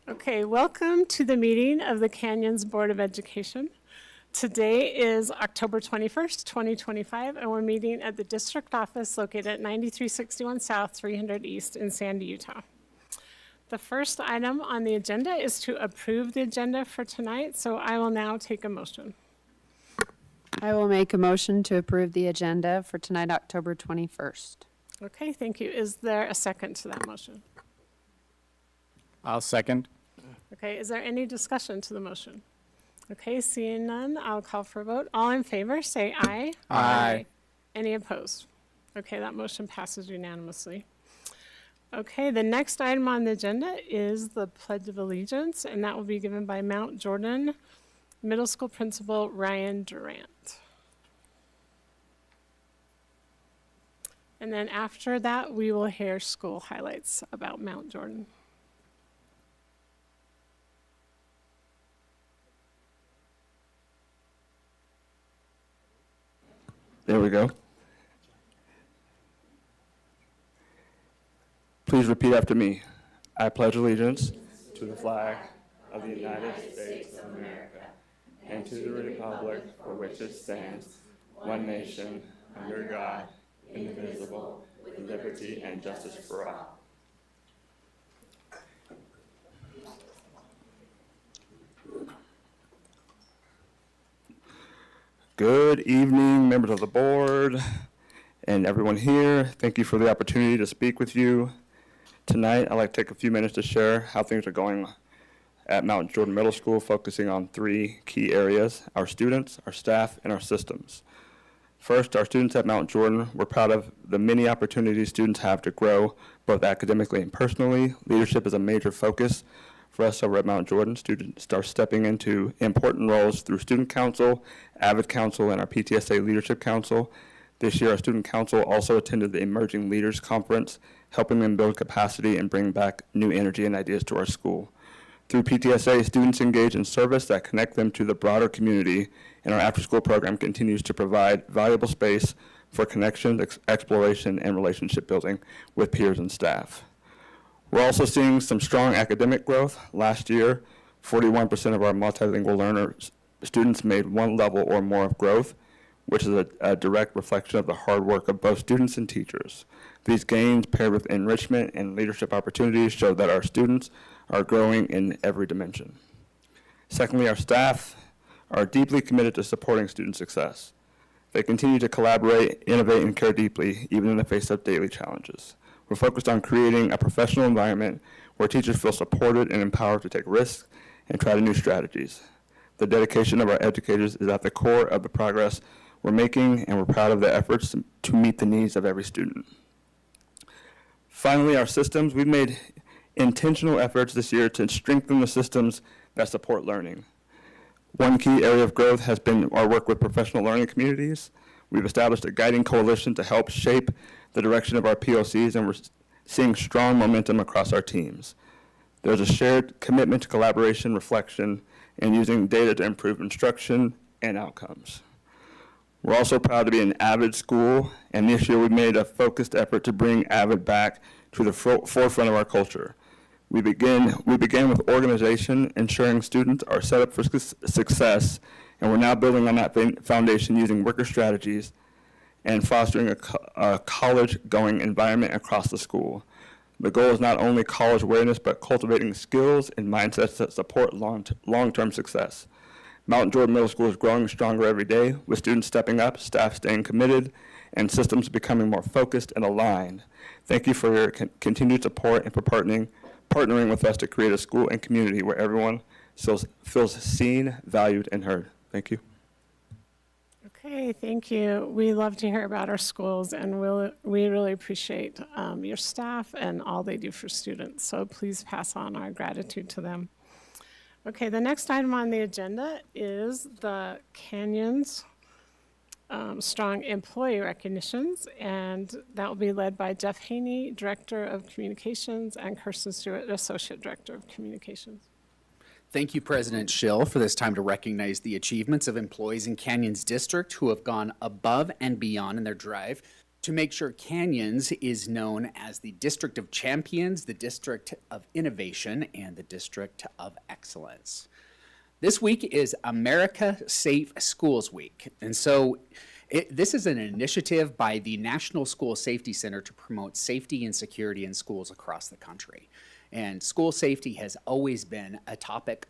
Okay, welcome to the meeting of the Canyons Board of Education. Today is October 21st, 2025, and we're meeting at the district office located at 9361 South, 300 East in Sandy, Utah. The first item on the agenda is to approve the agenda for tonight, so I will now take a motion. I will make a motion to approve the agenda for tonight, October 21st. Okay, thank you. Is there a second to that motion? I'll second. Okay, is there any discussion to the motion? Okay, seeing none, I'll call for a vote. All in favor, say aye. Aye. Any opposed? Okay, that motion passes unanimously. Okay, the next item on the agenda is the Pledge of Allegiance, and that will be given by Mount Jordan Middle School Principal Ryan Durant. And then after that, we will hear school highlights about Mount Jordan. There we go. Please repeat after me. I pledge allegiance to the flag of the United States of America and to the republic for which it stands, one nation, under God, indivisible, with liberty and justice for all. Good evening, members of the board and everyone here. Thank you for the opportunity to speak with you. Tonight, I'd like to take a few minutes to share how things are going at Mount Jordan Middle School, focusing on three key areas: our students, our staff, and our systems. First, our students at Mount Jordan. We're proud of the many opportunities students have to grow, both academically and personally. Leadership is a major focus for us over at Mount Jordan. Students are stepping into important roles through Student Council, Avid Council, and our PTSA Leadership Council. This year, our Student Council also attended the Emerging Leaders Conference, helping them build capacity and bring back new energy and ideas to our school. Through PTSA, students engage in service that connect them to the broader community, and our after-school program continues to provide valuable space for connection, exploration, and relationship building with peers and staff. We're also seeing some strong academic growth. Last year, 41% of our multilingual learners students made one level or more of growth, which is a direct reflection of the hard work of both students and teachers. These gains, paired with enrichment and leadership opportunities, show that our students are growing in every dimension. Secondly, our staff are deeply committed to supporting student success. They continue to collaborate, innovate, and care deeply, even in the face of daily challenges. We're focused on creating a professional environment where teachers feel supported and empowered to take risks and try new strategies. The dedication of our educators is at the core of the progress we're making, and we're proud of the efforts to meet the needs of every student. Finally, our systems. We've made intentional efforts this year to strengthen the systems that support learning. One key area of growth has been our work with professional learning communities. We've established a guiding coalition to help shape the direction of our POCs, and we're seeing strong momentum across our teams. There's a shared commitment to collaboration, reflection, and using data to improve instruction and outcomes. We're also proud to be an Avid school, and this year we made a focused effort to bring Avid back to the forefront of our culture. We began with organization, ensuring students are set up for success, and we're now building on that foundation using worker strategies and fostering a college-going environment across the school. The goal is not only college awareness, but cultivating skills and mindsets that support long-term success. Mount Jordan Middle School is growing stronger every day, with students stepping up, staff staying committed, and systems becoming more focused and aligned. Thank you for your continued support and for partnering with us to create a school and community where everyone feels seen, valued, and heard. Thank you. Okay, thank you. We love to hear about our schools, and we really appreciate your staff and all they do for students. So please pass on our gratitude to them. Okay, the next item on the agenda is the Canyons Strong Employee Recognitions, and that will be led by Jeff Haney, Director of Communications, and Kirsten Stewart, Associate Director of Communications. Thank you, President Schill, for this time to recognize the achievements of employees in Canyons District who have gone above and beyond in their drive to make sure Canyons is known as the District of Champions, the District of Innovation, and the District of Excellence. This week is America Safe Schools Week, and so this is an initiative by the National School Safety Center to promote safety and security in schools across the country. And school safety has always been a topic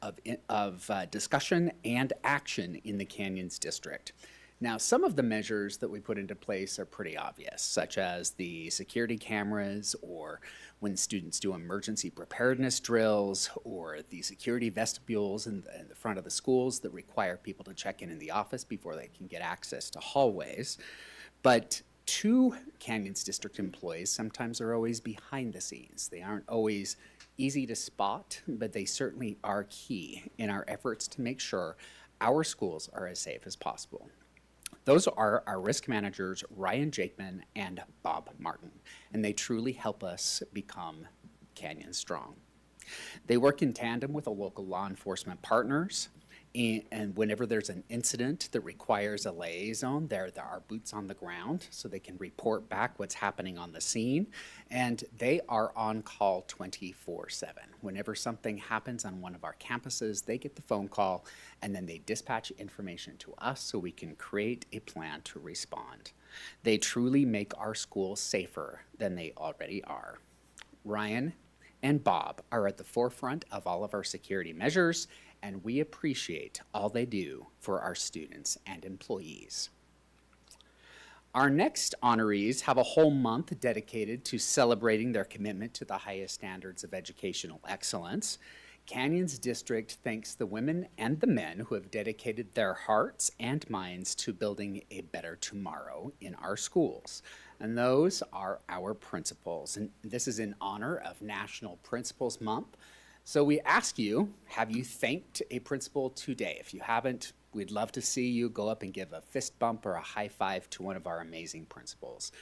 of discussion and action in the Canyons District. Now, some of the measures that we put into place are pretty obvious, such as the security cameras, or when students do emergency preparedness drills, or the security vestibules in the front of the schools that require people to check in the office before they can get access to hallways. But two Canyons District employees sometimes are always behind the scenes. They aren't always easy to spot, but they certainly are key in our efforts to make sure our schools are as safe as possible. Those are our risk managers, Ryan Jakeman and Bob Martin, and they truly help us become Canyon Strong. They work in tandem with the local law enforcement partners, and whenever there's an incident that requires a liaison, there are boots on the ground so they can report back what's happening on the scene, and they are on call 24/7. Whenever something happens on one of our campuses, they get the phone call, and then they dispatch information to us so we can create a plan to respond. They truly make our schools safer than they already are. Ryan and Bob are at the forefront of all of our security measures, and we appreciate all they do for our students and employees. Our next honorees have a whole month dedicated to celebrating their commitment to the highest standards of educational excellence. Canyons District thanks the women and the men who have dedicated their hearts and minds to building a better tomorrow in our schools. And those are our principals. And this is in honor of National Principals Month. So we ask you, have you thanked a principal today? If you haven't, we'd love to see you go up and give a fist bump or a high five to one of our amazing principals.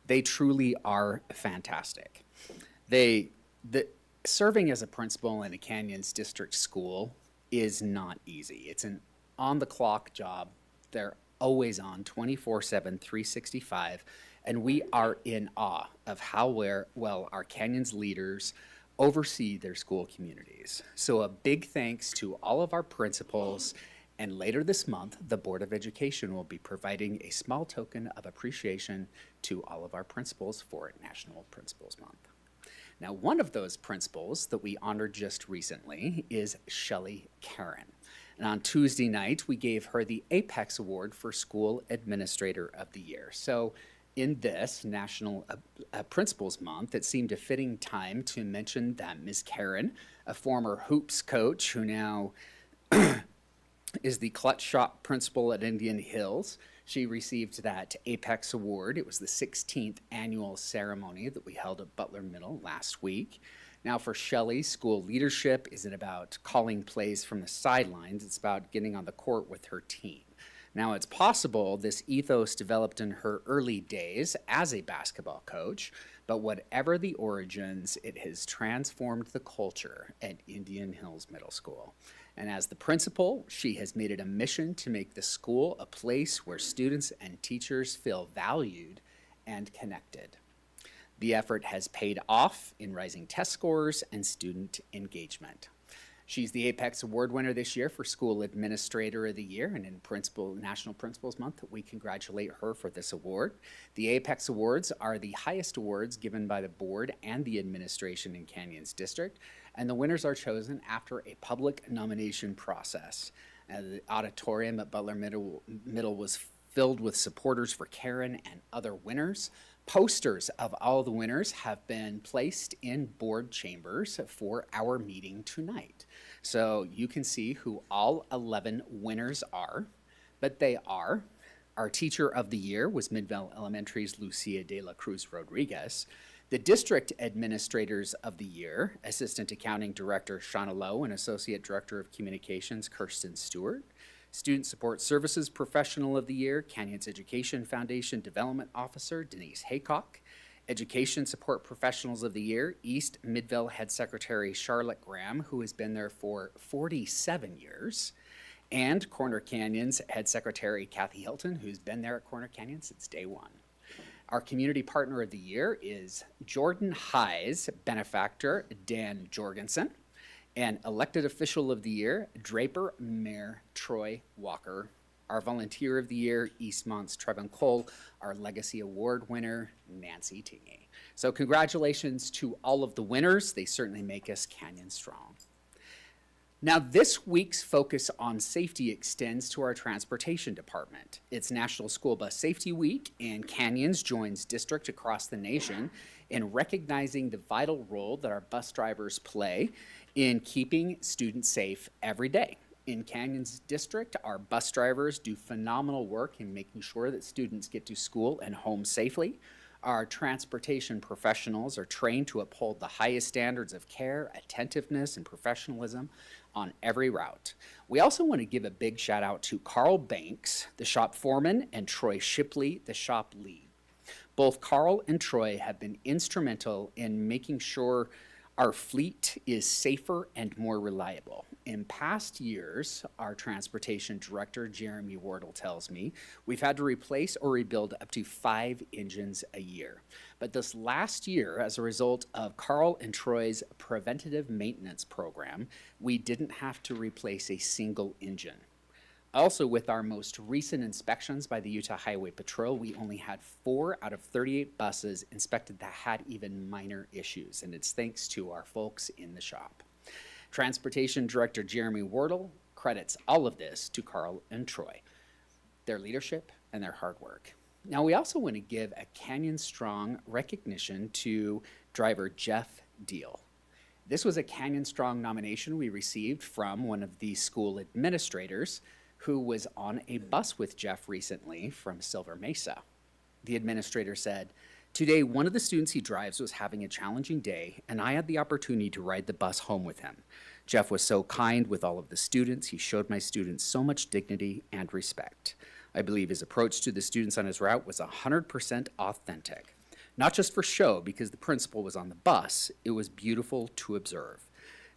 They truly are fantastic. Serving as a principal in a Canyons District school is not easy. It's an on-the-clock job. They're always on 24/7, 365, and we are in awe of how well our Canyons leaders oversee their school communities. So a big thanks to all of our principals, and later this month, the Board of Education will be providing a small token of appreciation to all of our principals for National Principals Month. Now, one of those principals that we honored just recently is Shelley Karen. And on Tuesday night, we gave her the Apex Award for School Administrator of the Year. So in this National Principals Month, it seemed a fitting time to mention that Ms. Karen, a former hoops coach who now is the clutch shot principal at Indian Hills, she received that Apex Award. It was the 16th annual ceremony that we held at Butler Middle last week. Now for Shelley, school leadership isn't about calling plays from the sidelines, it's about getting on the court with her team. Now, it's possible this ethos developed in her early days as a basketball coach, but whatever the origins, it has transformed the culture at Indian Hills Middle School. And as the principal, she has made it a mission to make the school a place where students and teachers feel valued and connected. The effort has paid off in rising test scores and student engagement. She's the Apex Award winner this year for School Administrator of the Year, and in National Principals Month, we congratulate her for this award. The Apex Awards are the highest awards given by the board and the administration in Canyons District, and the winners are chosen after a public nomination process. The auditorium at Butler Middle was filled with supporters for Karen and other winners. Posters of all the winners have been placed in board chambers for our meeting tonight. So you can see who all 11 winners are, but they are: our Teacher of the Year was Midvale Elementary's Lucia de la Cruz Rodriguez. The District Administrators of the Year, Assistant Accounting Director Shauna Lowe and Associate Director of Communications Kirsten Stewart. Student Support Services Professional of the Year, Canyons Education Foundation Development Officer Denise Haycock. Education Support Professionals of the Year, East Midvale Head Secretary Charlotte Graham, who has been there for 47 years. And Corner Canyons Head Secretary Kathy Hilton, who's been there at Corner Canyon since day one. Our community partner of the year is Jordan High's benefactor, Dan Jorgensen, and elected official of the year, Draper Mayor Troy Walker. Our volunteer of the year, Eastmont's Trevin Cole, our legacy award winner, Nancy Tingy. So congratulations to all of the winners. They certainly make us Canyon strong. Now, this week's focus on safety extends to our transportation department. It's National School Bus Safety Week, and Canyons joins districts across the nation in recognizing the vital role that our bus drivers play in keeping students safe every day. In Canyons District, our bus drivers do phenomenal work in making sure that students get to school and home safely. Our transportation professionals are trained to uphold the highest standards of care, attentiveness, and professionalism on every route. We also want to give a big shout out to Carl Banks, the shop foreman, and Troy Shipley, the shop lead. Both Carl and Troy have been instrumental in making sure our fleet is safer and more reliable. In past years, our transportation director, Jeremy Wardle, tells me we've had to replace or rebuild up to 5 engines a year. But this last year, as a result of Carl and Troy's preventative maintenance program, we didn't have to replace a single engine. Also, with our most recent inspections by the Utah Highway Patrol, we only had 4 out of 38 buses inspected that had even minor issues, and it's thanks to our folks in the shop. Transportation Director Jeremy Wardle credits all of this to Carl and Troy, their leadership and their hard work. Now, we also want to give a Canyon Strong recognition to driver Jeff Deal. This was a Canyon Strong nomination we received from one of the school administrators who was on a bus with Jeff recently from Silver Mesa. The administrator said, "Today, one of the students he drives was having a challenging day, and I had the opportunity to ride the bus home with him. Jeff was so kind with all of the students. He showed my students so much dignity and respect. I believe his approach to the students on his route was 100% authentic. Not just for show, because the principal was on the bus, it was beautiful to observe.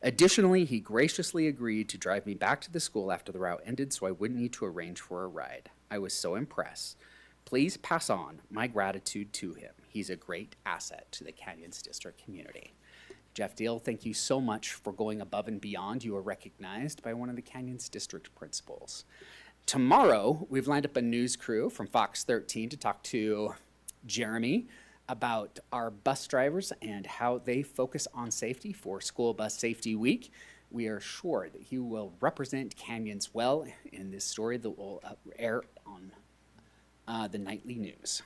Additionally, he graciously agreed to drive me back to the school after the route ended so I wouldn't need to arrange for a ride. I was so impressed. Please pass on my gratitude to him. He's a great asset to the Canyons District community." Jeff Deal, thank you so much for going above and beyond. You are recognized by one of the Canyons District principals. Tomorrow, we've lined up a news crew from Fox 13 to talk to Jeremy about our bus drivers and how they focus on safety for School Bus Safety Week. We are sure that he will represent Canyons well in this story that will air on the nightly news.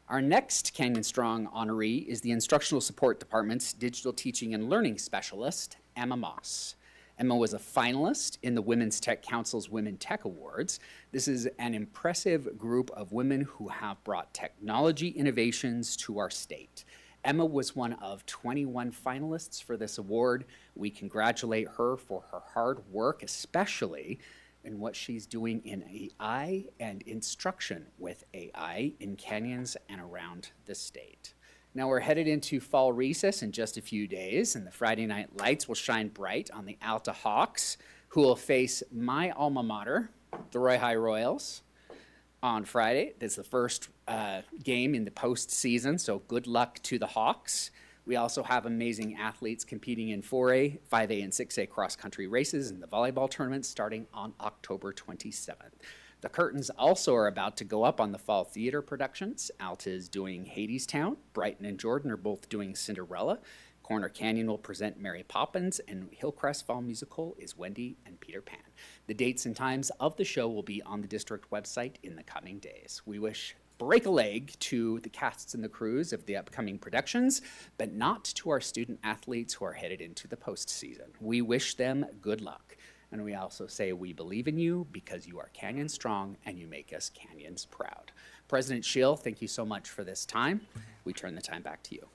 Our next Canyon Strong honoree is the Instructional Support Department's Digital Teaching and Learning Specialist, Emma Moss. Emma was a finalist in the Women's Tech Council's Women Tech Awards. This is an impressive group of women who have brought technology innovations to our state. Emma was one of 21 finalists for this award. We congratulate her for her hard work, especially in what she's doing in AI and instruction with AI in canyons and around the state. Now we're headed into fall recess in just a few days, and the Friday night lights will shine bright on the Alta Hawks, who will face my alma mater, the Roy High Royals, on Friday. That's the first game in the postseason, so good luck to the Hawks. We also have amazing athletes competing in 4A, 5A, and 6A cross-country races in the volleyball tournament starting on October 27th. The curtains also are about to go up on the fall theater productions. Alta is doing Hadestown. Brighton and Jordan are both doing Cinderella. Corner Canyon will present Mary Poppins, and Hillcrest Fall Musical is Wendy and Peter Pan. The dates and times of the show will be on the district website in the coming days. We wish break a leg to the casts and the crews of the upcoming productions, but not to our student athletes who are headed into the postseason. We wish them good luck. And we also say we believe in you because you are Canyon strong and you make us Canyons proud. President Schill, thank you so much for this time. We turn the time back to you.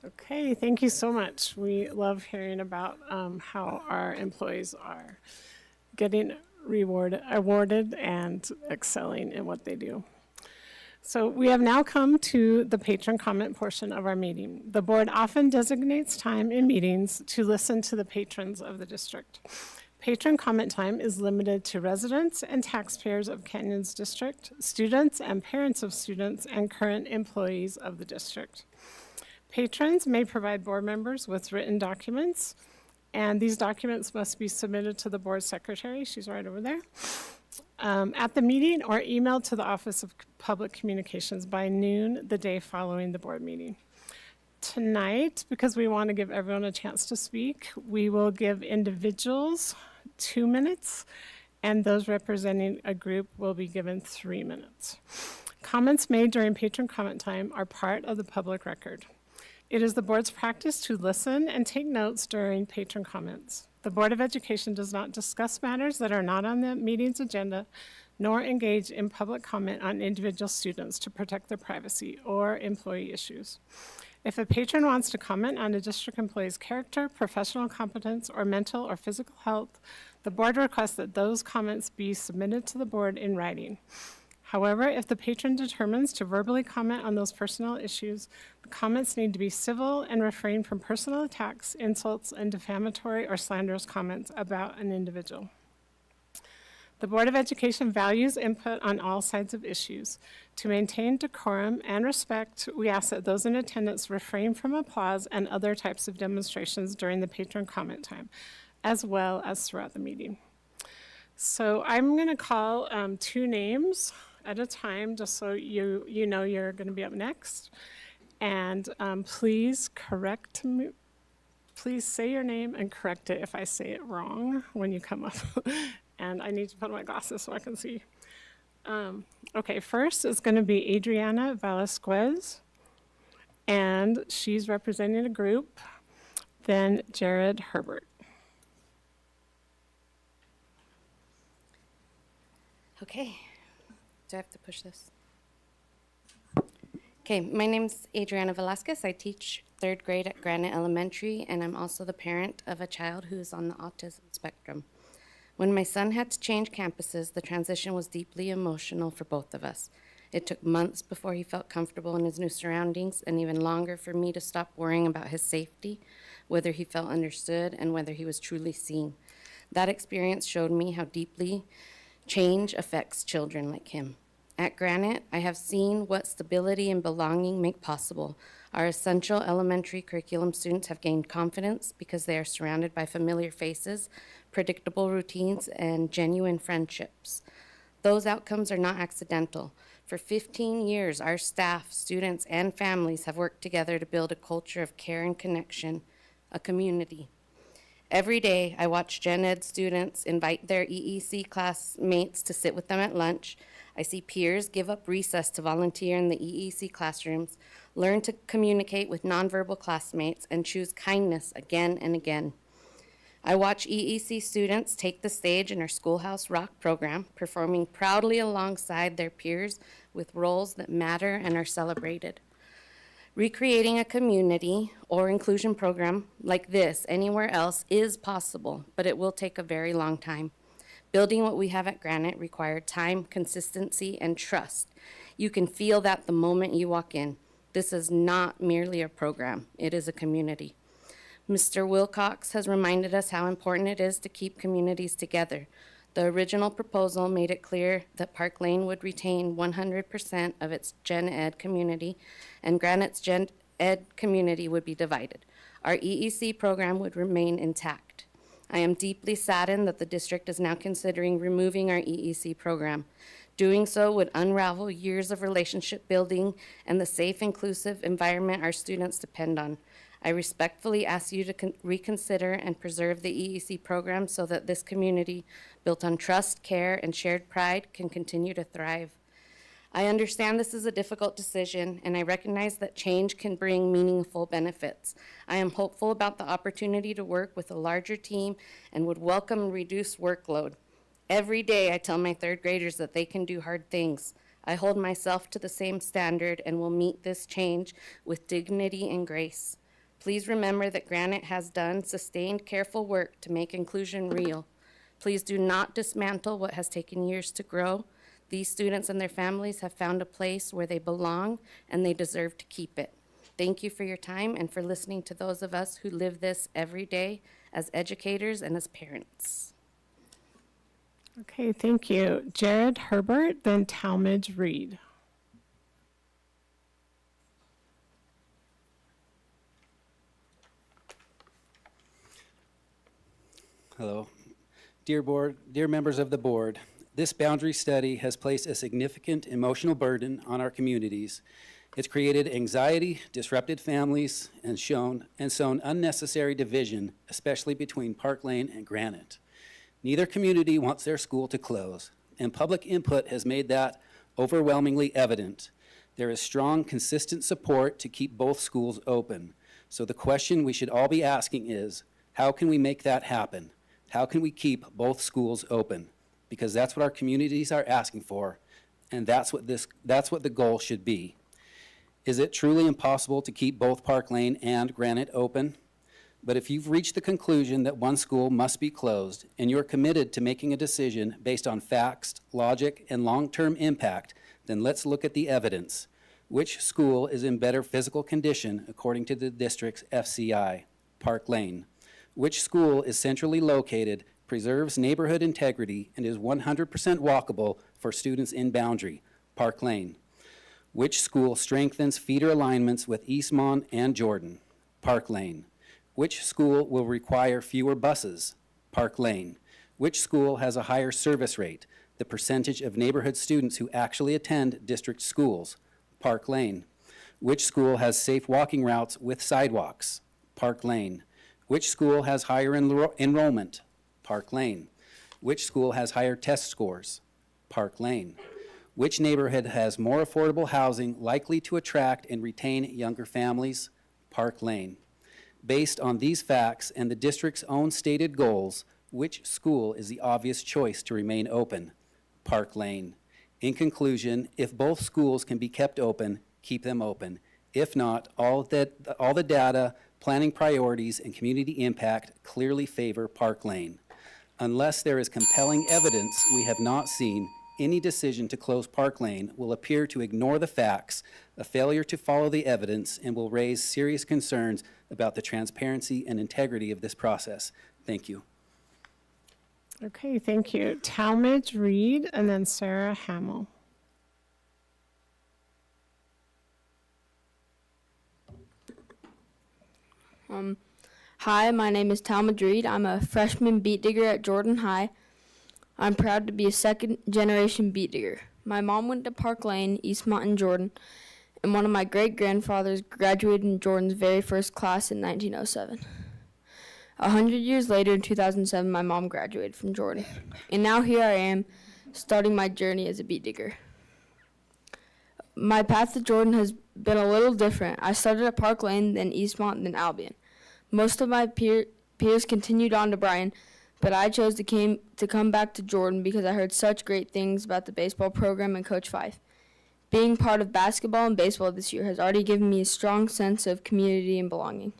Okay, thank you so much. We love hearing about how our employees are getting awarded and excelling in what they do. So we have now come to the patron comment portion of our meeting. The board often designates time in meetings to listen to the patrons of the district. Patron comment time is limited to residents and taxpayers of Canyons District, students and parents of students, and current employees of the district. Patrons may provide board members with written documents, and these documents must be submitted to the board secretary, she's right over there, at the meeting, or emailed to the Office of Public Communications by noon the day following the board meeting. Tonight, because we want to give everyone a chance to speak, we will give individuals 2 minutes, and those representing a group will be given 3 minutes. Comments made during patron comment time are part of the public record. It is the board's practice to listen and take notes during patron comments. The Board of Education does not discuss matters that are not on the meeting's agenda, nor engage in public comment on individual students to protect their privacy or employee issues. If a patron wants to comment on a district employee's character, professional competence, or mental or physical health, the board requests that those comments be submitted to the board in writing. However, if the patron determines to verbally comment on those personal issues, the comments need to be civil and refrain from personal attacks, insults, and defamatory or slanderous comments about an individual. The Board of Education values input on all sides of issues. To maintain decorum and respect, we ask that those in attendance refrain from applause and other types of demonstrations during the patron comment time, as well as throughout the meeting. So I'm going to call 2 names at a time, just so you know you're going to be up next. And please correct me. Please say your name and correct it if I say it wrong when you come up. And I need to put on my glasses so I can see. Okay, first is going to be Adriana Velasquez, and she's representing a group. Then Jared Herbert. Okay, do I have to push this? Okay, my name's Adriana Velasquez. I teach 3rd grade at Granite Elementary, and I'm also the parent of a child who is on the autism spectrum. When my son had to change campuses, the transition was deeply emotional for both of us. It took months before he felt comfortable in his new surroundings, and even longer for me to stop worrying about his safety, whether he felt understood, and whether he was truly seen. That experience showed me how deeply change affects children like him. At Granite, I have seen what stability and belonging make possible. Our essential elementary curriculum students have gained confidence because they are surrounded by familiar faces, predictable routines, and genuine friendships. Those outcomes are not accidental. For 15 years, our staff, students, and families have worked together to build a culture of care and connection, a community. Every day, I watch Gen Ed students invite their EEC classmates to sit with them at lunch. I see peers give up recess to volunteer in the EEC classrooms, learn to communicate with nonverbal classmates, and choose kindness again and again. I watch EEC students take the stage in our Schoolhouse Rock program, performing proudly alongside their peers with roles that matter and are celebrated. Recreating a community or inclusion program like this anywhere else is possible, but it will take a very long time. Building what we have at Granite required time, consistency, and trust. You can feel that the moment you walk in. This is not merely a program, it is a community. Mr. Wilcox has reminded us how important it is to keep communities together. The original proposal made it clear that Park Lane would retain 100% of its Gen Ed community, and Granite's Gen Ed community would be divided. Our EEC program would remain intact. I am deeply saddened that the district is now considering removing our EEC program. Doing so would unravel years of relationship building and the safe, inclusive environment our students depend on. I respectfully ask you to reconsider and preserve the EEC program so that this community, built on trust, care, and shared pride, can continue to thrive. I understand this is a difficult decision, and I recognize that change can bring meaningful benefits. I am hopeful about the opportunity to work with a larger team and would welcome reduced workload. Every day I tell my 3rd graders that they can do hard things. I hold myself to the same standard and will meet this change with dignity and grace. Please remember that Granite has done sustained, careful work to make inclusion real. Please do not dismantle what has taken years to grow. These students and their families have found a place where they belong, and they deserve to keep it. Thank you for your time and for listening to those of us who live this every day as educators and as parents. Okay, thank you. Jared Herbert, then Talmadge Reed. Hello. Dear board, dear members of the board, this boundary study has placed a significant emotional burden on our communities. It's created anxiety, disrupted families, and sown unnecessary division, especially between Park Lane and Granite. Neither community wants their school to close, and public input has made that overwhelmingly evident. There is strong, consistent support to keep both schools open. So the question we should all be asking is, how can we make that happen? How can we keep both schools open? Because that's what our communities are asking for, and that's what the goal should be. Is it truly impossible to keep both Park Lane and Granite open? But if you've reached the conclusion that one school must be closed, and you're committed to making a decision based on facts, logic, and long-term impact, then let's look at the evidence. Which school is in better physical condition according to the district's FCI? Park Lane. Which school is centrally located, preserves neighborhood integrity, and is 100% walkable for students in Boundary? Park Lane. Which school strengthens feeder alignments with Eastmont and Jordan? Park Lane. Which school will require fewer buses? Park Lane. Which school has a higher service rate, the percentage of neighborhood students who actually attend district schools? Park Lane. Which school has safe walking routes with sidewalks? Park Lane. Which school has higher enrollment? Park Lane. Which school has higher test scores? Park Lane. Which neighborhood has more affordable housing likely to attract and retain younger families? Park Lane. Based on these facts and the district's own stated goals, which school is the obvious choice to remain open? Park Lane. In conclusion, if both schools can be kept open, keep them open. If not, all the data, planning priorities, and community impact clearly favor Park Lane. Unless there is compelling evidence we have not seen, any decision to close Park Lane will appear to ignore the facts, a failure to follow the evidence, and will raise serious concerns about the transparency and integrity of this process. Thank you. Okay, thank you. Talmadge Reed, and then Sarah Hamill. Hi, my name is Talmadge Reed. I'm a freshman beet digger at Jordan High. I'm proud to be a second-generation beet digger. My mom went to Park Lane, Eastmont, and Jordan, and one of my great-grandfathers graduated in Jordan's very first class in 1907. 100 years later, in 2007, my mom graduated from Jordan. And now here I am, starting my journey as a beet digger. My path to Jordan has been a little different. I started at Park Lane, then Eastmont, then Albion. Most of my peers continued on to Bryan, but I chose to come back to Jordan because I heard such great things about the baseball program and Coach Fife. Being part of basketball and baseball this year has already given me a strong sense of community and belonging.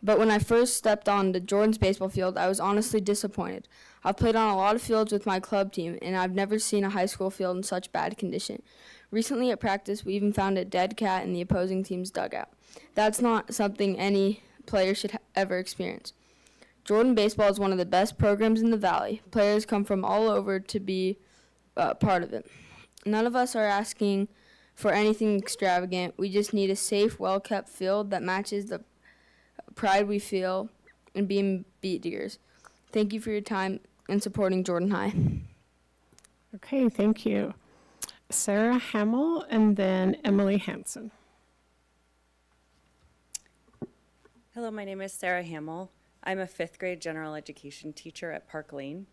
But when I first stepped on the Jordan's baseball field, I was honestly disappointed. I've played on a lot of fields with my club team, and I've never seen a high school field in such bad condition. Recently at practice, we even found a dead cat in the opposing team's dugout. That's not something any player should ever experience. Jordan baseball is one of the best programs in the Valley. Players come from all over to be part of it. None of us are asking for anything extravagant. We just need a safe, well-kept field that matches the pride we feel in being beet diggers. Thank you for your time and supporting Jordan High. Okay, thank you. Sarah Hamill, and then Emily Hansen. Hello, my name is Sarah Hamill. I'm a 5th grade general education teacher at Park Lane.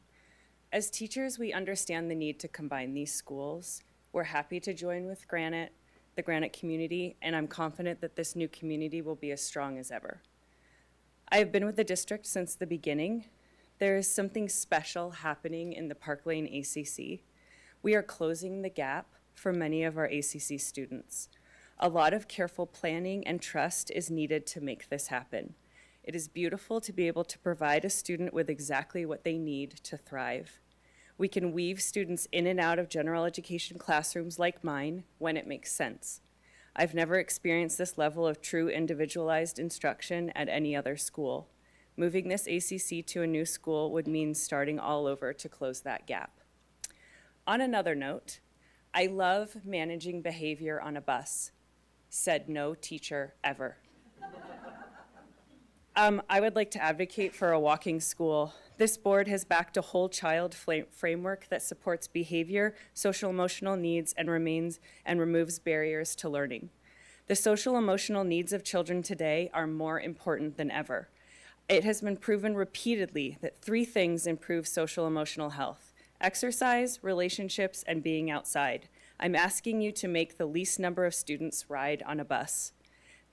As teachers, we understand the need to combine these schools. We're happy to join with Granite, the Granite community, and I'm confident that this new community will be as strong as ever. I have been with the district since the beginning. There is something special happening in the Park Lane ACC. We are closing the gap for many of our ACC students. A lot of careful planning and trust is needed to make this happen. It is beautiful to be able to provide a student with exactly what they need to thrive. We can weave students in and out of general education classrooms like mine when it makes sense. I've never experienced this level of true individualized instruction at any other school. Moving this ACC to a new school would mean starting all over to close that gap. On another note, I love managing behavior on a bus. Said no teacher ever. I would like to advocate for a walking school. This board has backed a whole child framework that supports behavior, social emotional needs, and removes barriers to learning. The social emotional needs of children today are more important than ever. It has been proven repeatedly that 3 things improve social emotional health: exercise, relationships, and being outside. I'm asking you to make the least number of students ride on a bus.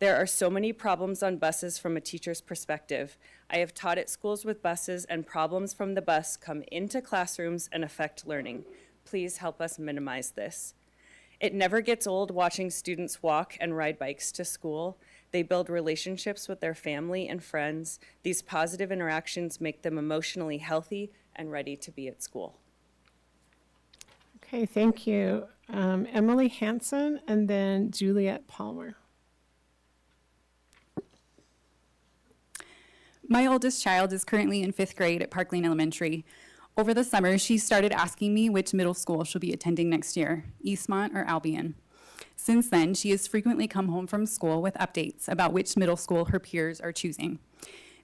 There are so many problems on buses from a teacher's perspective. I have taught at schools with buses, and problems from the bus come into classrooms and affect learning. Please help us minimize this. It never gets old watching students walk and ride bikes to school. They build relationships with their family and friends. These positive interactions make them emotionally healthy and ready to be at school. Okay, thank you. Emily Hanson and then Juliet Palmer. My oldest child is currently in 5th grade at Park Lane Elementary. Over the summer, she started asking me which middle school she'll be attending next year, Eastmont or Albion. Since then, she has frequently come home from school with updates about which middle school her peers are choosing.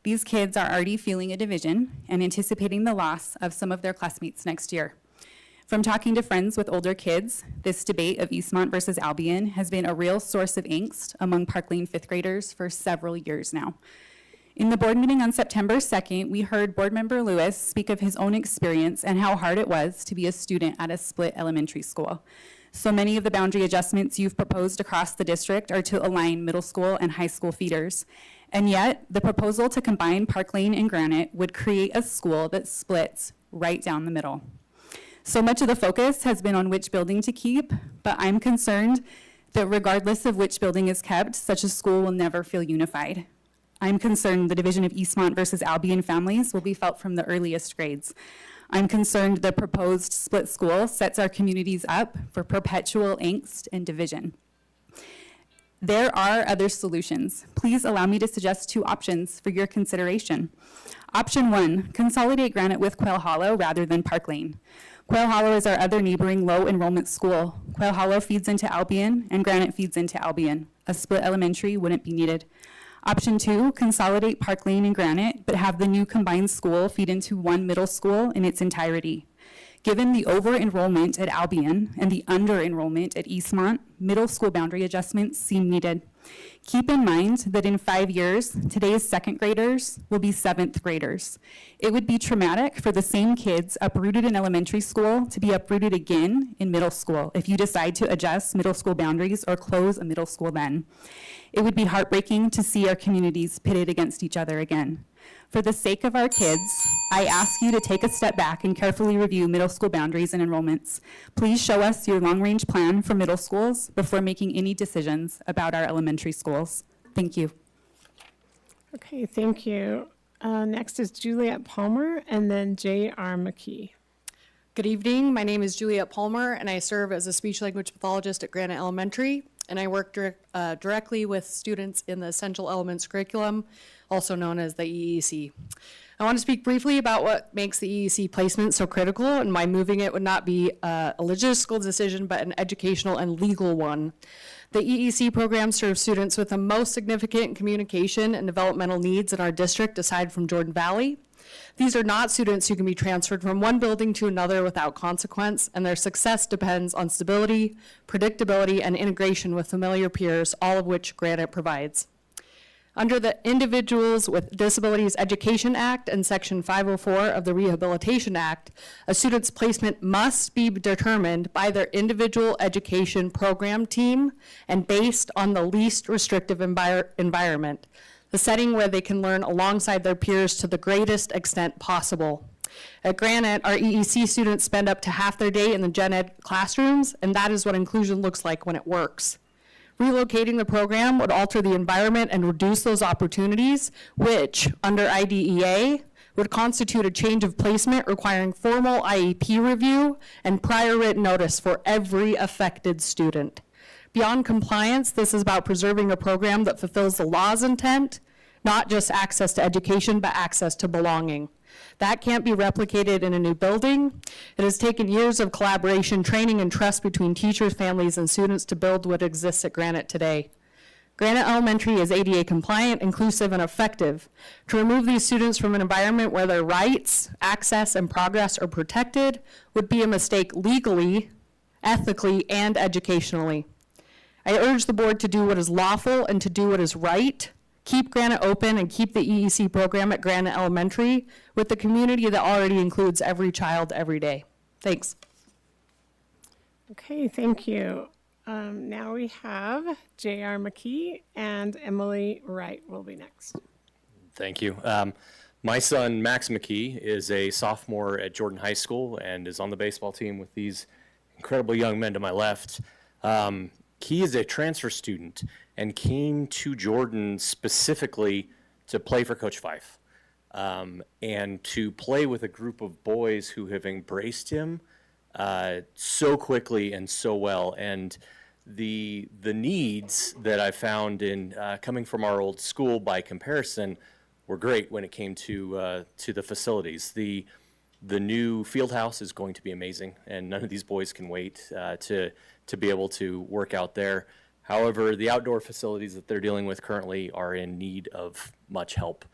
These kids are already feeling a division and anticipating the loss of some of their classmates next year. From talking to friends with older kids, this debate of Eastmont versus Albion has been a real source of angst among Park Lane 5th graders for several years now. In the board meeting on September 2nd, we heard board member Lewis speak of his own experience and how hard it was to be a student at a split elementary school. So many of the boundary adjustments you've proposed across the district are to align middle school and high school feeders. And yet, the proposal to combine Park Lane and Granite would create a school that splits right down the middle. So much of the focus has been on which building to keep, but I'm concerned that regardless of which building is kept, such a school will never feel unified. I'm concerned the division of Eastmont versus Albion families will be felt from the earliest grades. I'm concerned the proposed split school sets our communities up for perpetual angst and division. There are other solutions. Please allow me to suggest 2 options for your consideration. Option 1, consolidate Granite with Quail Hollow rather than Park Lane. Quail Hollow is our other neighboring low enrollment school. Quail Hollow feeds into Albion and Granite feeds into Albion. A split elementary wouldn't be needed. Option 2, consolidate Park Lane and Granite, but have the new combined school feed into one middle school in its entirety. Given the over-enrollment at Albion and the under-enrollment at Eastmont, middle school boundary adjustments seem needed. Keep in mind that in 5 years, today's 2nd graders will be 7th graders. It would be traumatic for the same kids uprooted in elementary school to be uprooted again in middle school if you decide to adjust middle school boundaries or close a middle school then. It would be heartbreaking to see our communities pitted against each other again. For the sake of our kids, I ask you to take a step back and carefully review middle school boundaries and enrollments. Please show us your long-range plan for middle schools before making any decisions about our elementary schools. Thank you. Okay, thank you. Next is Juliet Palmer and then J.R. McKee. Good evening. My name is Juliet Palmer, and I serve as a speech-language pathologist at Granite Elementary, and I work directly with students in the Essential Elements curriculum, also known as the EEC. I want to speak briefly about what makes the EEC placement so critical and why moving it would not be a logistical decision, but an educational and legal one. The EEC program serves students with the most significant communication and developmental needs in our district, aside from Jordan Valley. These are not students who can be transferred from one building to another without consequence, and their success depends on stability, predictability, and integration with familiar peers, all of which Granite provides. Under the Individuals with Disabilities Education Act and Section 504 of the Rehabilitation Act, a student's placement must be determined by their individual education program team and based on the least restrictive environment, the setting where they can learn alongside their peers to the greatest extent possible. At Granite, our EEC students spend up to half their day in the gen ed classrooms, and that is what inclusion looks like when it works. Relocating the program would alter the environment and reduce those opportunities, which, under IDEA, would constitute a change of placement requiring formal IEP review and prior written notice for every affected student. Beyond compliance, this is about preserving a program that fulfills the law's intent not just access to education, but access to belonging. That can't be replicated in a new building. It has taken years of collaboration, training, and trust between teachers, families, and students to build what exists at Granite today. Granite Elementary is ADA compliant, inclusive, and effective. To remove these students from an environment where their rights, access, and progress are protected would be a mistake legally, ethically, and educationally. I urge the board to do what is lawful and to do what is right. Keep Granite open and keep the EEC program at Granite Elementary with the community that already includes every child every day. Thanks. Okay, thank you. Now we have J.R. McKee and Emily Wright will be next. Thank you. My son, Max McKee, is a sophomore at Jordan High School and is on the baseball team with these incredible young men to my left. He is a transfer student and came to Jordan specifically to play for Coach Fife and to play with a group of boys who have embraced him so quickly and so well. And the needs that I found in coming from our old school by comparison were great when it came to the facilities. The new field house is going to be amazing, and none of these boys can wait to be able to work out there. However, the outdoor facilities that they're dealing with currently are in need of much help.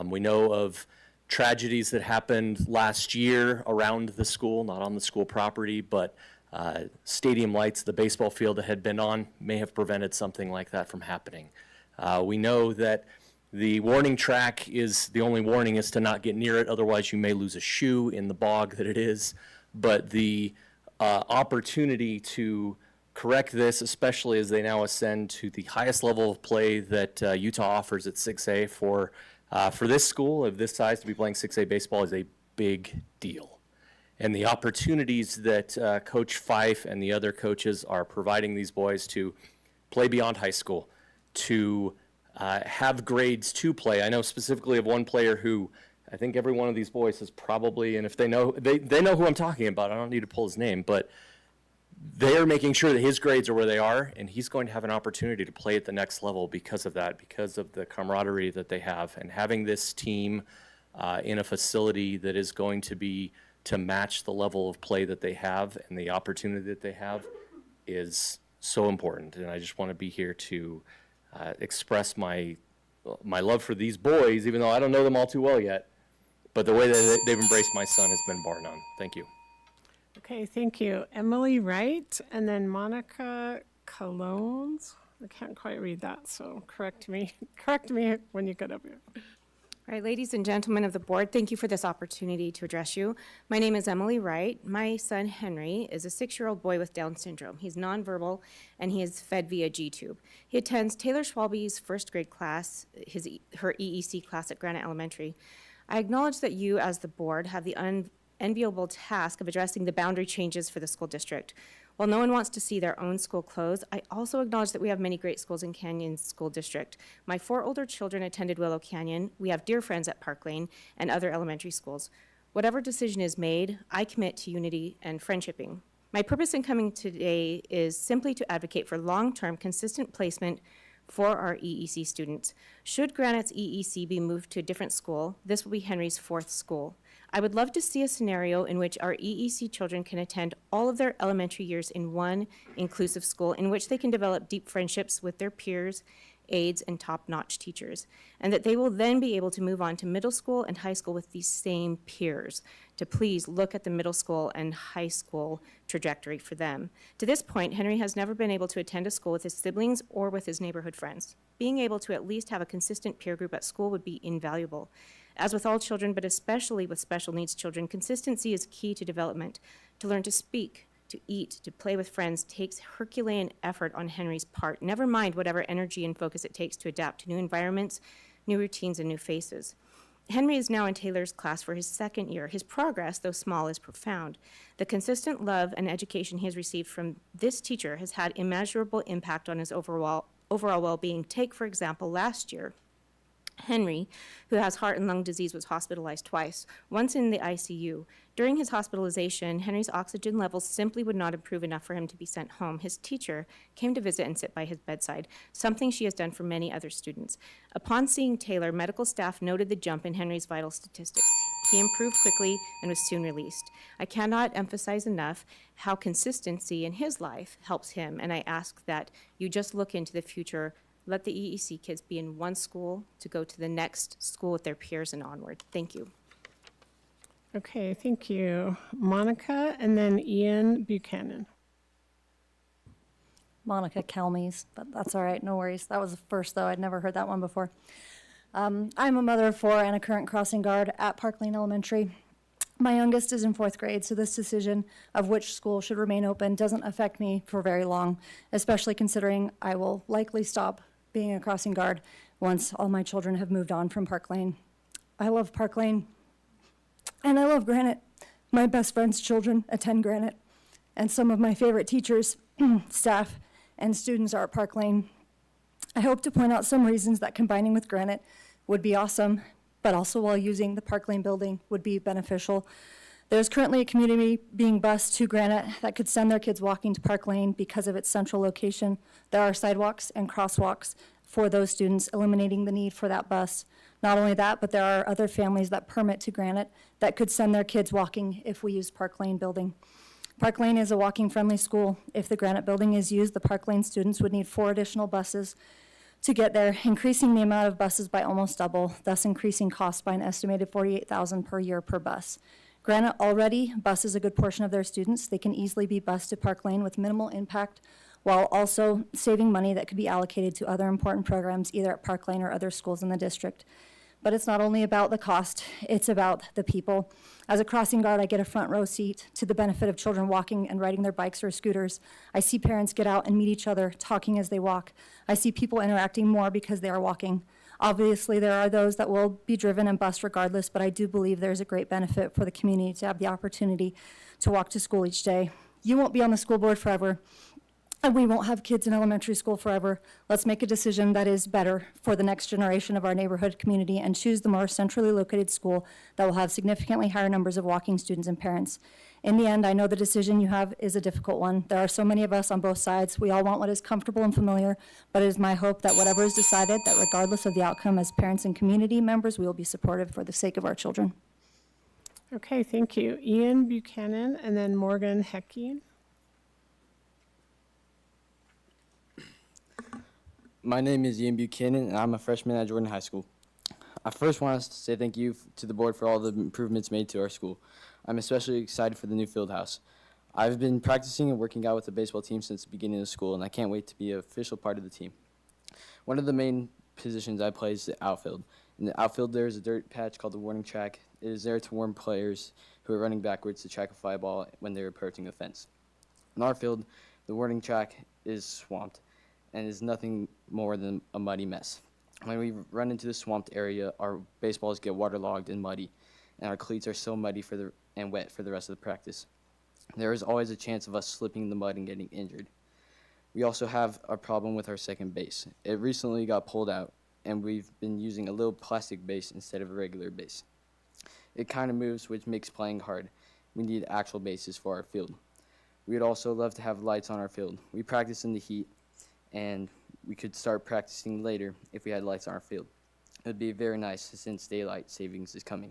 We know of tragedies that happened last year around the school, not on the school property, but stadium lights, the baseball field that had been on, may have prevented something like that from happening. We know that the warning track is, the only warning is to not get near it, otherwise you may lose a shoe in the bog that it is. But the opportunity to correct this, especially as they now ascend to the highest level of play that Utah offers at 6A for this school of this size to be playing 6A baseball is a big deal. And the opportunities that Coach Fife and the other coaches are providing these boys to play beyond high school, to have grades to play. I know specifically of one player who I think every one of these boys has probably, and if they know who I'm talking about, I don't need to pull his name, but they are making sure that his grades are where they are, and he's going to have an opportunity to play at the next level because of that, because of the camaraderie that they have. And having this team in a facility that is going to be to match the level of play that they have and the opportunity that they have is so important. And I just want to be here to express my love for these boys, even though I don't know them all too well yet. But the way that they've embraced my son has been bar none. Thank you. Okay, thank you. Emily Wright and then Monica Colognes. I can't quite read that, so correct me when you get up here. All right, ladies and gentlemen of the board, thank you for this opportunity to address you. My name is Emily Wright. My son, Henry, is a 6-year-old boy with Down syndrome. He's nonverbal, and he is fed via G-tube. He attends Taylor Schwalbe's first grade class, her EEC class at Granite Elementary. I acknowledge that you, as the board, have the unenviable task of addressing the boundary changes for the school district. While no one wants to see their own school close, I also acknowledge that we have many great schools in Canyon School District. My 4 older children attended Willow Canyon. We have dear friends at Park Lane and other elementary schools. Whatever decision is made, I commit to unity and friendshipping. My purpose in coming today is simply to advocate for long-term, consistent placement for our EEC students. Should Granite's EEC be moved to a different school, this will be Henry's 4th school. I would love to see a scenario in which our EEC children can attend all of their elementary years in one inclusive school in which they can develop deep friendships with their peers, aides, and top-notch teachers, and that they will then be able to move on to middle school and high school with these same peers, to please look at the middle school and high school trajectory for them. To this point, Henry has never been able to attend a school with his siblings or with his neighborhood friends. Being able to at least have a consistent peer group at school would be invaluable. As with all children, but especially with special needs children, consistency is key to development. To learn to speak, to eat, to play with friends takes Herculean effort on Henry's part, never mind whatever energy and focus it takes to adapt to new environments, new routines, and new faces. Henry is now in Taylor's class for his 2nd year. His progress, though small, is profound. The consistent love and education he has received from this teacher has had immeasurable impact on his overall well-being. Take, for example, last year, Henry, who has heart and lung disease, was hospitalized twice, once in the ICU. During his hospitalization, Henry's oxygen levels simply would not improve enough for him to be sent home. His teacher came to visit and sit by his bedside, something she has done for many other students. Upon seeing Taylor, medical staff noted the jump in Henry's vital statistics. He improved quickly and was soon released. I cannot emphasize enough how consistency in his life helps him, and I ask that you just look into the future. Let the EEC kids be in one school to go to the next school with their peers and onward. Thank you. Okay, thank you. Monica and then Ian Buchanan. Monica Kelmies, but that's all right, no worries. That was the first, though. I'd never heard that one before. I'm a mother of 4 and a current crossing guard at Park Lane Elementary. My youngest is in 4th grade, so this decision of which school should remain open doesn't affect me for very long, especially considering I will likely stop being a crossing guard once all my children have moved on from Park Lane. I love Park Lane, and I love Granite. My best friend's children attend Granite, and some of my favorite teachers, staff, and students are at Park Lane. I hope to point out some reasons that combining with Granite would be awesome, but also while using the Park Lane building would be beneficial. There's currently a community being bused to Granite that could send their kids walking to Park Lane because of its central location. There are sidewalks and crosswalks for those students, eliminating the need for that bus. Not only that, but there are other families that permit to Granite that could send their kids walking if we use Park Lane building. Park Lane is a walking-friendly school. If the Granite building is used, the Park Lane students would need 4 additional buses to get there, increasing the amount of buses by almost double, thus increasing costs by an estimated $48,000 per year per bus. Granite already buses a good portion of their students. They can easily be bused to Park Lane with minimal impact, while also saving money that could be allocated to other important programs, either at Park Lane or other schools in the district. But it's not only about the cost, it's about the people. As a crossing guard, I get a front row seat to the benefit of children walking and riding their bikes or scooters. I see parents get out and meet each other, talking as they walk. I see people interacting more because they are walking. Obviously, there are those that will be driven and bused regardless, but I do believe there's a great benefit for the community to have the opportunity to walk to school each day. You won't be on the school board forever, and we won't have kids in elementary school forever. Let's make a decision that is better for the next generation of our neighborhood community and choose the more centrally located school that will have significantly higher numbers of walking students and parents. In the end, I know the decision you have is a difficult one. There are so many of us on both sides. We all want what is comfortable and familiar, but it is my hope that whatever is decided, that regardless of the outcome, as parents and community members, we will be supportive for the sake of our children. Okay, thank you. Ian Buchanan and then Morgan Hecking. My name is Ian Buchanan, and I'm a freshman at Jordan High School. I first want to say thank you to the board for all the improvements made to our school. I'm especially excited for the new field house. I've been practicing and working out with the baseball team since the beginning of school, and I can't wait to be an official part of the team. One of the main positions I play is the outfield. In the outfield, there is a dirt patch called the warning track. It is there to warn players who are running backwards to track a fly ball when they're approaching the fence. In our field, the warning track is swamped and is nothing more than a muddy mess. When we run into the swamped area, our baseballs get waterlogged and muddy, and our cleats are so muddy and wet for the rest of the practice. There is always a chance of us slipping in the mud and getting injured. We also have a problem with our second base. It recently got pulled out, and we've been using a little plastic base instead of a regular base. It kind of moves, which makes playing hard. We need actual bases for our field. We'd also love to have lights on our field. We practice in the heat, and we could start practicing later if we had lights on our field. It would be very nice since daylight savings is coming.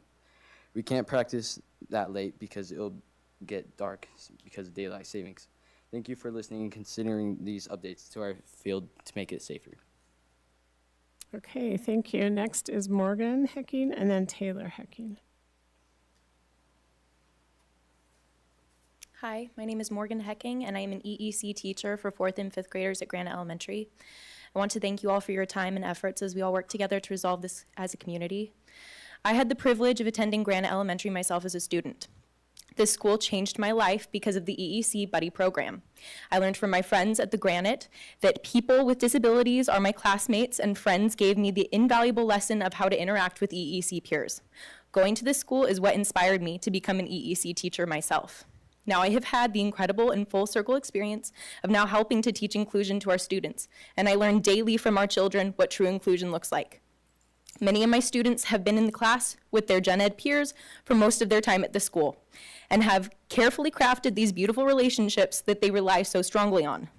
We can't practice that late because it'll get dark because of daylight savings. Thank you for listening and considering these updates to our field to make it safer. Okay, thank you. Next is Morgan Hecking and then Taylor Hecking. Hi, my name is Morgan Hecking, and I am an EEC teacher for 4th and 5th graders at Granite Elementary. I want to thank you all for your time and efforts as we all work together to resolve this as a community. I had the privilege of attending Granite Elementary myself as a student. This school changed my life because of the EEC Buddy Program. I learned from my friends at the Granite that people with disabilities are my classmates, and friends gave me the invaluable lesson of how to interact with EEC peers. Going to this school is what inspired me to become an EEC teacher myself. Now I have had the incredible and full circle experience of now helping to teach inclusion to our students, and I learn daily from our children what true inclusion looks like. Many of my students have been in the class with their gen ed peers for most of their time at the school and have carefully crafted these beautiful relationships that they rely so strongly on.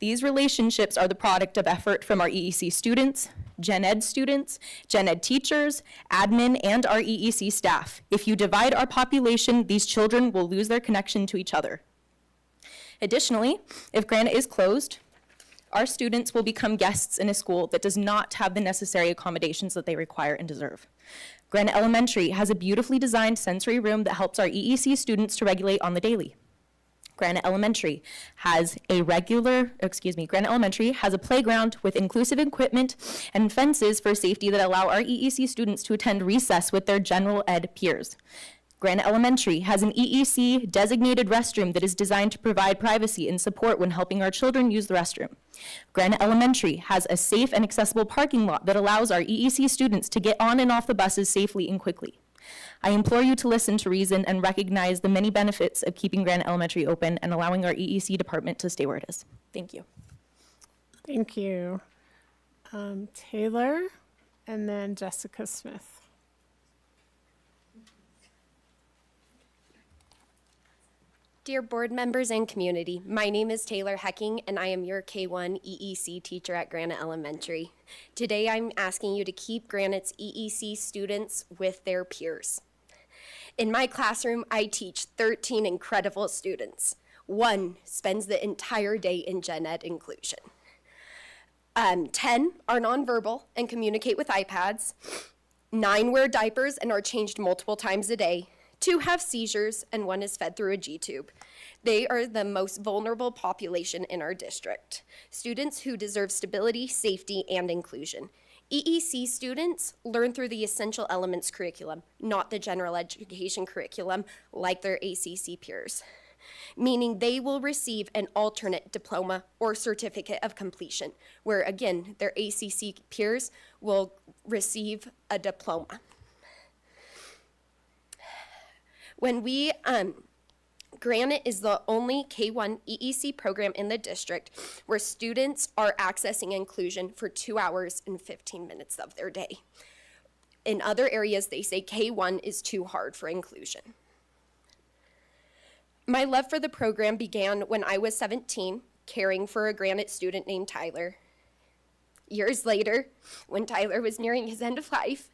These relationships are the product of effort from our EEC students, gen ed teachers, admin, and our EEC staff. If you divide our population, these children will lose their connection to each other. Additionally, if Granite is closed, our students will become guests in a school that does not have the necessary accommodations that they require and deserve. Granite Elementary has a beautifully designed sensory room that helps our EEC students to regulate on the daily. Granite Elementary has a playground with inclusive equipment and fences for safety that allow our EEC students to attend recess with their general ed peers. Granite Elementary has an EEC designated restroom that is designed to provide privacy and support when helping our children use the restroom. Granite Elementary has a safe and accessible parking lot that allows our EEC students to get on and off the buses safely and quickly. I implore you to listen to reason and recognize the many benefits of keeping Granite Elementary open and allowing our EEC department to stay where it is. Thank you. Thank you. Taylor, and then Jessica Smith. Dear board members and community, my name is Taylor Hecking, and I am your K-1 EEC teacher at Granite Elementary. Today, I'm asking you to keep Granite's EEC students with their peers. In my classroom, I teach 13 incredible students. 1 spends the entire day in gen ed inclusion. 10 are nonverbal and communicate with iPads. 9 wear diapers and are changed multiple times a day. 2 have seizures, and 1 is fed through a G-tube. They are the most vulnerable population in our district. Students who deserve stability, safety, and inclusion. EEC students learn through the essential elements curriculum, not the general education curriculum like their ACC peers, meaning they will receive an alternate diploma or certificate of completion, where again, their ACC peers will receive a diploma. When we, Granite is the only K-1 EEC program in the district where students are accessing inclusion for 2 hours and 15 minutes of their day. In other areas, they say K-1 is too hard for inclusion. My love for the program began when I was 17, caring for a Granite student named Tyler. Years later, when Tyler was nearing his end of life,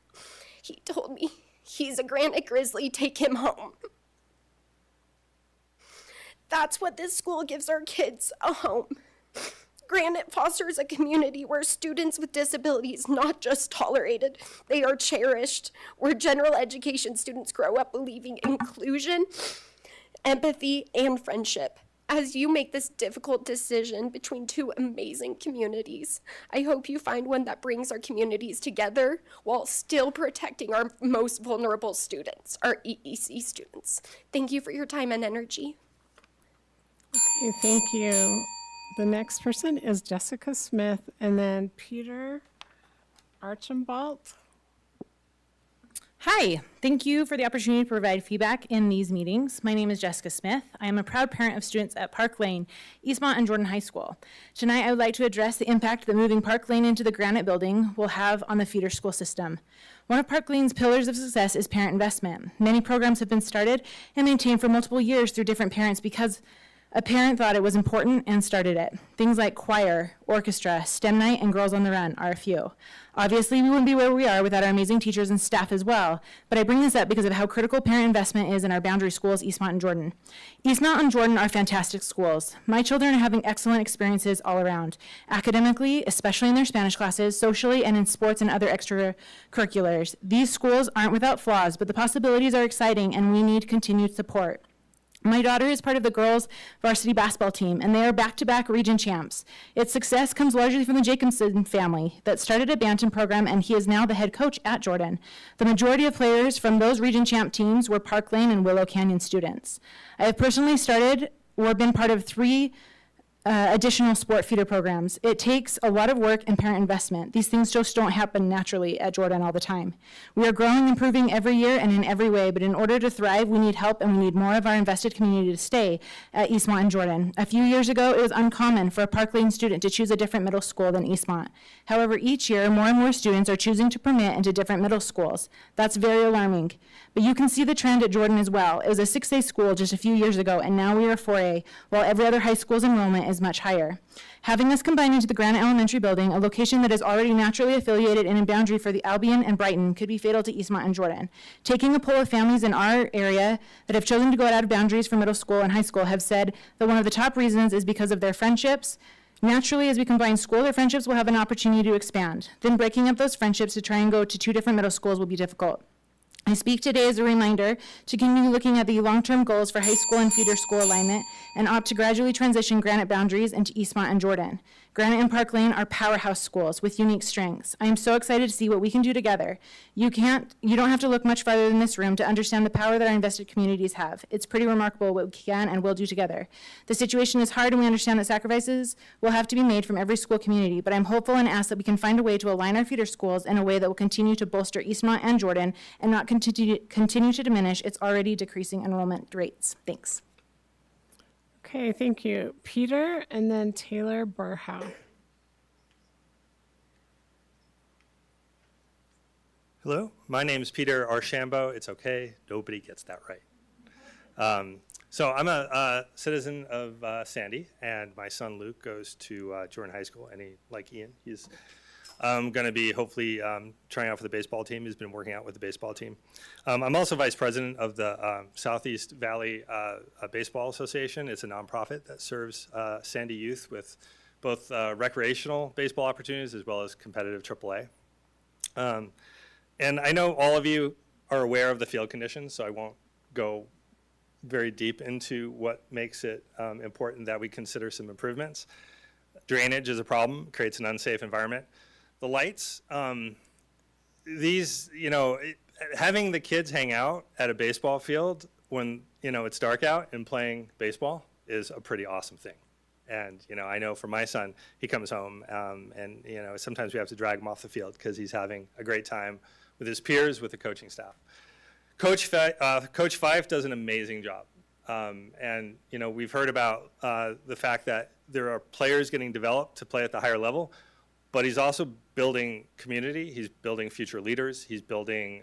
he told me, "He's a Granite Grizzly, take him home." That's what this school gives our kids, a home. Granite fosters a community where students with disabilities not just tolerated, they are cherished, where general education students grow up believing inclusion, empathy, and friendship. As you make this difficult decision between 2 amazing communities, I hope you find one that brings our communities together while still protecting our most vulnerable students, our EEC students. Thank you for your time and energy. Okay, thank you. The next person is Jessica Smith, and then Peter Archambault. Hi, thank you for the opportunity to provide feedback in these meetings. My name is Jessica Smith. I am a proud parent of students at Park Lane, Eastmont, and Jordan High School. Tonight, I would like to address the impact that moving Park Lane into the Granite building will have on the feeder school system. One of Park Lane's pillars of success is parent investment. Many programs have been started and maintained for multiple years through different parents because a parent thought it was important and started it. Things like choir, orchestra, STEM night, and Girls on the Run are a few. Obviously, we wouldn't be where we are without our amazing teachers and staff as well, but I bring this up because of how critical parent investment is in our boundary schools, Eastmont and Jordan. Eastmont and Jordan are fantastic schools. My children are having excellent experiences all around, academically, especially in their Spanish classes, socially, and in sports and other extracurriculars. These schools aren't without flaws, but the possibilities are exciting, and we need continued support. My daughter is part of the girls' varsity basketball team, and they are back-to-back region champs. Its success comes largely from the Jacobson family that started a Bantam program, and he is now the head coach at Jordan. The majority of players from those region champ teams were Park Lane and Willow Canyon students. I have personally started or been part of 3 additional sport feeder programs. It takes a lot of work and parent investment. These things just don't happen naturally at Jordan all the time. We are growing and improving every year and in every way, but in order to thrive, we need help and we need more of our invested community to stay at Eastmont and Jordan. A few years ago, it was uncommon for a Park Lane student to choose a different middle school than Eastmont. However, each year, more and more students are choosing to permit into different middle schools. That's very alarming. But you can see the trend at Jordan as well. It was a 6A school just a few years ago, and now we are 4A, while every other high school's enrollment is much higher. Having us combine into the Granite Elementary building, a location that is already naturally affiliated and in boundary for the Albion and Brighton, could be fatal to Eastmont and Jordan. Taking a poll of families in our area that have chosen to go out of boundaries for middle school and high school have said that one of the top reasons is because of their friendships. Naturally, as we combine school, their friendships will have an opportunity to expand. Then breaking up those friendships to try and go to 2 different middle schools will be difficult. I speak today as a reminder to continue looking at the long-term goals for high school and feeder school alignment and opt to gradually transition Granite boundaries into Eastmont and Jordan. Granite and Park Lane are powerhouse schools with unique strengths. I am so excited to see what we can do together. You don't have to look much farther than this room to understand the power that our invested communities have. It's pretty remarkable what we can and will do together. The situation is hard and we understand that sacrifices will have to be made from every school community, but I'm hopeful and ask that we can find a way to align our feeder schools in a way that will continue to bolster Eastmont and Jordan and not continue to diminish its already decreasing enrollment rates. Thanks. Okay, thank you. Peter and then Taylor Burhow. Hello, my name is Peter Archambault. It's okay, nobody gets that right. So I'm a citizen of Sandy, and my son Luke goes to Jordan High School, and like Ian, he's going to be hopefully trying out for the baseball team. He's been working out with the baseball team. I'm also vice president of the Southeast Valley Baseball Association. It's a nonprofit that serves Sandy youth with both recreational baseball opportunities as well as competitive AAA. And I know all of you are aware of the field conditions, so I won't go very deep into what makes it important that we consider some improvements. Drainage is a problem, creates an unsafe environment. The lights, having the kids hang out at a baseball field when, it's dark out and playing baseball is a pretty awesome thing. And, I know for my son, he comes home and, sometimes we have to drag him off the field because he's having a great time with his peers, with the coaching staff. Coach Fife does an amazing job. And, we've heard about the fact that there are players getting developed to play at the higher level, but he's also building community. He's building future leaders. He's building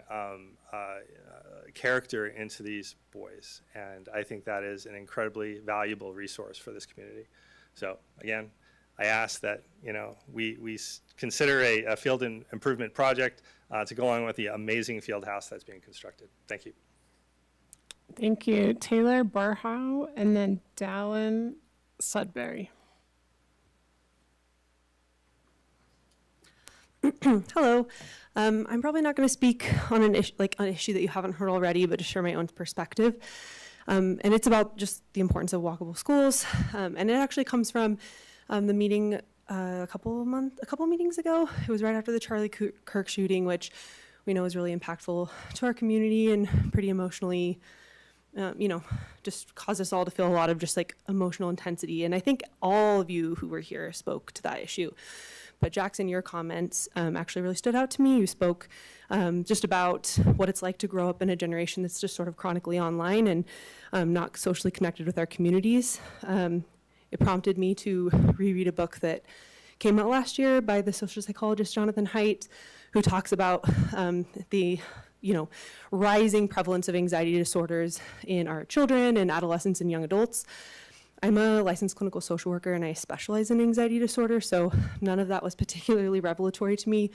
character into these boys. And I think that is an incredibly valuable resource for this community. So again, I ask that, we consider a field improvement project to go along with the amazing field house that's being constructed. Thank you. Thank you. Taylor Burhow and then Dallin Sudbury. Hello. I'm probably not going to speak on an issue that you haven't heard already, but to share my own perspective. And it's about just the importance of walkable schools. And it actually comes from the meeting a couple meetings ago. It was right after the Charlie Kirk shooting, which we know is really impactful to our community and pretty emotionally, just caused us all to feel a lot of just like emotional intensity. And I think all of you who were here spoke to that issue. But Jackson, your comments actually really stood out to me. You spoke just about what it's like to grow up in a generation that's just sort of chronically online and not socially connected with our communities. It prompted me to reread a book that came out last year by the social psychologist Jonathan Haidt, who talks about the rising prevalence of anxiety disorders in our children and adolescents and young adults. I'm a licensed clinical social worker and I specialize in anxiety disorder, so none of that was particularly revelatory to me.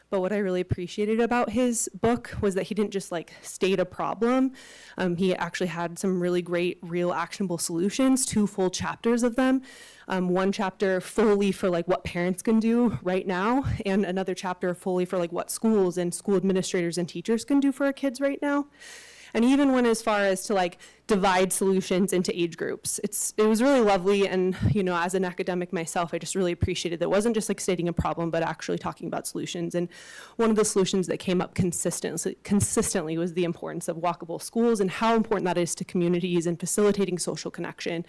But what I really appreciated about his book was that he didn't just state a problem. He actually had some really great, real actionable solutions, 2 full chapters of them. One chapter fully for what parents can do right now, and another chapter fully for what schools and school administrators and teachers can do for our kids right now. And he even went as far as to divide solutions into age groups. It was really lovely, and as an academic myself, I just really appreciated that it wasn't just stating a problem, but actually talking about solutions. And one of the solutions that came up consistently was the importance of walkable schools and how important that is to communities and facilitating social connection.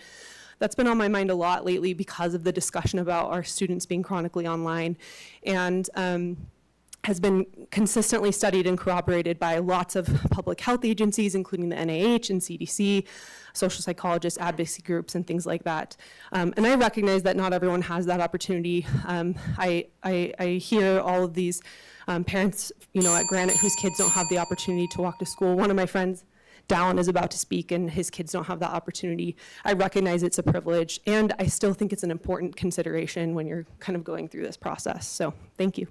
that's been on my mind a lot lately because of the discussion about our students being chronically online, and has been consistently studied and corroborated by lots of public health agencies, including the NIH and CDC, social psychologists, advocacy groups, and things like that. And I recognize that not everyone has that opportunity. I hear all of these parents, at Granite whose kids don't have the opportunity to walk to school. One of my friends, Dallin, is about to speak, and his kids don't have that opportunity. I recognize it's a privilege, and I still think it's an important consideration when you're kind of going through this process. So thank you.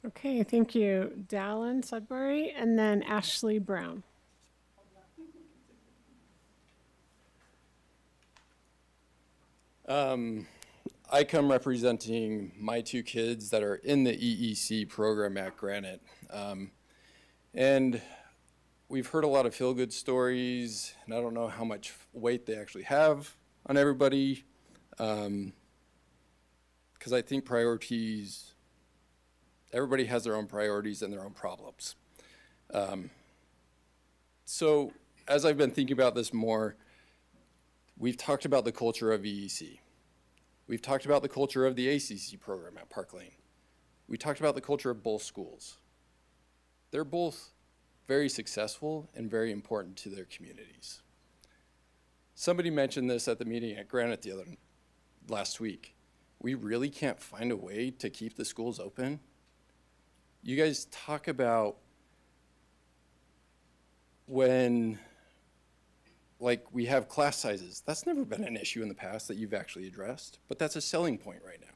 Okay, thank you, Dallin Sudbury, and then Ashley Brown. I come representing my two kids that are in the EEC program at Granite. And we've heard a lot of feel-good stories, and I don't know how much weight they actually have on everybody. Because I think priorities, everybody has their own priorities and their own problems. So as I've been thinking about this more, we've talked about the culture of EEC. We've talked about the culture of the ACC program at Park Lane. We talked about the culture of both schools. They're both very successful and very important to their communities. Somebody mentioned this at the meeting at Granite last week. We really can't find a way to keep the schools open. You guys talk about when we have class sizes. That's never been an issue in the past that you've actually addressed, but that's a selling point right now.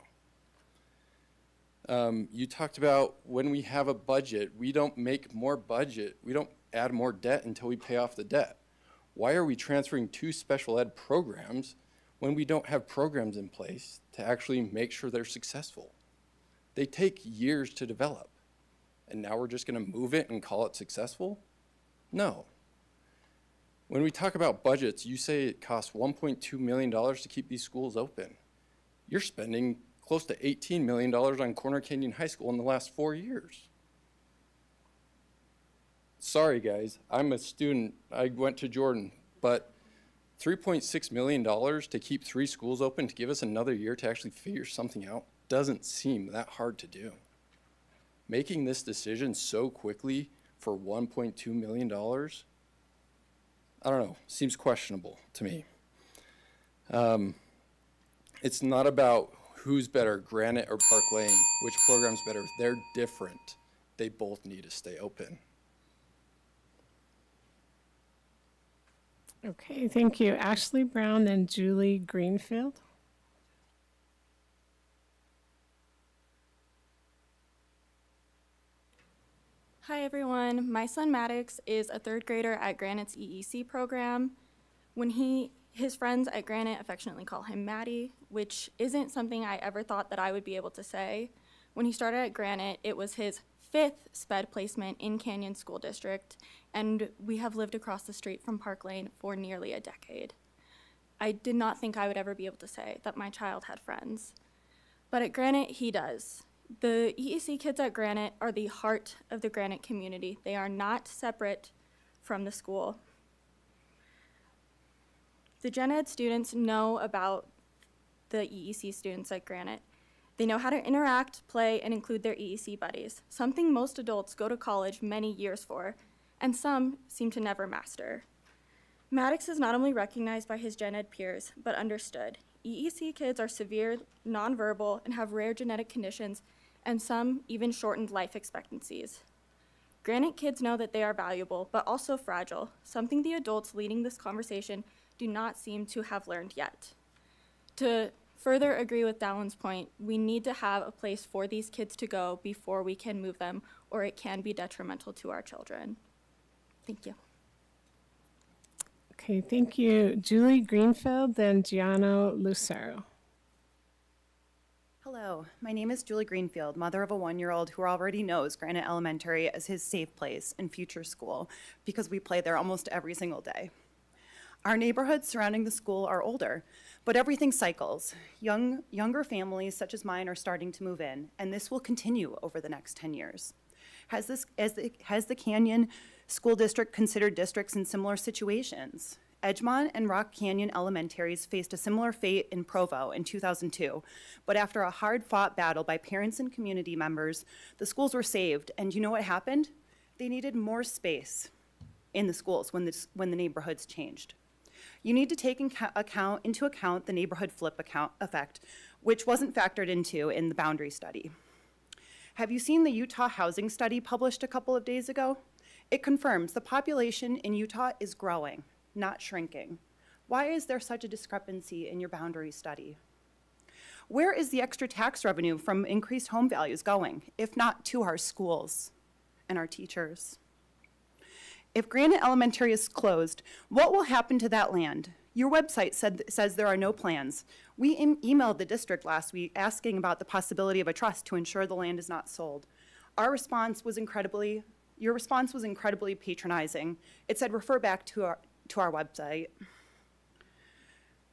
You talked about when we have a budget, we don't make more budget, we don't add more debt until we pay off the debt. Why are we transferring 2 special ed programs when we don't have programs in place to actually make sure they're successful? They take years to develop, and now we're just gonna move it and call it successful? No. When we talk about budgets, you say it costs $1.2 million to keep these schools open. You're spending close to $18 million on Corner Canyon High School in the last 4 years. Sorry guys, I'm a student, I went to Jordan, but $3.6 million to keep 3 schools open, to give us another year to actually figure something out, doesn't seem that hard to do. Making this decision so quickly for $1.2 million, I don't know, seems questionable to me. It's not about who's better, Granite or Park Lane, which program's better. They're different. They both need to stay open. Okay, thank you. Ashley Brown and Julie Greenfield. Hi everyone, my son Maddox is a 3rd grader at Granite's EEC program. When his friends at Granite affectionately call him Maddie, which isn't something I ever thought that I would be able to say. When he started at Granite, it was his 5th SPED placement in Canyon School District, and we have lived across the street from Park Lane for nearly a decade. I did not think I would ever be able to say that my child had friends, but at Granite, he does. The EEC kids at Granite are the heart of the Granite community. They are not separate from the school. The Gen Ed students know about the EEC students at Granite. They know how to interact, play, and include their EEC buddies, something most adults go to college many years for, and some seem to never master. Maddox is not only recognized by his Gen Ed peers, but understood. EEC kids are severe, nonverbal, and have rare genetic conditions, and some even shortened life expectancies. Granite kids know that they are valuable, but also fragile, something the adults leading this conversation do not seem to have learned yet. To further agree with Dallin's point, we need to have a place for these kids to go before we can move them, or it can be detrimental to our children. Thank you. Okay, thank you. Julie Greenfield, then Giano Lucero. Hello, my name is Julie Greenfield, mother of a 1-year-old who already knows Granite Elementary as his safe place and future school because we play there almost every single day. Our neighborhoods surrounding the school are older, but everything cycles. Younger families such as mine are starting to move in, and this will continue over the next 10 years. Has the Canyon School District considered districts in similar situations? Edgemont and Rock Canyon Elementaries faced a similar fate in Provo in 2002, but after a hard-fought battle by parents and community members, the schools were saved, and you know what happened? They needed more space in the schools when the neighborhoods changed. You need to take into account the neighborhood flip effect, which wasn't factored into in the boundary study. Have you seen the Utah housing study published a couple of days ago? It confirms the population in Utah is growing, not shrinking. Why is there such a discrepancy in your boundary study? Where is the extra tax revenue from increased home values going, if not to our schools and our teachers? If Granite Elementary is closed, what will happen to that land? Your website says there are no plans. We emailed the district last week asking about the possibility of a trust to ensure the land is not sold. Your response was incredibly patronizing. It said refer back to our website.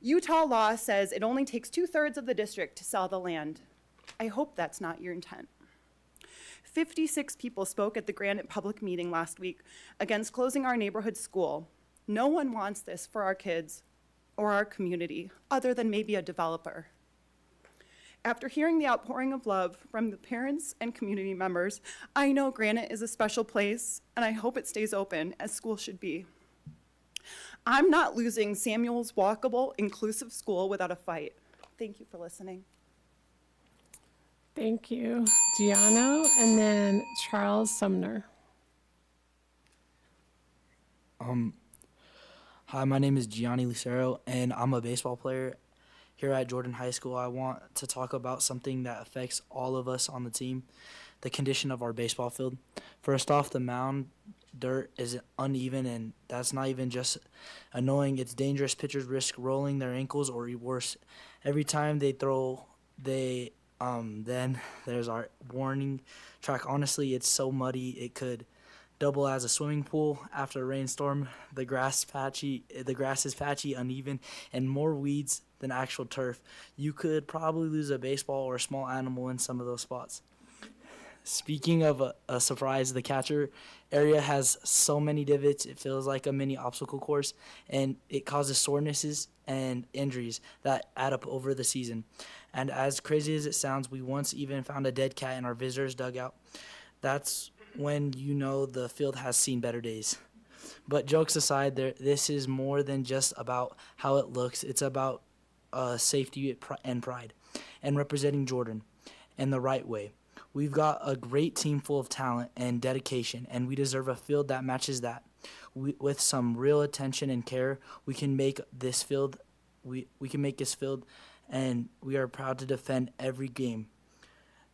Utah law says it only takes 2/3 of the district to sell the land. I hope that's not your intent. 56 people spoke at the Granite public meeting last week against closing our neighborhood school. No one wants this for our kids or our community, other than maybe a developer. After hearing the outpouring of love from the parents and community members, I know Granite is a special place, and I hope it stays open, as schools should be. I'm not losing Samuel's walkable, inclusive school without a fight. Thank you for listening. Thank you, Giano, and then Charles Sumner. Hi, my name is Gianni Lucero, and I'm a baseball player here at Jordan High School. I want to talk about something that affects all of us on the team, the condition of our baseball field. First off, the mound dirt is uneven, and that's not even just annoying. It's dangerous. Pitchers risk rolling their ankles or worse. Every time they throw, then there's our warning track. Honestly, it's so muddy it could double as a swimming pool after a rainstorm. The grass is patchy, uneven, and more weeds than actual turf. You could probably lose a baseball or a small animal in some of those spots. Speaking of a surprise, the catcher area has so many divots, it feels like a mini obstacle course, and it causes sorenesses and injuries that add up over the season. And as crazy as it sounds, we once even found a dead cat in our visitors' dugout. That's when you know the field has seen better days. But jokes aside, this is more than just about how it looks. It's about safety and pride and representing Jordan in the right way. We've got a great team full of talent and dedication, and we deserve a field that matches that. With some real attention and care, we can make this field. We can make this field, and we are proud to defend every game.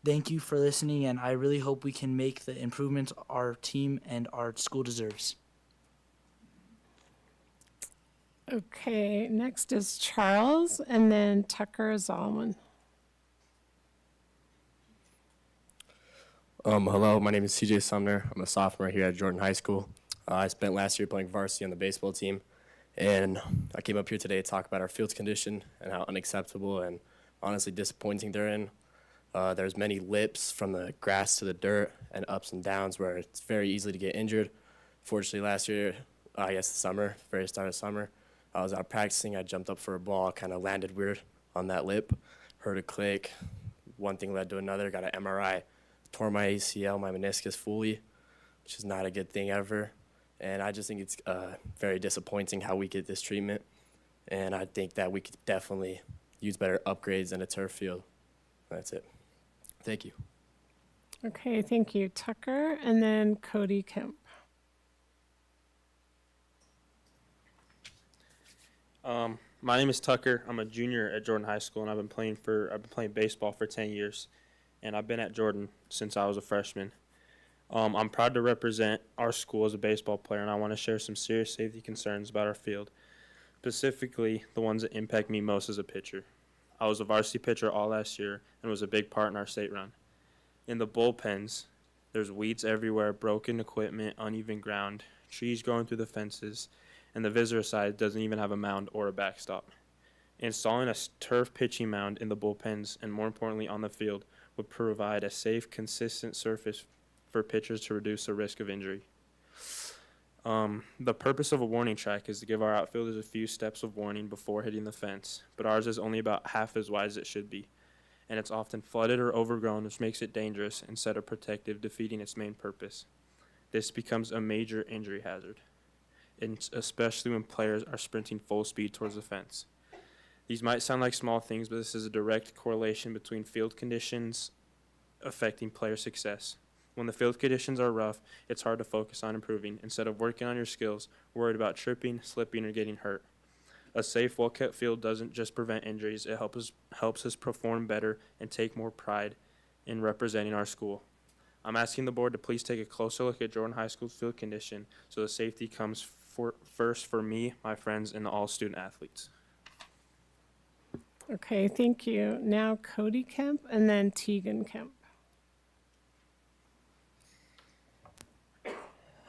Thank you for listening, and I really hope we can make the improvements our team and our school deserves. Okay, next is Charles, and then Tucker Zalman. Hello, my name is CJ Sumner. I'm a sophomore here at Jordan High School. I spent last year playing varsity on the baseball team, and I came up here today to talk about our field's condition and how unacceptable and honestly disappointing they're in. There's many lips from the grass to the dirt and ups and downs where it's very easy to get injured. Fortunately, last year, the summer, very start of summer, I was out practicing. I jumped up for a ball, kind of landed weird on that lip, heard a click. One thing led to another, got an MRI, tore my ACL, my meniscus fully, which is not a good thing ever. And I just think it's very disappointing how we get this treatment. And I think that we could definitely use better upgrades in a turf field. That's it. Thank you. Okay, thank you, Tucker, and then Cody Kemp. My name is Tucker. I'm a junior at Jordan High School, and I've been playing baseball for 10 years, and I've been at Jordan since I was a freshman. I'm proud to represent our school as a baseball player, and I want to share some serious safety concerns about our field, specifically the ones that impact me most as a pitcher. I was a varsity pitcher all last year and was a big part in our state run. In the bullpens, there's weeds everywhere, broken equipment, uneven ground, trees growing through the fences, and the visitor side doesn't even have a mound or a backstop. Installing a turf pitching mound in the bullpens and more importantly on the field would provide a safe, consistent surface for pitchers to reduce the risk of injury. The purpose of a warning track is to give our outfielders a few steps of warning before hitting the fence, but ours is only about half as wide as it should be, and it's often flooded or overgrown, which makes it dangerous instead of protective, defeating its main purpose. This becomes a major injury hazard, and especially when players are sprinting full speed towards the fence. These might sound like small things, but this is a direct correlation between field conditions affecting player success. When the field conditions are rough, it's hard to focus on improving. Instead of working on your skills, worried about tripping, slipping, or getting hurt. A safe, well-kept field doesn't just prevent injuries, it helps us perform better and take more pride in representing our school. I'm asking the board to please take a closer look at Jordan High School's field condition so the safety comes first for me, my friends, and all student athletes. Okay, thank you. Now Cody Kemp and then Tegan Kemp.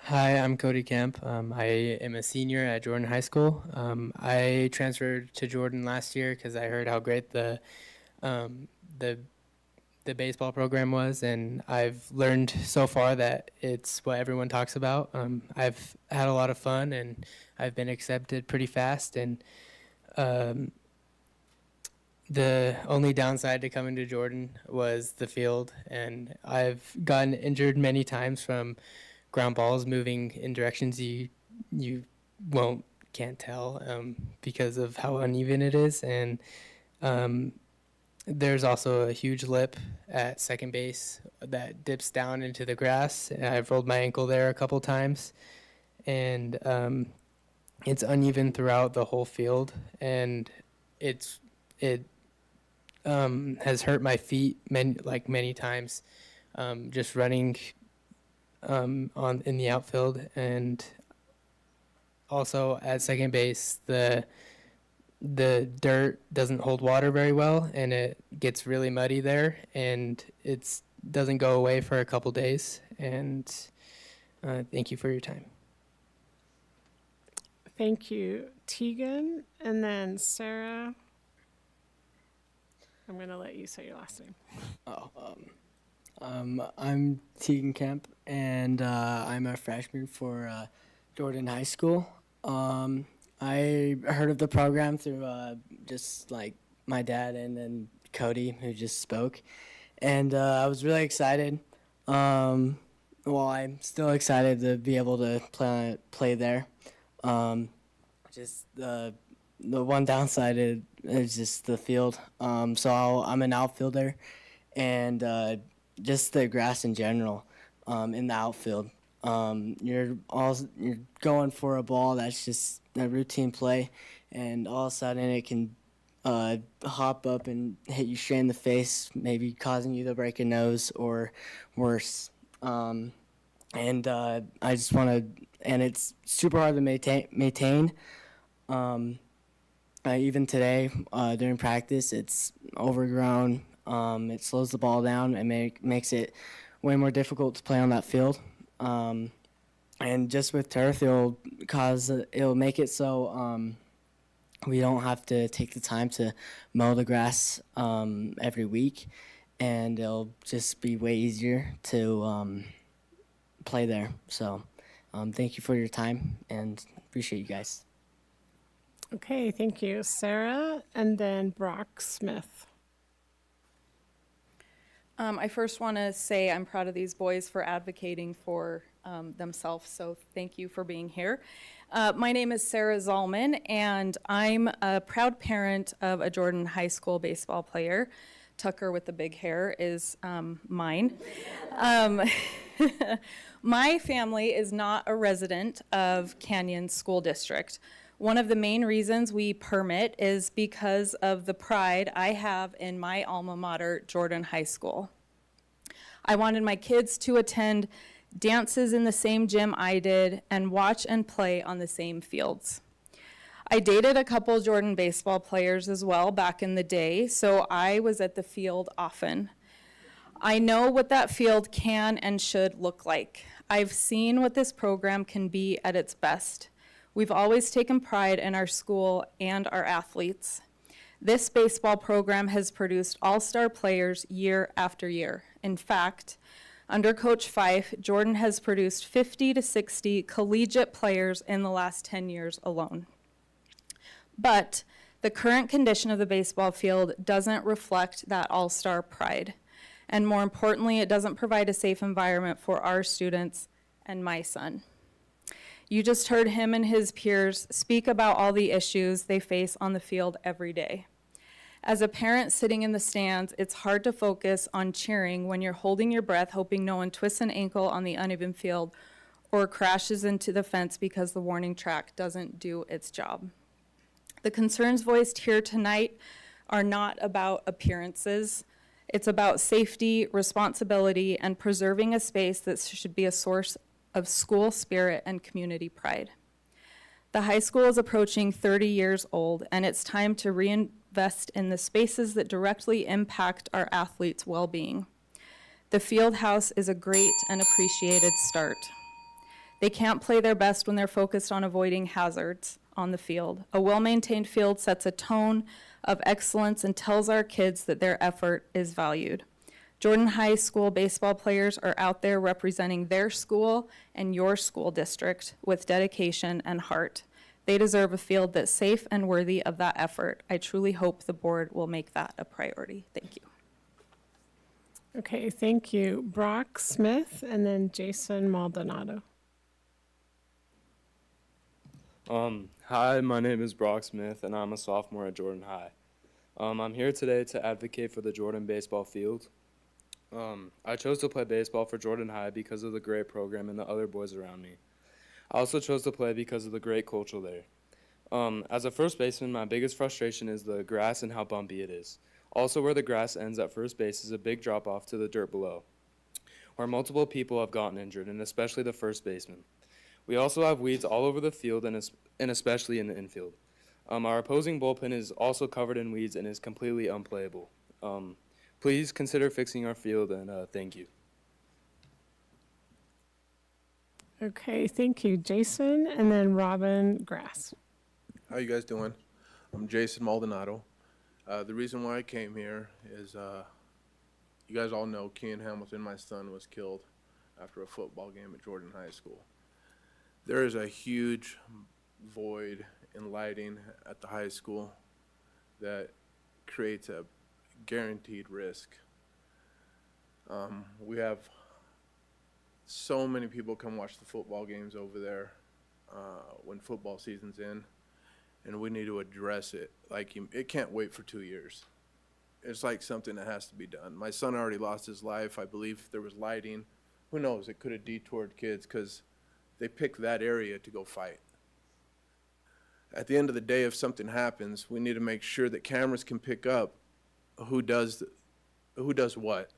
Hi, I'm Cody Kemp. I am a senior at Jordan High School. I transferred to Jordan last year because I heard how great the baseball program was, and I've learned so far that it's what everyone talks about. I've had a lot of fun, and I've been accepted pretty fast. And the only downside to coming to Jordan was the field, and I've gotten injured many times from ground balls moving in directions you can't tell because of how uneven it is. And there's also a huge lip at second base that dips down into the grass. I've rolled my ankle there a couple times, and it's uneven throughout the whole field, and it has hurt my feet many times just running in the outfield. And also at second base, the dirt doesn't hold water very well, and it gets really muddy there, and it doesn't go away for a couple days. And thank you for your time. Thank you, Tegan, and then Sarah. I'm gonna let you say your last name. I'm Tegan Kemp, and I'm a freshman for Jordan High School. I heard of the program through just like my dad and then Cody, who just spoke, and I was really excited. I'm still excited to be able to play there. Just the one downside is just the field. So I'm an outfielder, and just the grass in general in the outfield. You're going for a ball that's just a routine play, and all of a sudden it can hop up and hit you straight in the face, maybe causing you to break a nose or worse. I just want to, and it's super hard to maintain. Even today during practice, it's overgrown. It slows the ball down and makes it way more difficult to play on that field. And just with turf, it'll make it so we don't have to take the time to mow the grass every week, and it'll just be way easier to play there. So thank you for your time, and appreciate you guys. Okay, thank you, Sarah, and then Brock Smith. I first want to say I'm proud of these boys for advocating for themselves, so thank you for being here. My name is Sarah Zalman, and I'm a proud parent of a Jordan High School baseball player. Tucker with the big hair is mine. My family is not a resident of Canyon School District. One of the main reasons we permit is because of the pride I have in my alma mater, Jordan High School. I wanted my kids to attend dances in the same gym I did and watch and play on the same fields. I dated a couple Jordan baseball players as well back in the day, so I was at the field often. I know what that field can and should look like. I've seen what this program can be at its best. We've always taken pride in our school and our athletes. This baseball program has produced all-star players year after year. In fact, Under Coach Fife, Jordan has produced 50 to 60 collegiate players in the last 10 years alone. But the current condition of the baseball field doesn't reflect that all-star pride. And more importantly, it doesn't provide a safe environment for our students and my son. You just heard him and his peers speak about all the issues they face on the field every day. As a parent sitting in the stands, it's hard to focus on cheering when you're holding your breath, hoping no one twists an ankle on the uneven field or crashes into the fence because the warning track doesn't do its job. The concerns voiced here tonight are not about appearances. It's about safety, responsibility, and preserving a space that should be a source of school spirit and community pride. The high school is approaching 30 years old, and it's time to reinvest in the spaces that directly impact our athletes' well-being. The field house is a great and appreciated start. They can't play their best when they're focused on avoiding hazards on the field. A well-maintained field sets a tone of excellence and tells our kids that their effort is valued. Jordan High School baseball players are out there representing their school and your school district with dedication and heart. They deserve a field that's safe and worthy of that effort. I truly hope the board will make that a priority. Thank you. Okay, thank you. Brock Smith and then Jason Maldonado. Hi, my name is Brock Smith, and I'm a sophomore at Jordan High. I'm here today to advocate for the Jordan baseball field. I chose to play baseball for Jordan High because of the great program and the other boys around me. I also chose to play because of the great culture there. As a first baseman, my biggest frustration is the grass and how bumpy it is. Also, where the grass ends at first base is a big drop-off to the dirt below, where multiple people have gotten injured, and especially the first baseman. We also have weeds all over the field and especially in the infield. Our opposing bullpen is also covered in weeds and is completely unplayable. Please consider fixing our field, and thank you. Okay, thank you, Jason, and then Robin Grass. How you guys doing? I'm Jason Maldonado. The reason why I came here is you guys all know Kean Hamilton, my son, was killed after a football game at Jordan High School. There is a huge void in lighting at the high school that creates a guaranteed risk. We have so many people come watch the football games over there when football season's in, and we need to address it. Like, it can't wait for 2 years. It's like something that has to be done. My son already lost his life. I believe there was lighting. Who knows? It could have detoured kids because they picked that area to go fight. At the end of the day, if something happens, we need to make sure that cameras can pick up who does what,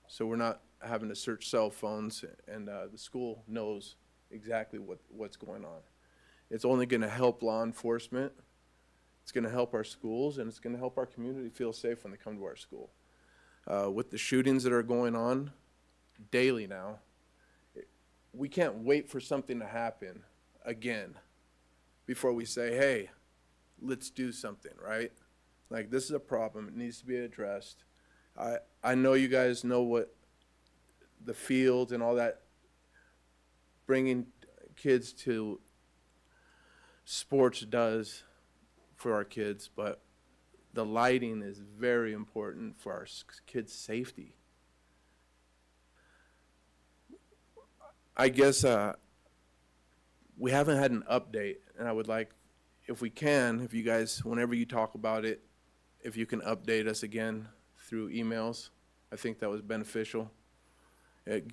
so we're not having to search cell phones, and the school knows exactly what's going on. It's only going to help law enforcement, it's going to help our schools, and it's going to help our community feel safe when they come to our school. With the shootings that are going on daily now, we can't wait for something to happen again before we say, hey, let's do something, right? Like, this is a problem. It needs to be addressed. I know you guys know what the field and all that, bringing kids to sports does for our kids, but the lighting is very important for our kids' safety. I guess we haven't had an update, and I would like, if we can, if you guys, whenever you talk about it, if you can update us again through emails, I think that was beneficial. That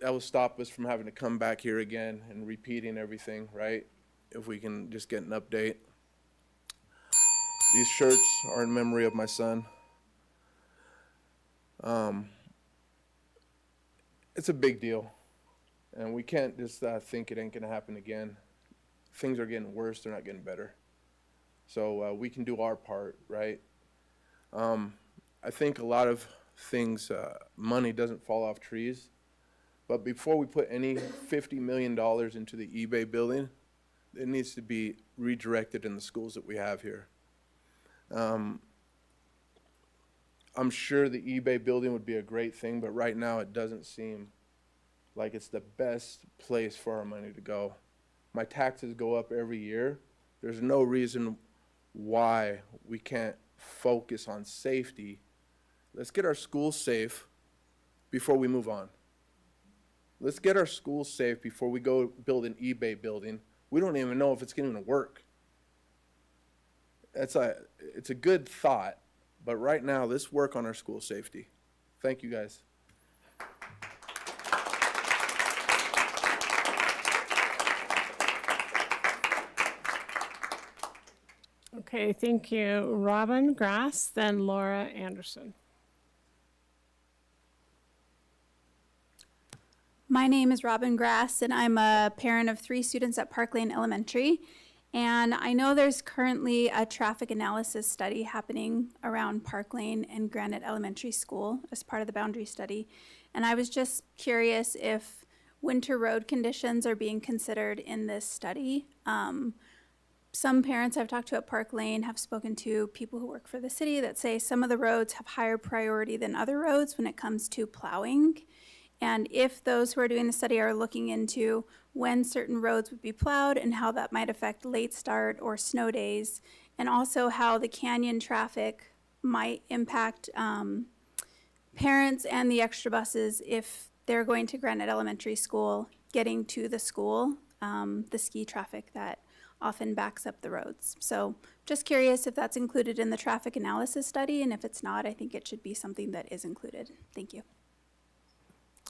will stop us from having to come back here again and repeating everything, right? If we can just get an update. These shirts are in memory of my son. It's a big deal, and we can't just think it ain't gonna happen again. Things are getting worse, they're not getting better. So we can do our part, right? I think a lot of things, money doesn't fall off trees, but before we put any $50 million into the eBay building, it needs to be redirected in the schools that we have here. I'm sure the eBay building would be a great thing, but right now it doesn't seem like it's the best place for our money to go. My taxes go up every year. There's no reason why we can't focus on safety. Let's get our schools safe before we move on. Let's get our schools safe before we go build an eBay building. We don't even know if it's going to work. It's a good thought, but right now, let's work on our school safety. Thank you, guys. Okay, thank you. Robin Grass, then Laura Anderson. My name is Robin Grass, and I'm a parent of 3 students at Park Lane Elementary. And I know there's currently a traffic analysis study happening around Park Lane and Granite Elementary School as part of the boundary study. And I was just curious if winter road conditions are being considered in this study. Some parents I've talked to at Park Lane have spoken to people who work for the city that say some of the roads have higher priority than other roads when it comes to plowing. And if those who are doing the study are looking into when certain roads would be plowed and how that might affect late start or snow days, and also how the canyon traffic might impact parents and the extra buses if they're going to Granite Elementary School, getting to the school, the ski traffic that often backs up the roads. So just curious if that's included in the traffic analysis study, and if it's not, I think it should be something that is included. Thank you.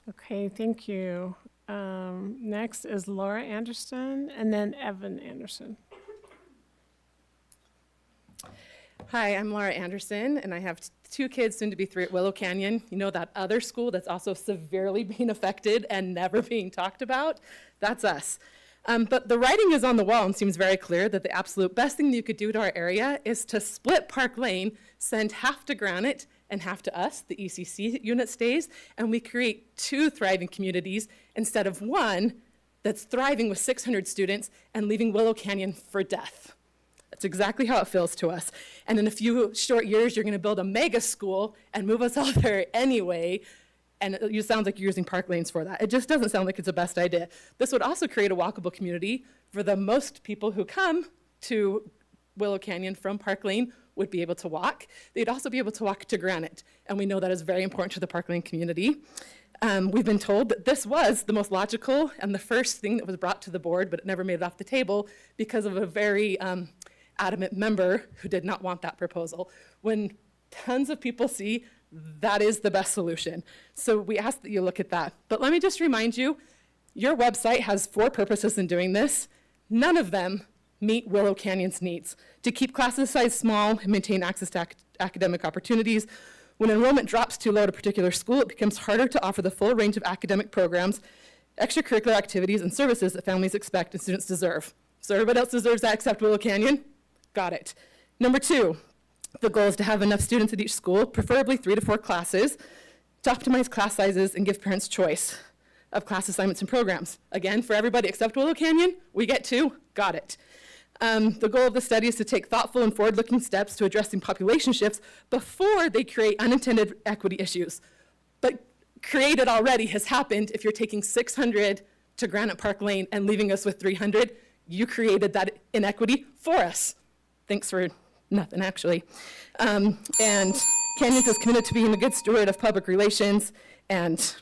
Okay, thank you. Next is Laura Anderson, and then Evan Anderson. Hi, I'm Laura Anderson, and I have 2 kids, soon to be 3, at Willow Canyon. You know, that other school that's also severely being affected and never being talked about? That's us. But the writing is on the wall and seems very clear that the absolute best thing you could do to our area is to split Park Lane, send half to Granite and half to us, the ECC unit stays, and we create 2 thriving communities instead of 1 that's thriving with 600 students and leaving Willow Canyon for death. That's exactly how it feels to us. And in a few short years, you're going to build a mega school and move us all there anyway. And it sounds like you're using park lanes for that. It just doesn't sound like it's the best idea. This would also create a walkable community for the most people who come to Willow Canyon from Park Lane would be able to walk. They'd also be able to walk to Granite. And we know that is very important to the Park Lane community. We've been told that this was the most logical and the first thing that was brought to the board, but it never made it off the table because of a very adamant member who did not want that proposal. When tons of people see that is the best solution. So we ask that you look at that. But let me just remind you, your website has 4 purposes in doing this. None of them meet Willow Canyon's needs: to keep classes size small and maintain access to academic opportunities. When enrollment drops too low at a particular school, it becomes harder to offer the full range of academic programs, extracurricular activities, and services that families expect and students deserve. So everybody else deserves that except Willow Canyon? Got it. Number 2, the goal is to have enough students at each school, preferably 3 to 4 classes, to optimize class sizes and give parents choice of class assignments and programs. Again, for everybody except Willow Canyon, we get 2, got it. The goal of the study is to take thoughtful and forward-looking steps to addressing population shifts before they create unintended equity issues. But created already has happened. If you're taking 600 to Granite Park Lane and leaving us with 300, you created that inequity for us. Thanks for nothing, actually. And Canyons is committed to being a good steward of public relations and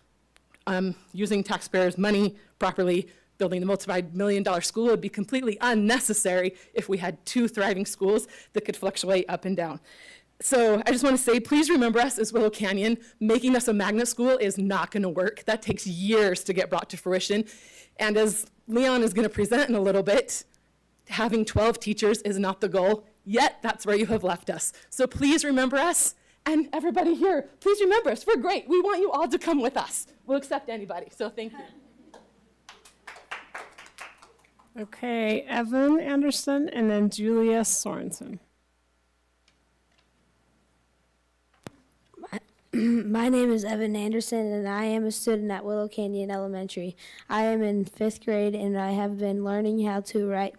using taxpayers' money properly. Building the multi-million-dollar school would be completely unnecessary if we had 2 thriving schools that could fluctuate up and down. So I just want to say, please remember us as Willow Canyon. Making us a magnet school is not going to work. That takes years to get brought to fruition. And as Leon is going to present in a little bit, having 12 teachers is not the goal, yet that's where you have left us. So please remember us, and everybody here, please remember us. We're great. We want you all to come with us. We'll accept anybody, so thank you. Okay, Evan Anderson, and then Julia Sorensen. My name is Evan Anderson, and I am a student at Willow Canyon Elementary. I am in 5th grade, and I have been learning how to write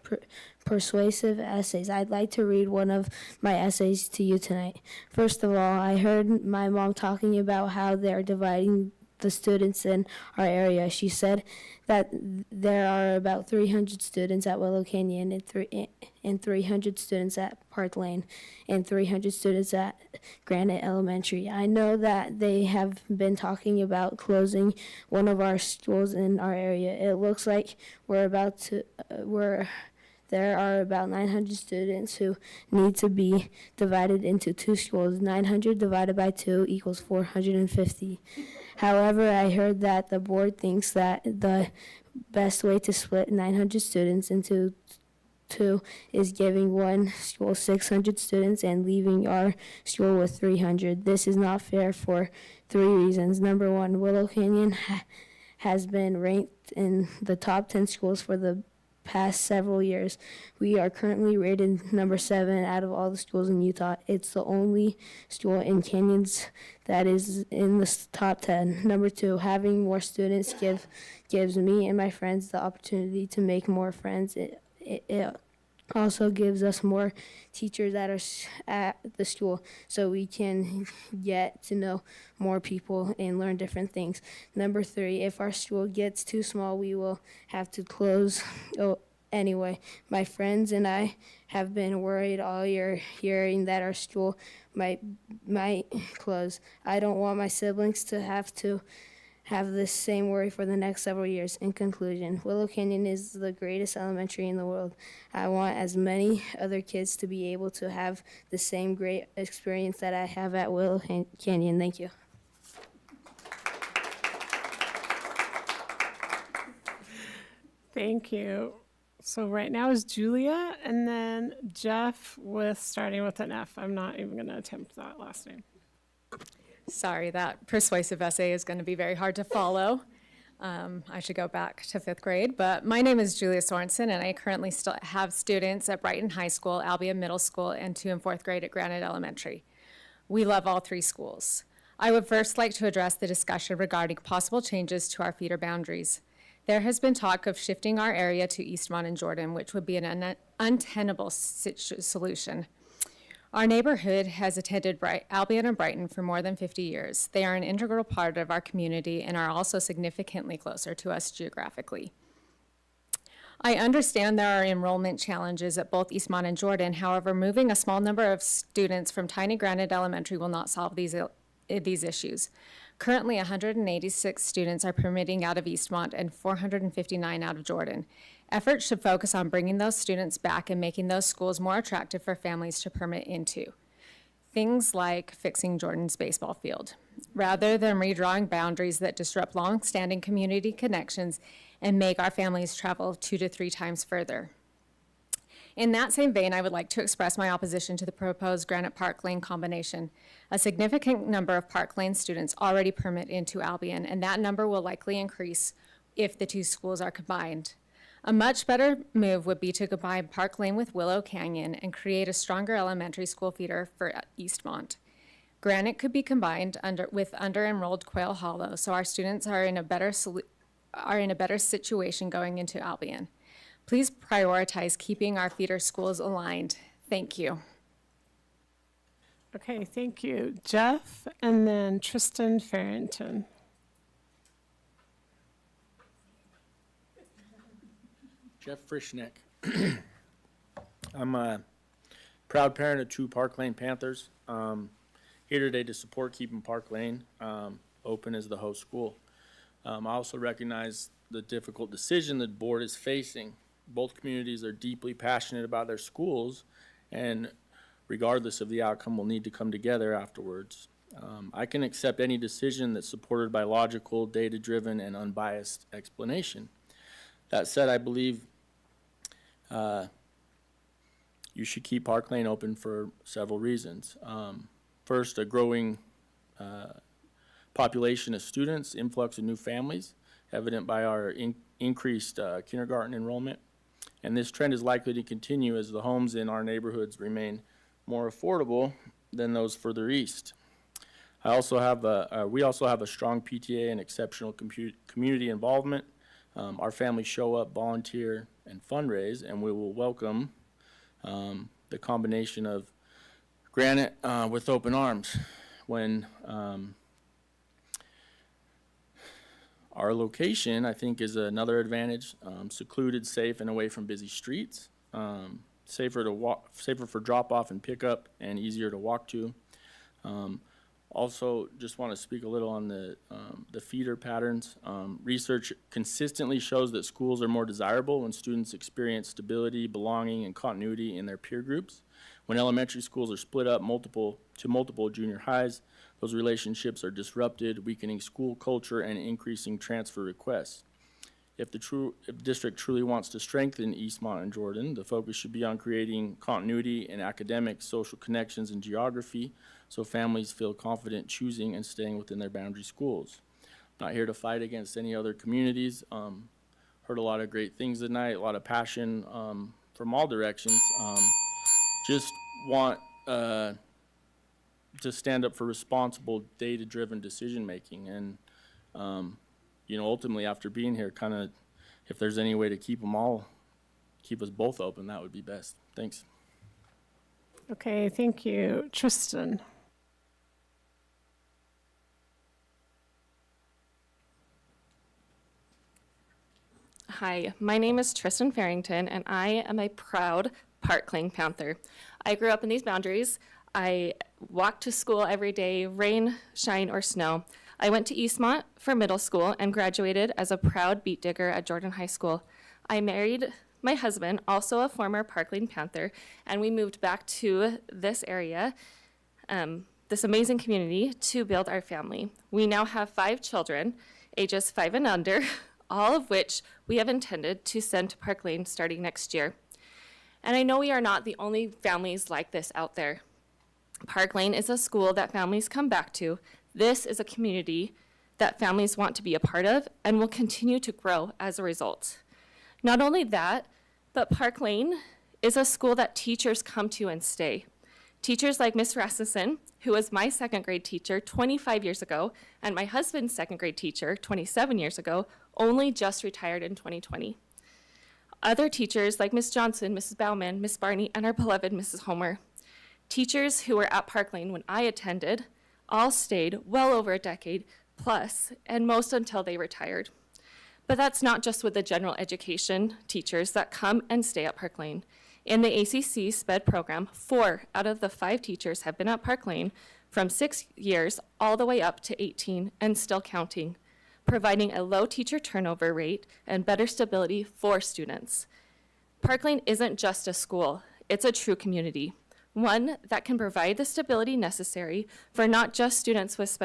persuasive essays. I'd like to read one of my essays to you tonight. First of all, I heard my mom talking about how they're dividing the students in our area. She said that there are about 300 students at Willow Canyon and 300 students at Park Lane and 300 students at Granite Elementary. I know that they have been talking about closing one of our schools in our area. It looks like there are about 900 students who need to be divided into 2 schools. 900 divided by 2 equals 450. However, I heard that the board thinks that the best way to split 900 students into 2 is giving one school 600 students and leaving our school with 300. This is not fair for 3 reasons. Number 1, Willow Canyon has been ranked in the top 10 schools for the past several years. We are currently rated number 7 out of all the schools in Utah. It's the only school in Canyons that is in the top 10. Number 2, having more students gives me and my friends the opportunity to make more friends. It also gives us more teachers that are at the school, so we can get to know more people and learn different things. Number 3, if our school gets too small, we will have to close. Anyway, my friends and I have been worried all year hearing that our school might close. I don't want my siblings to have this same worry for the next several years. In conclusion, Willow Canyon is the greatest elementary in the world. I want as many other kids to be able to have the same great experience that I have at Willow Canyon. Thank you. Thank you. So right now is Julia, and then Jeff starting with an F. I'm not even going to attempt that last name. Sorry, that persuasive essay is going to be very hard to follow. I should go back to 5th grade, but my name is Julia Sorensen, and I currently still have students at Brighton High School, Albion Middle School, and 2 and 4th grade at Granite Elementary. We love all 3 schools. I would first like to address the discussion regarding possible changes to our feeder boundaries. There has been talk of shifting our area to Eastmont and Jordan, which would be an untenable solution. Our neighborhood has attended Albion and Brighton for more than 50 years. They are an integral part of our community and are also significantly closer to us geographically. I understand there are enrollment challenges at both Eastmont and Jordan. However, moving a small number of students from tiny Granite Elementary will not solve these issues. Currently, 186 students are permitting out of Eastmont and 459 out of Jordan. Efforts should focus on bringing those students back and making those schools more attractive for families to permit into. Things like fixing Jordan's baseball field, rather than redrawing boundaries that disrupt long-standing community connections and make our families travel 2 to 3 times further. In that same vein, I would like to express my opposition to the proposed Granite Park Lane combination. A significant number of Park Lane students already permit into Albion, and that number will likely increase if the 2 schools are combined. A much better move would be to combine Park Lane with Willow Canyon and create a stronger elementary school feeder for Eastmont. Granite could be combined with under-enrolled Quail Hollow, so our students are in a better situation going into Albion. Please prioritize keeping our feeder schools aligned. Thank you. Okay, thank you. Jeff, and then Tristan Farrington. Jeff Frischneck. I'm a proud parent of 2 Park Lane Panthers. Here today to support keeping Park Lane open as the host school. I also recognize the difficult decision the board is facing. Both communities are deeply passionate about their schools, and regardless of the outcome, will need to come together afterwards. I can accept any decision that's supported by logical, data-driven, and unbiased explanation. That said, I believe you should keep Park Lane open for several reasons. First, a growing population of students, influx of new families, evident by our increased kindergarten enrollment. And this trend is likely to continue as the homes in our neighborhoods remain more affordable than those further east. We also have a strong PTA and exceptional community involvement. Our families show up, volunteer, and fundraise, and we will welcome the combination of Granite with open arms. When our location, I think, is another advantage. Secluded, safe, and away from busy streets. Safer for drop-off and pickup, and easier to walk to. Also, just want to speak a little on the feeder patterns. Research consistently shows that schools are more desirable when students experience stability, belonging, and continuity in their peer groups. When elementary schools are split up to multiple junior highs, those relationships are disrupted, weakening school culture and increasing transfer requests. If the district truly wants to strengthen Eastmont and Jordan, the focus should be on creating continuity in academics, social connections, and geography, so families feel confident choosing and staying within their boundary schools. Not here to fight against any other communities. Heard a lot of great things tonight, a lot of passion from all directions. Just want to stand up for responsible, data-driven decision-making. And, ultimately, after being here, kind of, if there's any way to keep us both open, that would be best. Thanks. Okay, thank you. Tristan. Hi, my name is Tristan Farrington, and I am a proud Park Lane Panther. I grew up in these boundaries. I walked to school every day, rain, shine, or snow. I went to Eastmont for middle school and graduated as a proud beat digger at Jordan High School. I married my husband, also a former Park Lane Panther, and we moved back to this area, this amazing community, to build our family. We now have 5 children, ages 5 and under, all of which we have intended to send to Park Lane starting next year. And I know we are not the only families like this out there. Park Lane is a school that families come back to. This is a community that families want to be a part of and will continue to grow as a result. Not only that, but Park Lane is a school that teachers come to and stay. Teachers like Miss Rasmussen, who was my 2nd grade teacher 25 years ago, and my husband's 2nd grade teacher 27 years ago, only just retired in 2020. Other teachers like Miss Johnson, Mrs. Bauman, Miss Barney, and our beloved Mrs. Homer. Teachers who were at Park Lane when I attended all stayed well over a decade plus, and most until they retired. But that's not just with the general education teachers that come and stay at Park Lane. In the ACC SPED program, 4 out of the 5 teachers have been at Park Lane from 6 years all the way up to 18 and still counting, providing a low teacher turnover rate and better stability for students. Park Lane isn't just a school, it's a true community. One that can provide the stability necessary for not just students with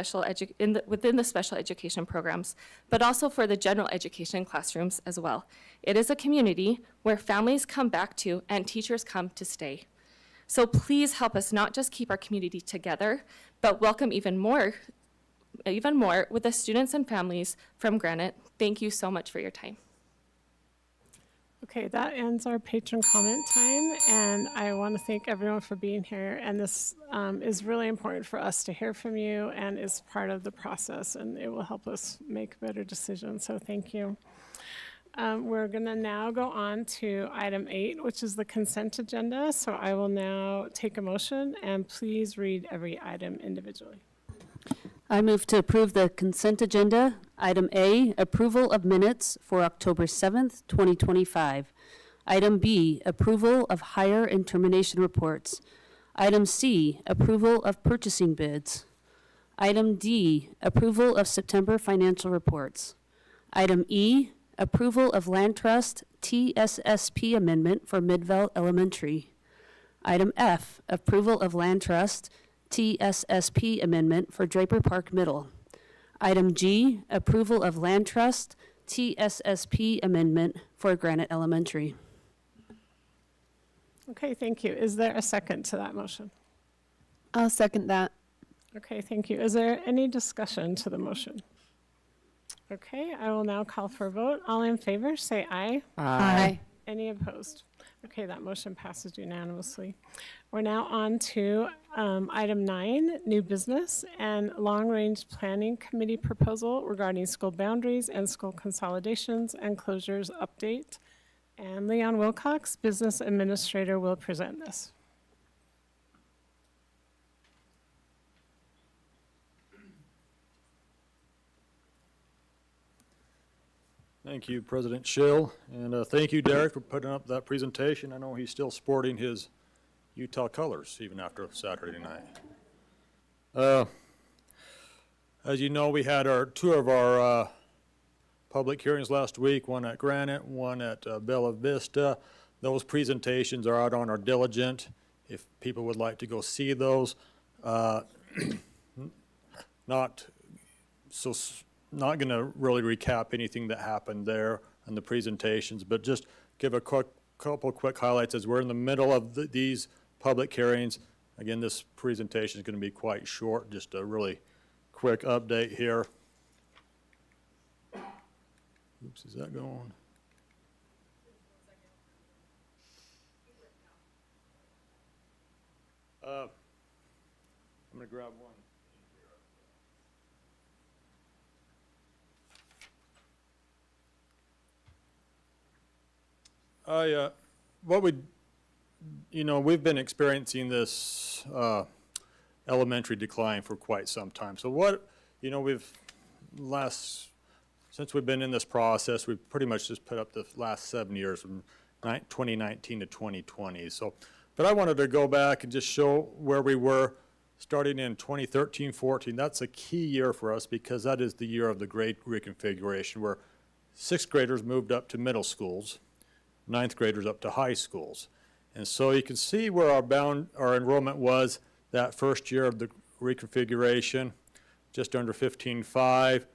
within the special education programs, but also for the general education classrooms as well. It is a community where families come back to and teachers come to stay. So please help us not just keep our community together, but welcome even more with the students and families from Granite. Thank you so much for your time. Okay, that ends our patron comment time, and I want to thank everyone for being here. And this is really important for us to hear from you, and is part of the process, and it will help us make better decisions. So thank you. We're going to now go on to item 8, which is the consent agenda. So I will now take a motion, and please read every item individually. I move to approve the consent agenda. Item A, approval of minutes for October 7th, 2025. Item B, approval of hire and termination reports. Item C, approval of purchasing bids. Item D, approval of September financial reports. Item E, approval of Land Trust TSSP amendment for Midvale Elementary. Item F, approval of Land Trust TSSP amendment for Draper Park Middle. Item G, approval of Land Trust TSSP amendment for Granite Elementary. Okay, thank you. Is there a second to that motion? I'll second that. Okay, thank you. Is there any discussion to the motion? Okay, I will now call for a vote. All in favor, say aye. Aye. Any opposed? Okay, that motion passes unanimously. We're now on to item 9, new business and long-range planning committee proposal regarding school boundaries and school consolidations and closures update. And Leon Wilcox, business administrator, will present this. Thank you, President Schill, and thank you, Derek, for putting up that presentation. I know he's still sporting his Utah colors even after Saturday night. As you know, we had two of our public hearings last week, one at Granite, one at Bella Vista. Those presentations are out on our Diligent if people would like to go see those. Not going to really recap anything that happened there in the presentations, but just give a couple quick highlights as we're in the middle of these public hearings. Again, this presentation is going to be quite short, just a really quick update here. Oops, is that going? I'm going to grab one. We've been experiencing this elementary decline for quite some time. So since we've been in this process, we've pretty much just put up the last 7 years from 2019 to 2020. But I wanted to go back and just show where we were starting in 2013-14. That's a key year for us because that is the year of the grade reconfiguration where 6th graders moved up to middle schools, 9th graders up to high schools. And so you can see where our enrollment was that first year of the reconfiguration, just under 15,500,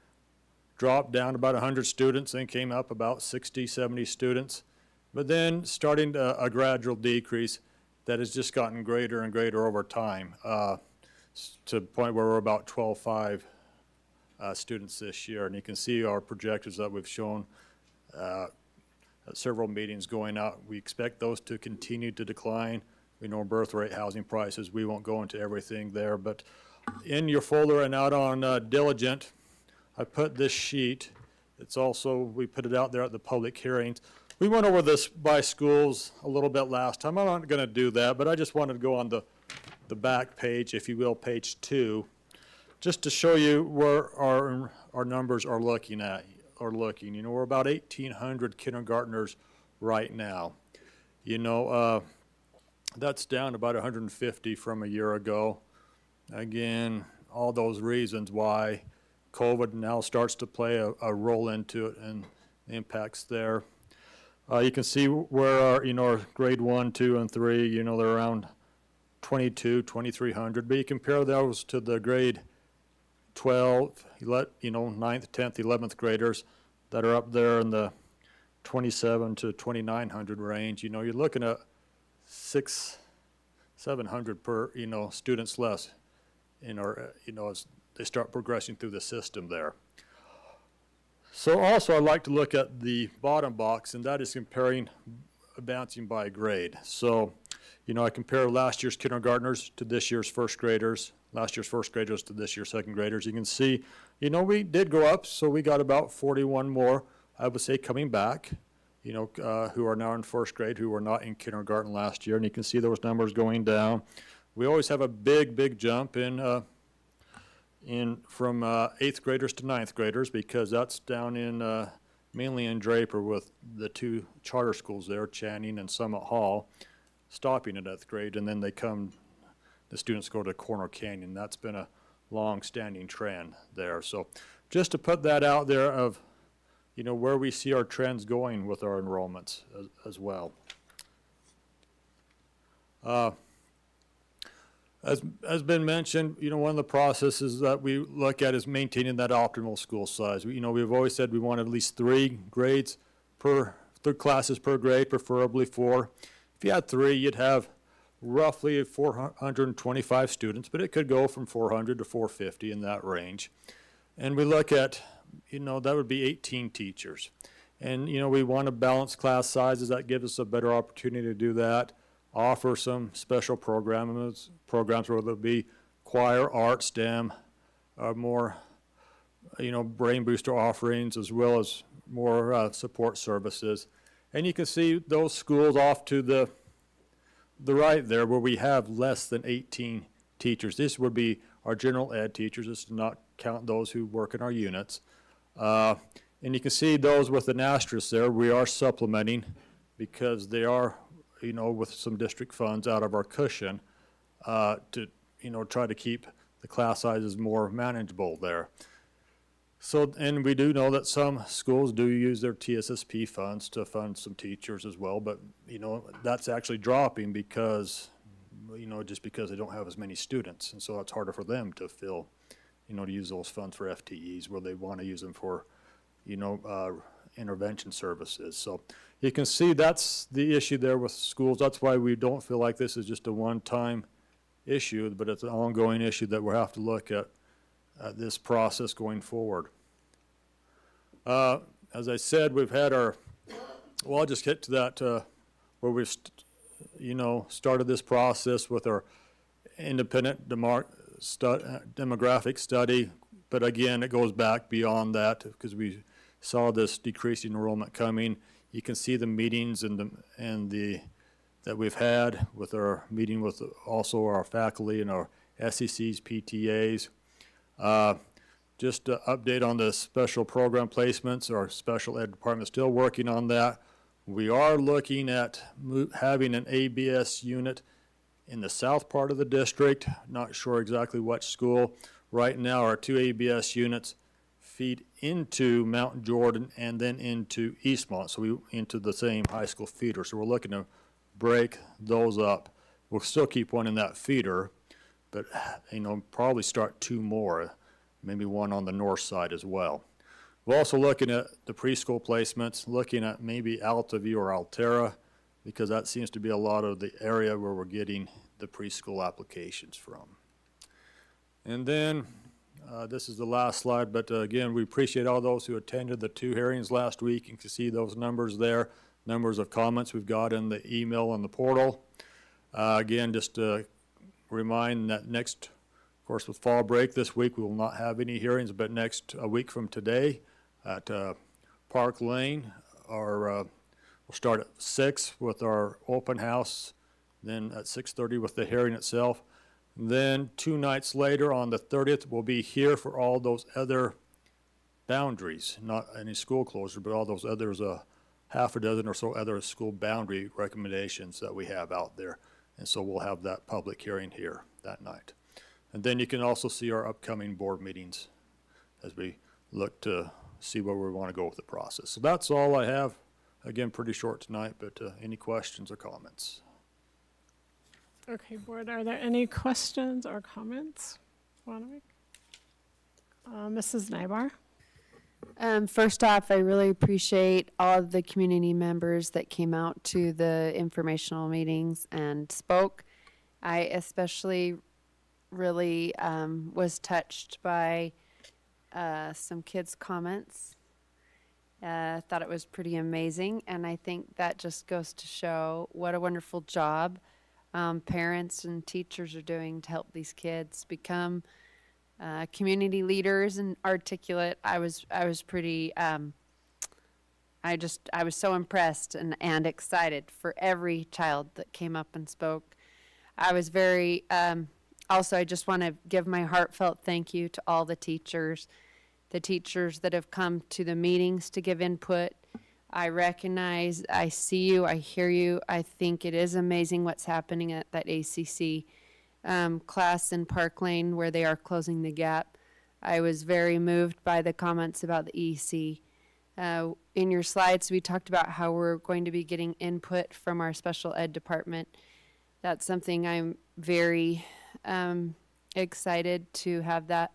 dropped down about 100 students, then came up about 60, 70 students. But then starting a gradual decrease that has just gotten greater and greater over time to the point where we're about 12,500 students this year. And you can see our projections that we've shown several meetings going out. We expect those to continue to decline. We know birth rate, housing prices. We won't go into everything there, but in your folder and out on Diligent, I put this sheet. We put it out there at the public hearings. We went over this by schools a little bit last time. I'm not going to do that, but I just wanted to go on the back page, if you will, page 2, just to show you where our numbers are looking. We're about 1,800 kindergartners right now. That's down about 150 from a year ago. Again, all those reasons why COVID now starts to play a role into it and the impacts there. You can see where our grade 1, 2, and 3, they're around 2,300, but you compare those to the grade 12, 9th, 10th, 11th graders that are up there in the 2,700 to 2,900 range. You're looking at 600-700 per, students less as they start progressing through the system there. So also I'd like to look at the bottom box, and that is comparing advancing by grade. So, I compare last year's kindergartners to this year's first graders, last year's first graders to this year's second graders. You can see, we did go up, so we got about 41 more, I would say, coming back, who are now in first grade, who were not in kindergarten last year. And you can see those numbers going down. We always have a big jump in from 8th graders to 9th graders because that's down in mainly in Draper with the 2 charter schools there, Channing and Summit Hall, stopping at 8th grade, and then the students go to Corner Canyon. That's been a long-standing trend there. So just to put that out there of, where we see our trends going with our enrollments as well. As been mentioned, one of the processes that we look at is maintaining that optimal school size. We've always said we want at least 3 classes per grade, preferably 4. If you had 3, you'd have roughly 425 students, but it could go from 400 to 450 in that range. And we look at, that would be 18 teachers. And, we want to balance class sizes. That gives us a better opportunity to do that. Offer some special programs where there'll be choir, art, STEM, more, brain booster offerings, as well as more support services. And you can see those schools off to the right there where we have less than 18 teachers. This would be our general ed teachers. This does not count those who work in our units. And you can see those with an asterisk there. We are supplementing because they are, with some district funds out of our cushion to, try to keep the class sizes more manageable there. So, and we do know that some schools do use their TSSP funds to fund some teachers as well, but, that's actually dropping because, just because they don't have as many students. And so it's harder for them to fill, to use those funds for FTEs where they want to use them for, intervention services. So you can see that's the issue there with schools. That's why we don't feel like this is just a one-time issue, but it's an ongoing issue that we'll have to look at this process going forward. As I said, we've had our, well, I'll just get to that where we've, started this process with our independent demographic study. But again, it goes back beyond that because we saw this decreasing enrollment coming. You can see the meetings that we've had with our meeting with also our faculty and our SECs, PTAs. Just to update on the special program placements, our special ed department is still working on that. We are looking at having an ABS unit in the south part of the district. Not sure exactly what school. Right now, our 2 ABS units feed into Mount Jordan and then into Eastmont, so we into the same high school feeder. So we're looking to break those up. We'll still keep one in that feeder, but probably start 2 more, maybe one on the north side as well. We're also looking at the preschool placements, looking at maybe Altaview or Altera, because that seems to be a lot of the area where we're getting the preschool applications from. And then, this is the last slide, but again, we appreciate all those who attended the 2 hearings last week. You can see those numbers there, numbers of comments we've got in the email and the portal. Again, just to remind that next, of course, with fall break this week, we will not have any hearings, but a week from today at Park Lane, we'll start at 6 with our open house, then at 6:30 with the hearing itself. Then 2 nights later, on the 30th, we'll be here for all those other boundaries, not any school closure, but all those others, half a dozen or so other school boundary recommendations that we have out there. And so we'll have that public hearing here that night. And then you can also see our upcoming board meetings as we look to see where we want to go with the process. So that's all I have. Again, pretty short tonight, but any questions or comments? Okay, board, are there any questions or comments? Mrs. Nybar? First off, I really appreciate all of the community members that came out to the informational meetings and spoke. I especially really was touched by some kids' comments. Thought it was pretty amazing, and I think that just goes to show what a wonderful job parents and teachers are doing to help these kids become community leaders and articulate. I was pretty, I was so impressed and excited for every child that came up and spoke. I was very, also, I just want to give my heartfelt thank you to all the teachers that have come to the meetings to give input. I recognize, I see you, I hear you. I think it is amazing what's happening at that ACC class in Park Lane where they are closing the gap. I was very moved by the comments about the EEC. In your slides, we talked about how we're going to be getting input from our special ed department. That's something I'm very excited to have that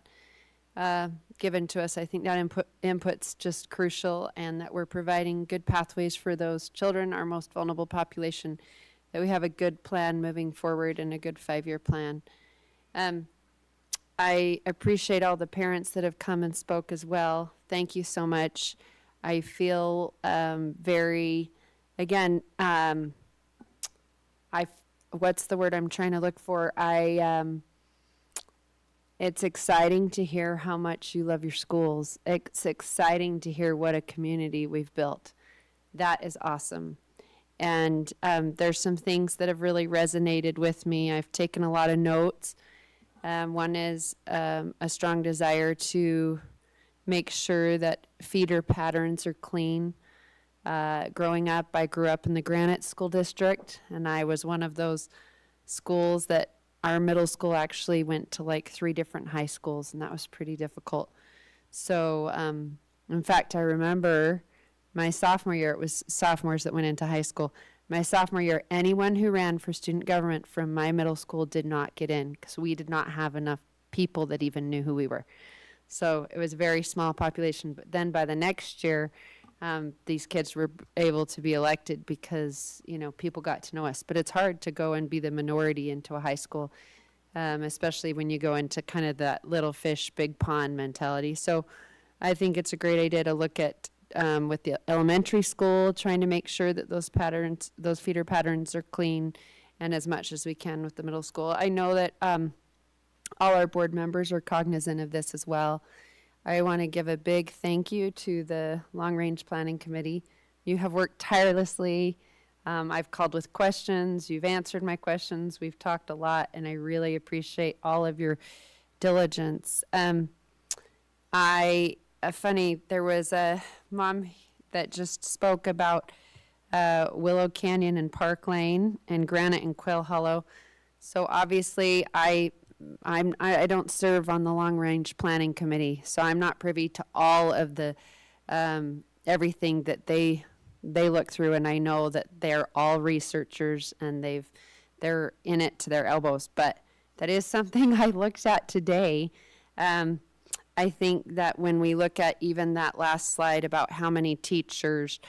given to us. I think that input's just crucial, and that we're providing good pathways for those children, our most vulnerable population, that we have a good plan moving forward and a good 5-year plan. I appreciate all the parents that have come and spoke as well. Thank you so much. I feel very, again, what's the word I'm trying to look for? It's exciting to hear how much you love your schools. It's exciting to hear what a community we've built. That is awesome. And there's some things that have really resonated with me. I've taken a lot of notes. One is a strong desire to make sure that feeder patterns are clean. Growing up, I grew up in the Granite School District, and I was one of those schools that our middle school actually went to like 3 different high schools, and that was pretty difficult. So, in fact, I remember my sophomore year, it was sophomores that went into high school. My sophomore year, anyone who ran for student government from my middle school did not get in because we did not have enough people that even knew who we were. So it was a very small population. But then by the next year, these kids were able to be elected because, you know, people got to know us. But it's hard to go and be the minority into a high school, especially when you go into kind of that little fish, big pond mentality. So I think it's a great idea to look at with the elementary school, trying to make sure that those patterns, those feeder patterns are clean, and as much as we can with the middle school. I know that all our board members are cognizant of this as well. I want to give a big thank you to the Long Range Planning Committee. You have worked tirelessly. I've called with questions. You've answered my questions. We've talked a lot, and I really appreciate all of your diligence. Funny, there was a mom that just spoke about Willow Canyon and Park Lane and Granite and Quail Hollow. So obviously, I don't serve on the Long Range Planning Committee, so I'm not privy to all of the everything that they look through, and I know that they're all researchers and they're in it to their elbows. But that is something I looked at today. I think that when we look at even that last slide about how many teachers,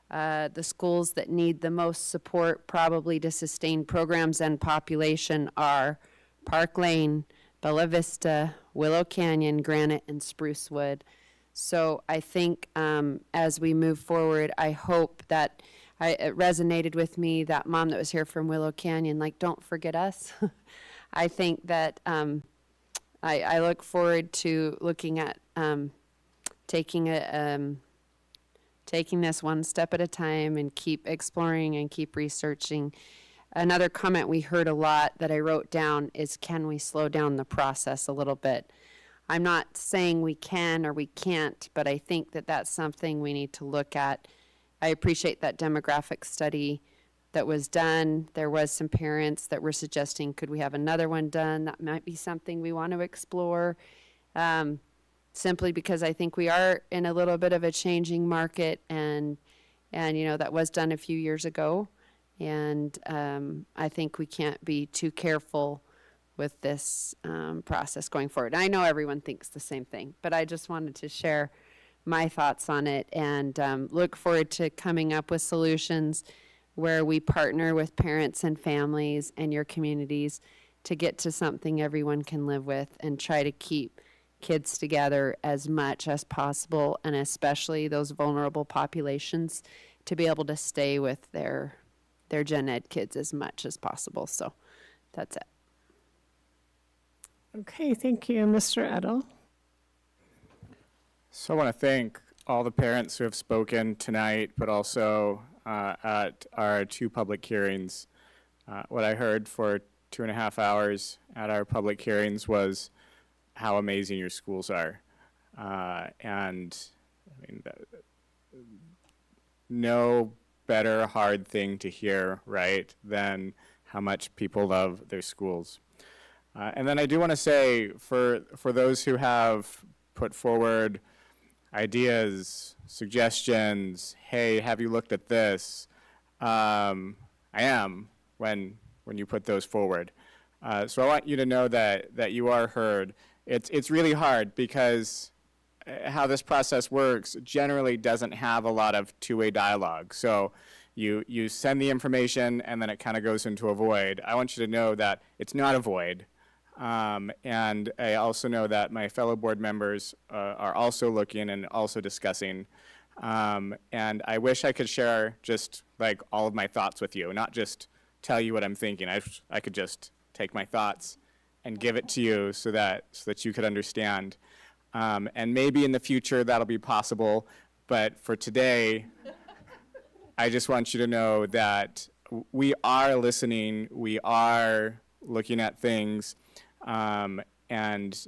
the schools that need the most support probably to sustain programs and population are Park Lane, Bella Vista, Willow Canyon, Granite, and Sprucewood. So I think as we move forward, I hope that it resonated with me, that mom that was here from Willow Canyon, like, don't forget us. I think that I look forward to looking at taking this one step at a time and keep exploring and keep researching. Another comment we heard a lot that I wrote down is, can we slow down the process a little bit? I'm not saying we can or we can't, but I think that that's something we need to look at. I appreciate that demographic study that was done. There was some parents that were suggesting, could we have another one done? That might be something we want to explore, simply because I think we are in a little bit of a changing market, and you know, that was done a few years ago. And I think we can't be too careful with this process going forward. I know everyone thinks the same thing, but I just wanted to share my thoughts on it, and look forward to coming up with solutions where we partner with parents and families and your communities to get to something everyone can live with, and try to keep kids together as much as possible, and especially those vulnerable populations, to be able to stay with their gen ed kids as much as possible. So that's it. Okay, thank you, Mr. Edel. So I want to thank all the parents who have spoken tonight, but also at our 2 public hearings. What I heard for 2.5 hours at our public hearings was how amazing your schools are. And I mean, no better hard thing to hear, right, than how much people love their schools. And then I do want to say, for those who have put forward ideas, suggestions, hey, have you looked at this? I am when you put those forward. So I want you to know that you are heard. It's really hard because how this process works generally doesn't have a lot of two-way dialogue. So you send the information and then it kind of goes into a void. I want you to know that it's not a void. And I also know that my fellow board members are also looking and also discussing And I wish I could share just like all of my thoughts with you, not just tell you what I'm thinking. I could just take my thoughts and give it to you so that you could understand. And maybe in the future that'll be possible, but for today, I just want you to know that we are listening, we are looking at things, and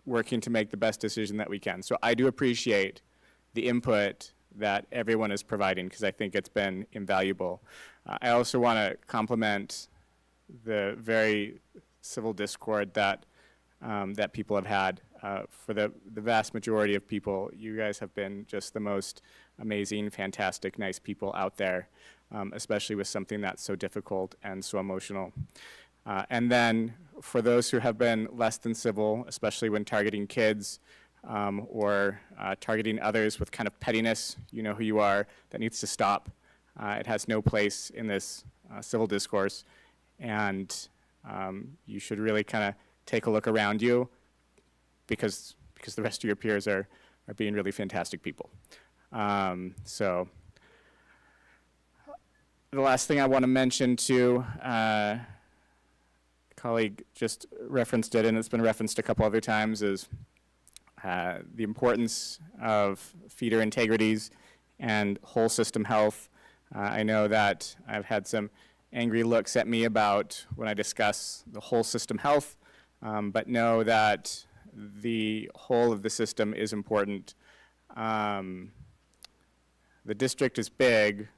working to make the best decision that we can. So I do appreciate the input that everyone is providing, because I think it's been invaluable. I also want to compliment the very civil discord that that people have had. For the vast majority of people, you guys have been just the most amazing, fantastic, nice people out there, especially with something that's so difficult and so emotional. And then for those who have been less than civil, especially when targeting kids or targeting others with kind of pettiness, you know who you are, that needs to stop. It has no place in this civil discourse, and you should really kind of take a look around you, because the rest of your peers are being really fantastic people. So the last thing I want to mention too, colleague just referenced it, and it's been referenced a couple other times, is the importance of feeder integrities and whole system health. I know that I've had some angry looks at me about when I discuss the whole system health, but know that the whole of the system is important. The district is big,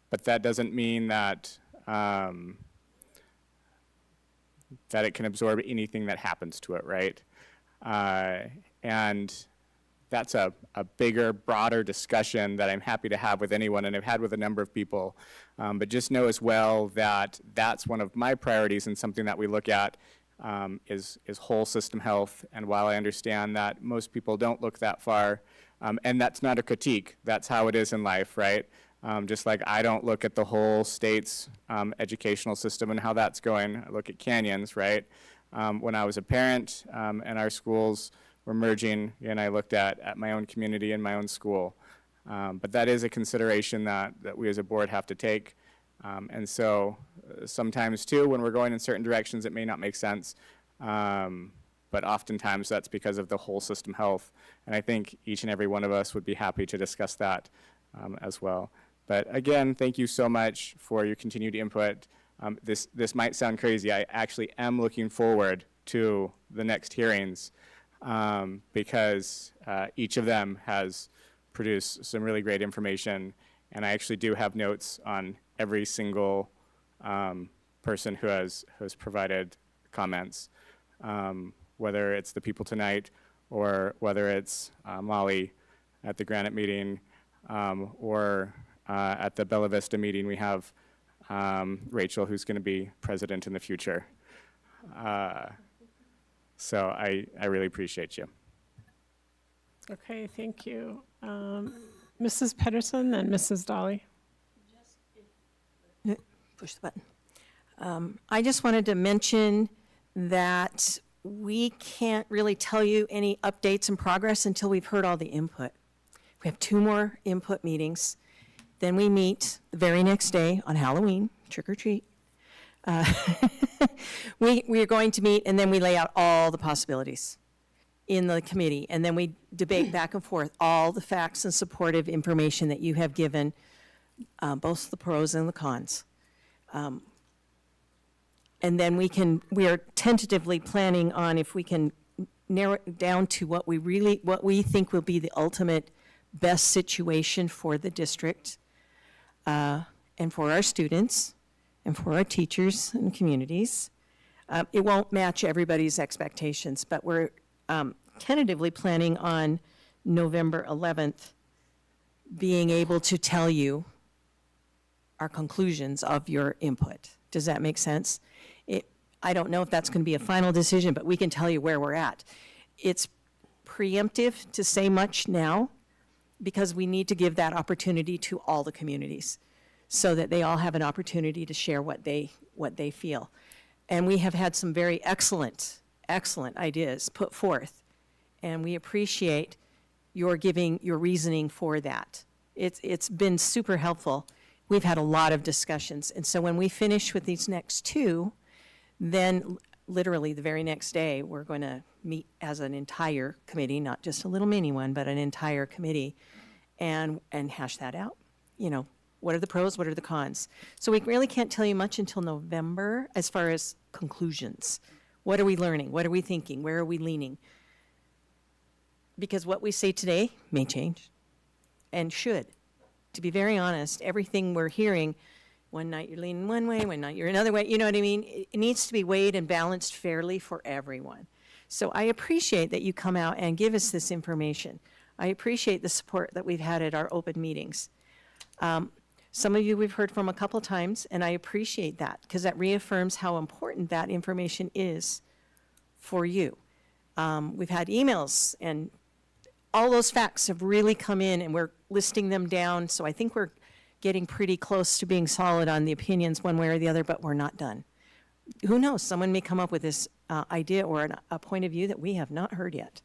but that doesn't mean that that it can absorb anything that happens to it, right? And that's a bigger, broader discussion that I'm happy to have with anyone, and I've had with a number of people. But just know as well that that's one of my priorities, and something that we look at is whole system health. And while I understand that most people don't look that far, and that's not a critique, that's how it is in life, right? Just like I don't look at the whole state's educational system and how that's going. I look at Canyon's, right? When I was a parent and our schools were merging, and I looked at my own community and my own school. But that is a consideration that we as a board have to take. And so sometimes too, when we're going in certain directions, it may not make sense. But oftentimes that's because of the whole system health. And I think each and every one of us would be happy to discuss that as well. But again, thank you so much for your continued input. This might sound crazy. I actually am looking forward to the next hearings because each of them has produced some really great information. And I actually do have notes on every single person who has provided comments, whether it's the people tonight or whether it's Molly at the Granite meeting or at the Bella Vista meeting. We have Rachel, who's going to be president in the future. So I really appreciate you. Okay, thank you. Mrs. Pedersen and Mrs. Dolly. Push the button. I just wanted to mention that we can't really tell you any updates and progress until we've heard all the input. We have 2 more input meetings. Then we meet the very next day on Halloween, trick or treat. We are going to meet, and then we lay out all the possibilities in the committee, and then we debate back and forth all the facts and supportive information that you have given, both the pros and the cons. And then we are tentatively planning on if we can narrow it down to what we think will be the ultimate best situation for the district, and for our students, and for our teachers and communities. It won't match everybody's expectations, but we're tentatively planning on November 11th being able to tell you our conclusions of your input. Does that make sense? I don't know if that's going to be a final decision, but we can tell you where we're at. It's preemptive to say much now because we need to give that opportunity to all the communities so that they all have an opportunity to share what they feel. And we have had some very excellent ideas put forth, and we appreciate your reasoning for that. It's been super helpful. We've had a lot of discussions. And so when we finish with these next two, then literally the very next day, we're going to meet as an entire committee, not just a little mini one, but an entire committee, and hash that out. You know, what are the pros, what are the cons? So we really can't tell you much until November as far as conclusions. What are we learning? What are we thinking? Where are we leaning? Because what we say today may change and should. To be very honest, everything we're hearing, one night you're leaning one way, one night you're another way, you know what I mean? It needs to be weighed and balanced fairly for everyone. So I appreciate that you come out and give us this information. I appreciate the support that we've had at our open meetings. Some of you we've heard from a couple times, and I appreciate that because that reaffirms how important that information is for you. We've had emails, and all those facts have really come in, and we're listing them down. So I think we're getting pretty close to being solid on the opinions one way or the other, but we're not done. Who knows? Someone may come up with this idea or a point of view that we have not heard yet.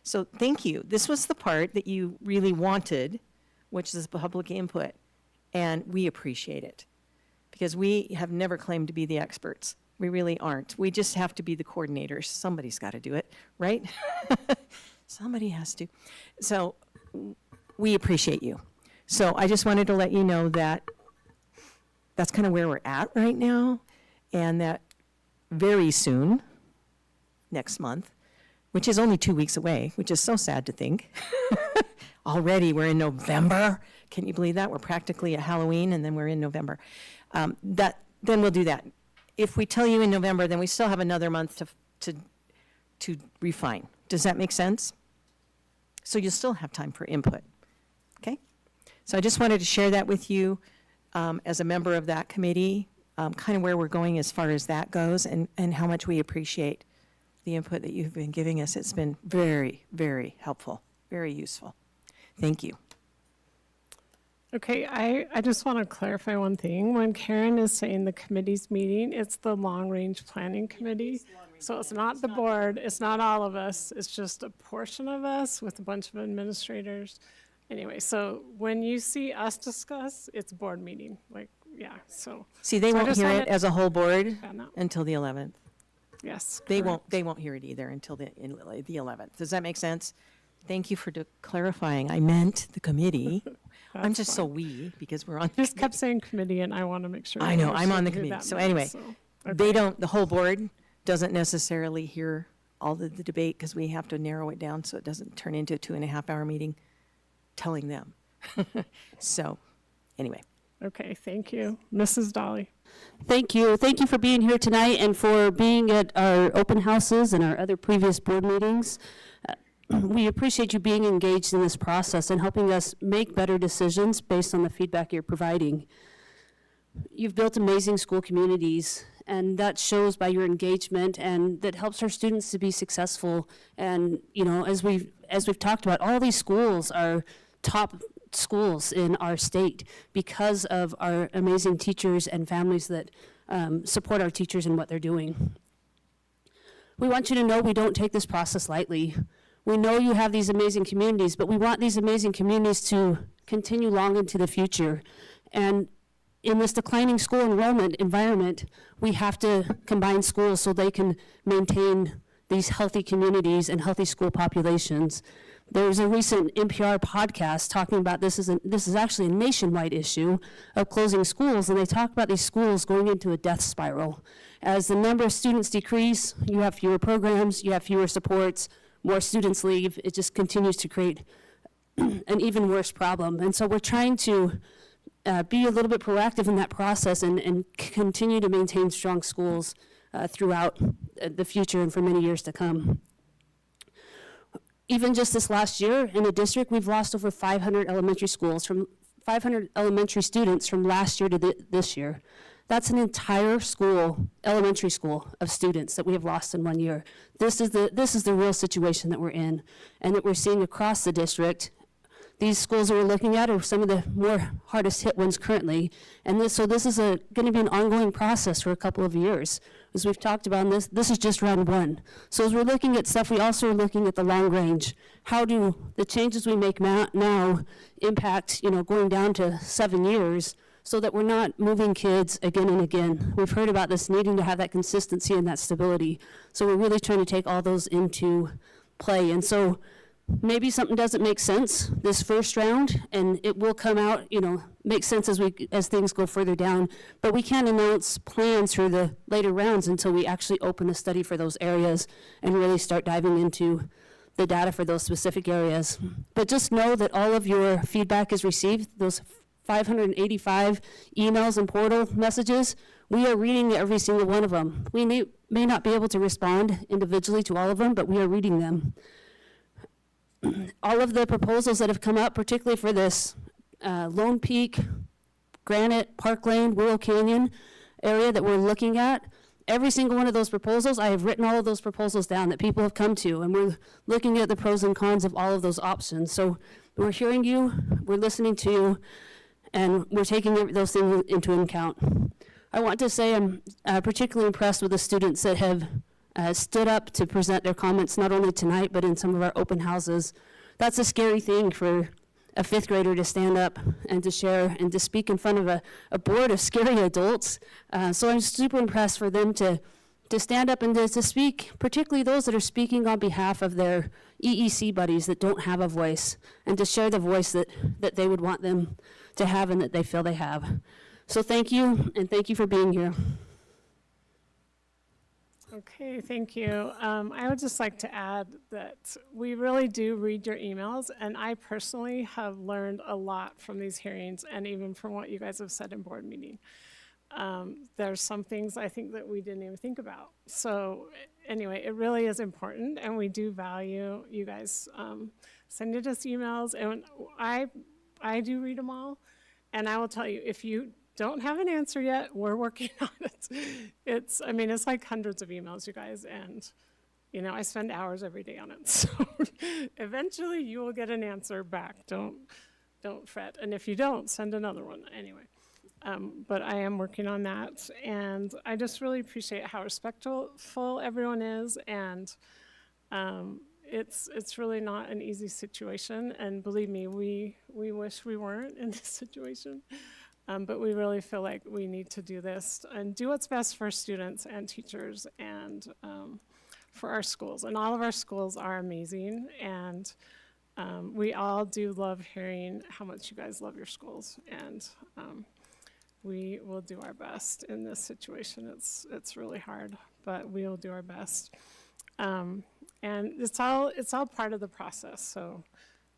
So thank you. This was the part that you really wanted, which is public input. And we appreciate it because we have never claimed to be the experts. We really aren't. We just have to be the coordinators. Somebody's got to do it, right? Somebody has to. So we appreciate you. So I just wanted to let you know that that's kind of where we're at right now, and that very soon, next month, which is only 2 weeks away, which is so sad to think. Already we're in November. Can you believe that? We're practically at Halloween, and then we're in November. Then we'll do that. If we tell you in November, then we still have another month to refine. Does that make sense? So you'll still have time for input, okay? So I just wanted to share that with you as a member of that committee, kind of where we're going as far as that goes, and how much we appreciate the input that you've been giving us. It's been very, very helpful, very useful. Thank you. Okay, I just want to clarify one thing. When Karen is saying the committee's meeting, it's the long-range planning committee. So it's not the board, it's not all of us, it's just a portion of us with a bunch of administrators. Anyway, so when you see us discuss, it's board meeting, like, yeah, so. See, they So I won't just hear it wanted- as a whole board Yeah, no. until the 11th. Yes, They correct. won't hear it either until the 11th. Does that make sense? Thank you for clarifying. I meant the committee. I'm That's just so fine. we because we're on. You just kept saying committee, and I want to make sure. I you know, I'm on the understood who committee. that So meant, anyway, so, They okay. don't, the whole board doesn't necessarily hear all the debate because we have to narrow it down so it doesn't turn into a 2.5-hour meeting telling them. So, anyway. Okay, thank you. Mrs. Dolly. Thank you. Thank you for being here tonight and for being at our open houses and our other previous board meetings. We appreciate you being engaged in this process and helping us make better decisions based on the feedback you're providing. You've built amazing school communities, and that shows by your engagement, and that helps our students to be successful. And, you know, as we've talked about, all these schools are top schools in our state because of our amazing teachers and families that support our teachers and what they're doing. We want you to know we don't take this process lightly. We know you have these amazing communities, but we want these amazing communities to continue long into the future. And in this declining school enrollment environment, we have to combine schools so they can maintain these healthy communities and healthy school populations. There's a recent NPR podcast talking about this is actually a nationwide issue of closing schools, and they talk about these schools going into a death spiral. As the number of students decrease, you have fewer programs, you have fewer supports, more students leave. It just continues to create an even worse problem. And so we're trying to be a little bit proactive in that process and continue to maintain strong schools throughout the future and for many years to come. Even just this last year in the district, we've lost over 500 elementary students from last year to this year. That's an entire school, elementary school, of students that we have lost in 1 year. This is the real situation that we're in and that we're seeing across the district. These schools that we're looking at are some of the more hardest hit ones currently. And this is going to be an ongoing process for a couple of years. As we've talked about, this is just round one. So as we're looking at stuff, we also are looking at the long range. How do the changes we make now impact, going down to 7 years, so that we're not moving kids again and again? We've heard about this needing to have that consistency and that stability. So we're really trying to take all those into play. And so maybe something doesn't make sense this first round, and it will come out, make sense as things go further down. But we can't announce plans for the later rounds until we actually open a study for those areas and really start diving into the data for those specific areas. But just know that all of your feedback is received. Those 585 emails and portal messages, we are reading every single one of them. We may not be able to respond individually to all of them, but we are reading them. All of the proposals that have come up, particularly for this Lone Peak, Granite, Park Lane, Willow Canyon area that we're looking at, every single one of those proposals, I have written all of those proposals down that people have come to, and we're looking at the pros and cons of all of those options. So we're hearing you, we're listening to you, and we're taking those things into account. I want to say I'm particularly impressed with the students that have stood up to present their comments, not only tonight, but in some of our open houses. That's a scary thing for a fifth grader to stand up and to share and to speak in front of a board of scary adults. So I'm super impressed for them to stand up and to speak, particularly those that are speaking on behalf of their EEC buddies that don't have a voice, and to share the voice that they would want them to have and that they feel they have. So thank you, and thank you for being here. Okay, thank you. I would just like to add that we really do read your emails, and I personally have learned a lot from these hearings and even from what you guys have said in board meeting. There's some things I think that we didn't even think about. So anyway, it really is important, and we do value you guys sending us emails, and I do read them all, and I will tell you, if you don't have an answer yet, we're working on it. It's like hundreds of emails, you guys, and I spend hours every day on it. So eventually you will get an answer back. Don't fret. And if you don't, send another one anyway. But I am working on that, and I just really appreciate how respectful everyone is, and it's really not an easy situation. And believe me, we wish we weren't in this situation. But we really feel like we need to do this and do what's best for students and teachers and for our schools. And all of our schools are amazing, and we all do love hearing how much you guys love your schools. And we will do our best in this situation. It's really hard, but we will do our best. And it's all part of the process. So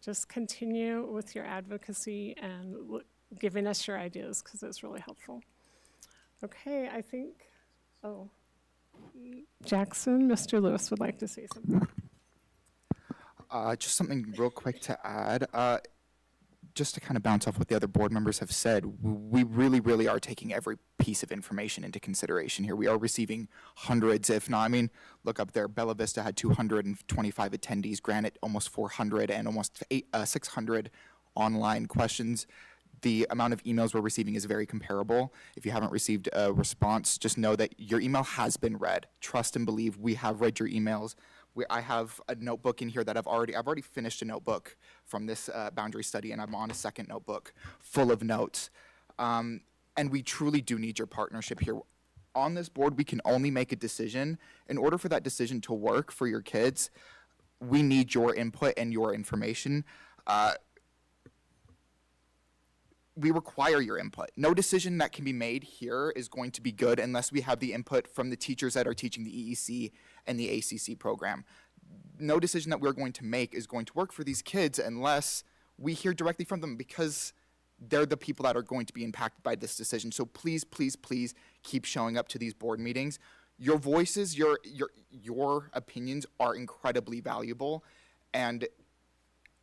just continue with your advocacy and giving us your ideas, because it's really helpful. Okay, I think, Jackson, Mr. Lewis would like to say something. Just something real quick to add. Just to kind of bounce off what the other board members have said, we really, really are taking every piece of information into consideration here. We are receiving hundreds, if not, look up there, Bella Vista had 225 attendees, Granite almost 400, and almost 600 online questions. The amount of emails we're receiving is very comparable. If you haven't received a response, just know that your email has been read. Trust and believe, we have read your emails. I have a notebook in here that I've already finished a notebook from this boundary study, and I'm on a second notebook full of notes. And we truly do need your partnership here. On this board, we can only make a decision. In order for that decision to work for your kids, we need your input and your information. We require your input. No decision that can be made here is going to be good unless we have the input from the teachers that are teaching the EEC and the ACC program. No decision that we're going to make is going to work for these kids unless we hear directly from them, because they're the people that are going to be impacted by this decision. So please, please, please keep showing up to these board meetings. Your voices, your opinions are incredibly valuable, and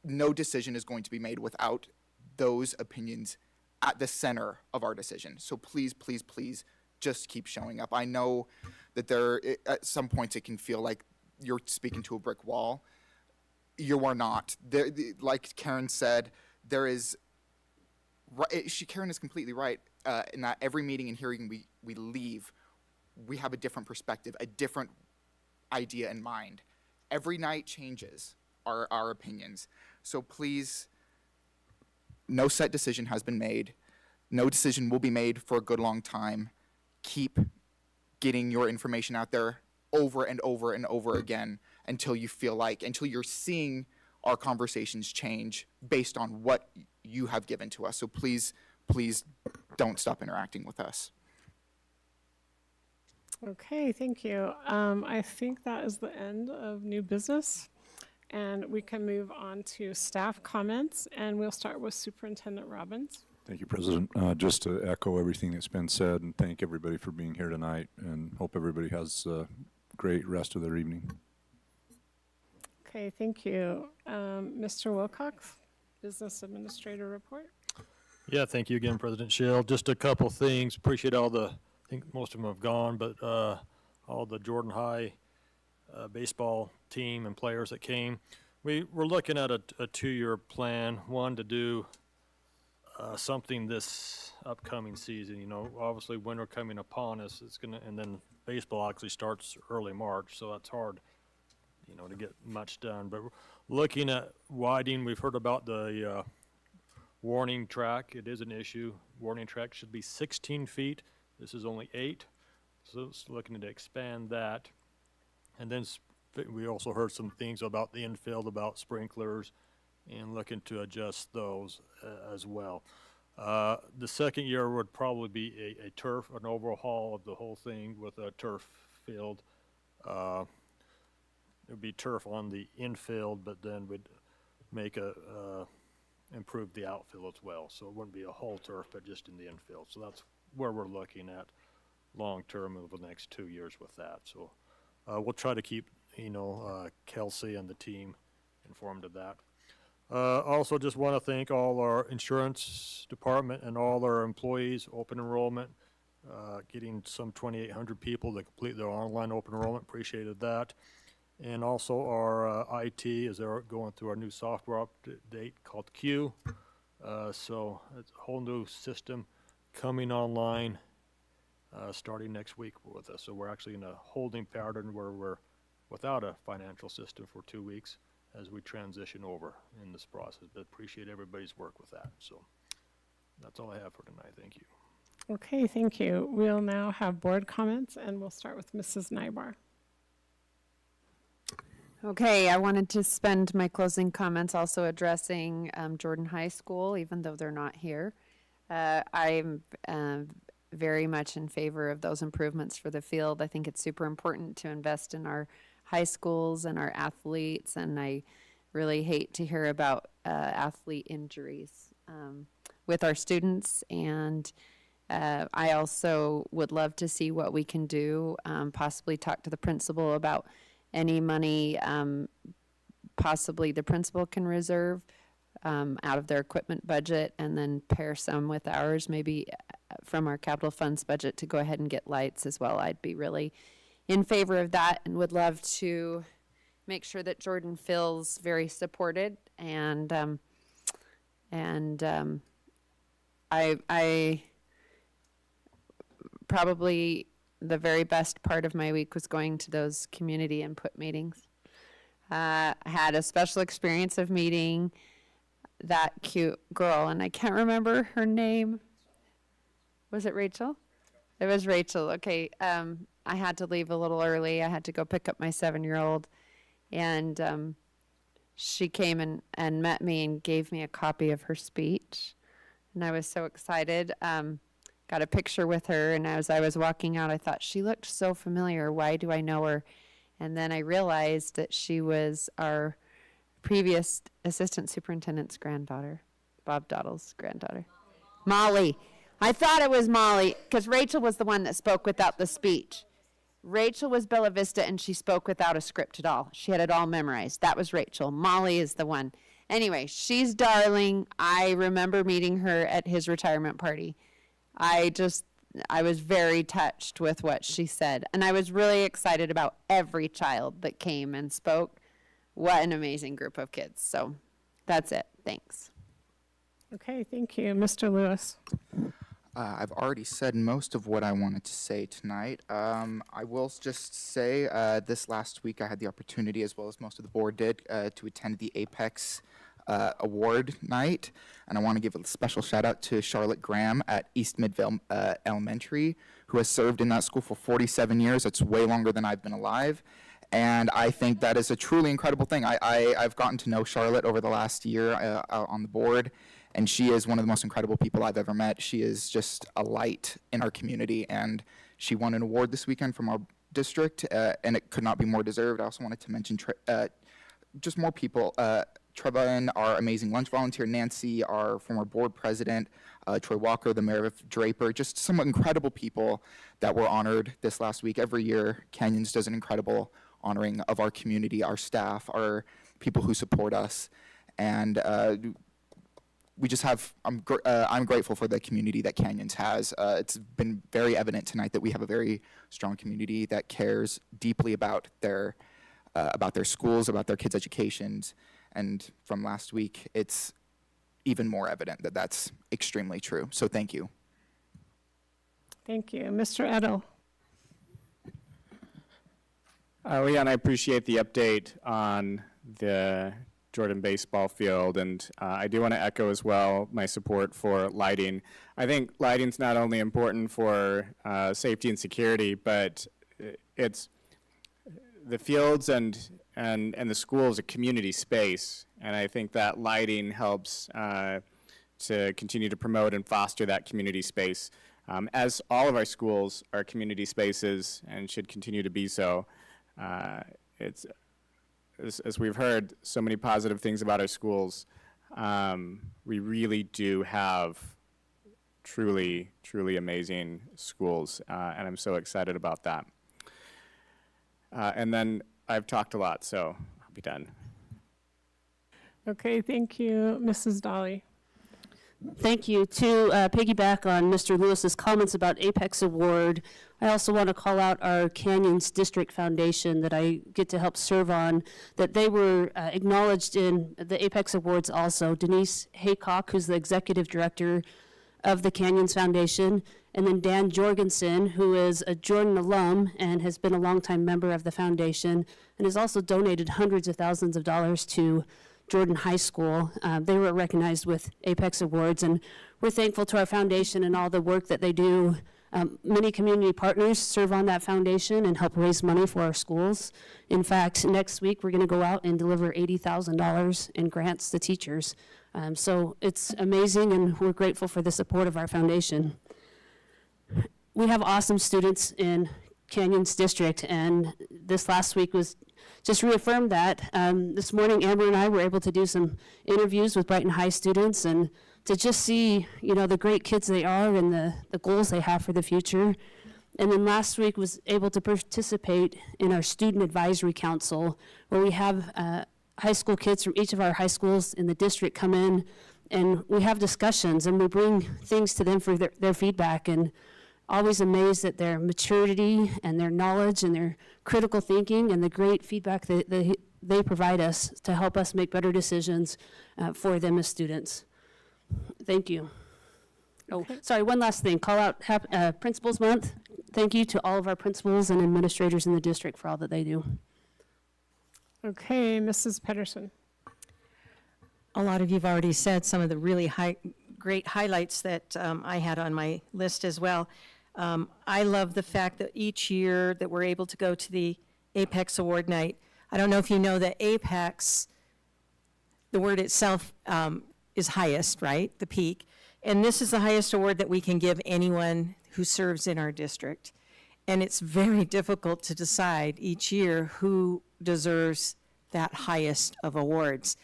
no decision is going to be made without those opinions at the center of our decision. So please, please, please just keep showing up. I know that at some points it can feel like you're speaking to a brick wall. You are not. Like Karen said, there is, Karen is completely right, in that every meeting and hearing we leave, we have a different perspective, a different idea in mind. Every night changes our opinions. So please, no set decision has been made. No decision will be made for a good long time. Keep getting your information out there over and over and over again until you're seeing our conversations change based on what you have given to us. So please don't stop interacting with us. Okay, thank you. I think that is the end of new business. And we can move on to staff comments, and we'll start with Superintendent Robbins. Thank you, President. Just to echo everything that's been said and thank everybody for being here tonight, and hope everybody has a great rest of their evening. Okay, thank you. Mr. Wilcox, Business Administrator Report. Yeah, thank you again, President Schill. Just a couple things. Appreciate all I think most of them have gone, but all the Jordan High baseball team and players that came. We're looking at a 2-year plan, one to do something this upcoming season. You know, obviously winter coming upon us, and then baseball actually starts early March, so that's hard, you know, to get much done. But we're looking at widening. We've heard about the warning track. It is an issue. Warning track should be 16 feet. This is only 8, so it's looking to expand that. And then we also heard some things about the infield, about sprinklers, and looking to adjust those as well. The second year would probably be a turf, an overhaul of the whole thing with a turf field. It would be turf on the infield, but then we'd make improve the outfield as well. So it wouldn't be a whole turf, but just in the infield. So that's where we're looking at long-term over the next 2 years with that. So we'll try to keep, Kelsey and the team informed of that. Also just want to thank all our insurance department and all our employees, open enrollment, getting some 2,800 people to complete their online open enrollment, appreciated that. And also our IT, as they're going through our new software update called Q. So it's a whole new system coming online starting next week with us. So we're actually in a holding pattern where we're without a financial system for 2 weeks as we transition over in this process. But appreciate everybody's work with that. So that's all I have for tonight. Thank you. Okay, thank you. We'll now have board comments, and we'll start with Mrs. Nybar. Okay, I wanted to spend my closing comments also addressing Jordan High School, even though they're not here. I'm very much in favor of those improvements for the field. I think it's super important to invest in our high schools and our athletes, and I really hate to hear about athlete injuries with our students. And I also would love to see what we can do, possibly talk to the principal about any money possibly the principal can reserve out of their equipment budget, and then pair some with ours, maybe from our capital funds budget, to go ahead and get lights as well. I'd be really in favor of that and would love to make sure that Jordan feels very supported. And I probably the very best part of my week was going to those community input meetings. I had a special experience of meeting that cute girl, and I can't remember her name. Was it Rachel? It was Rachel. Okay. I had to leave a little early. I had to go pick up my 7-year-old, and she came and met me and gave me a copy of her speech, and I was so excited. Got a picture with her, and as I was walking out, I thought, she looked so familiar. Why do I know her? And then I realized that she was our previous assistant superintendent's granddaughter, Bob Doddle's granddaughter. Molly. I thought it was Molly, because Rachel was the one that spoke without the speech. Rachel was Bella Vista, and she spoke without a script at all. She had it all memorized. That was Rachel. Molly is the one. Anyway, she's darling. I remember meeting her at his retirement party. I was very touched with what she said. And I was really excited about every child that came and spoke. What an amazing group of kids. So that's it. Thanks. Okay, thank you. Mr. Lewis. I've already said most of what I wanted to say tonight. I will just say this last week I had the opportunity, as well as most of the board did, to attend the Apex award night. And I want to give a special shout out to Charlotte Graham at East Midvale Elementary, who has served in that school for 47 years. That's way longer than I've been alive. And I think that is a truly incredible thing. I've gotten to know Charlotte over the last year on the board, and she is one of the most incredible people I've ever met. She is just a light in our community, and she won an award this weekend from our district, and it could not be more deserved. I also wanted to mention just more people. Trevin, our amazing lunch volunteer, Nancy, our former board president, Troy Walker, the mayor of Draper, just some incredible people that were honored this last week. Every year, Canyons does an incredible honoring of our community, our staff, our people who support us, and we just have, I'm grateful for the community that Canyons has. It's been very evident tonight that we have a very strong community that cares deeply about their schools, about their kids' educations. And from last week, it's even more evident that that's extremely true. So thank you. Thank you. Mr. Edel. Leon, I appreciate the update on the Jordan baseball field, and I do want to echo as well my support for lighting. I think lighting's not only important for safety and security, but it's the fields and the school is a community space, and I think that lighting helps to continue to promote and foster that community space. As all of our schools are community spaces and should continue to be so. It's as we've heard so many positive things about our schools. We really do have truly amazing schools, and I'm so excited about that. And then I've talked a lot, so I'll be done. Okay, thank you. Mrs. Dolly. Thank you. To piggyback on Mr. Lewis's comments about Apex Award, I also want to call out our Canyons District Foundation that I get to help serve on, that they were acknowledged in the Apex Awards also. Denise Haycock, who's the executive director of the Canyons Foundation, and then Dan Jorgensen, who is a Jordan alum and has been a longtime member of the foundation, and has also donated hundreds of thousands of dollars to Jordan High School. They were recognized with Apex Awards, and we're thankful to our foundation and all the work that they do. Many community partners serve on that foundation and help raise money for our schools. In fact, next week we're going to go out and deliver $80,000 in grants to teachers. So it's amazing, and we're grateful for the support of our foundation. We have awesome students in Canyons District, and this last week was just reaffirmed that. This morning, Amber and I were able to do some interviews with Brighton High students, and to just see, the great kids they are and the goals they have for the future. And then last week was able to participate in our Student Advisory Council, where we have high school kids from each of our high schools in the district come in, and we have discussions, and we bring things to them for their feedback, and always amazed at their maturity and their knowledge and their critical thinking and the great feedback that they provide us to help us make better decisions for them as students. Thank you. Oh, sorry, one last thing. Call out Principals Month. Thank you to all of our principals and administrators in the district for all that they do. Okay, Mrs. Pedersen. A lot of you've already said some of the really great highlights that I had on my list as well. I love the fact that each year that we're able to go to the Apex Award Night. I don't know if you know that Apex, the word itself is highest, right? The peak. And this is the highest award that we can give anyone who serves in our district. And it's very difficult to decide each year who deserves that highest of awards.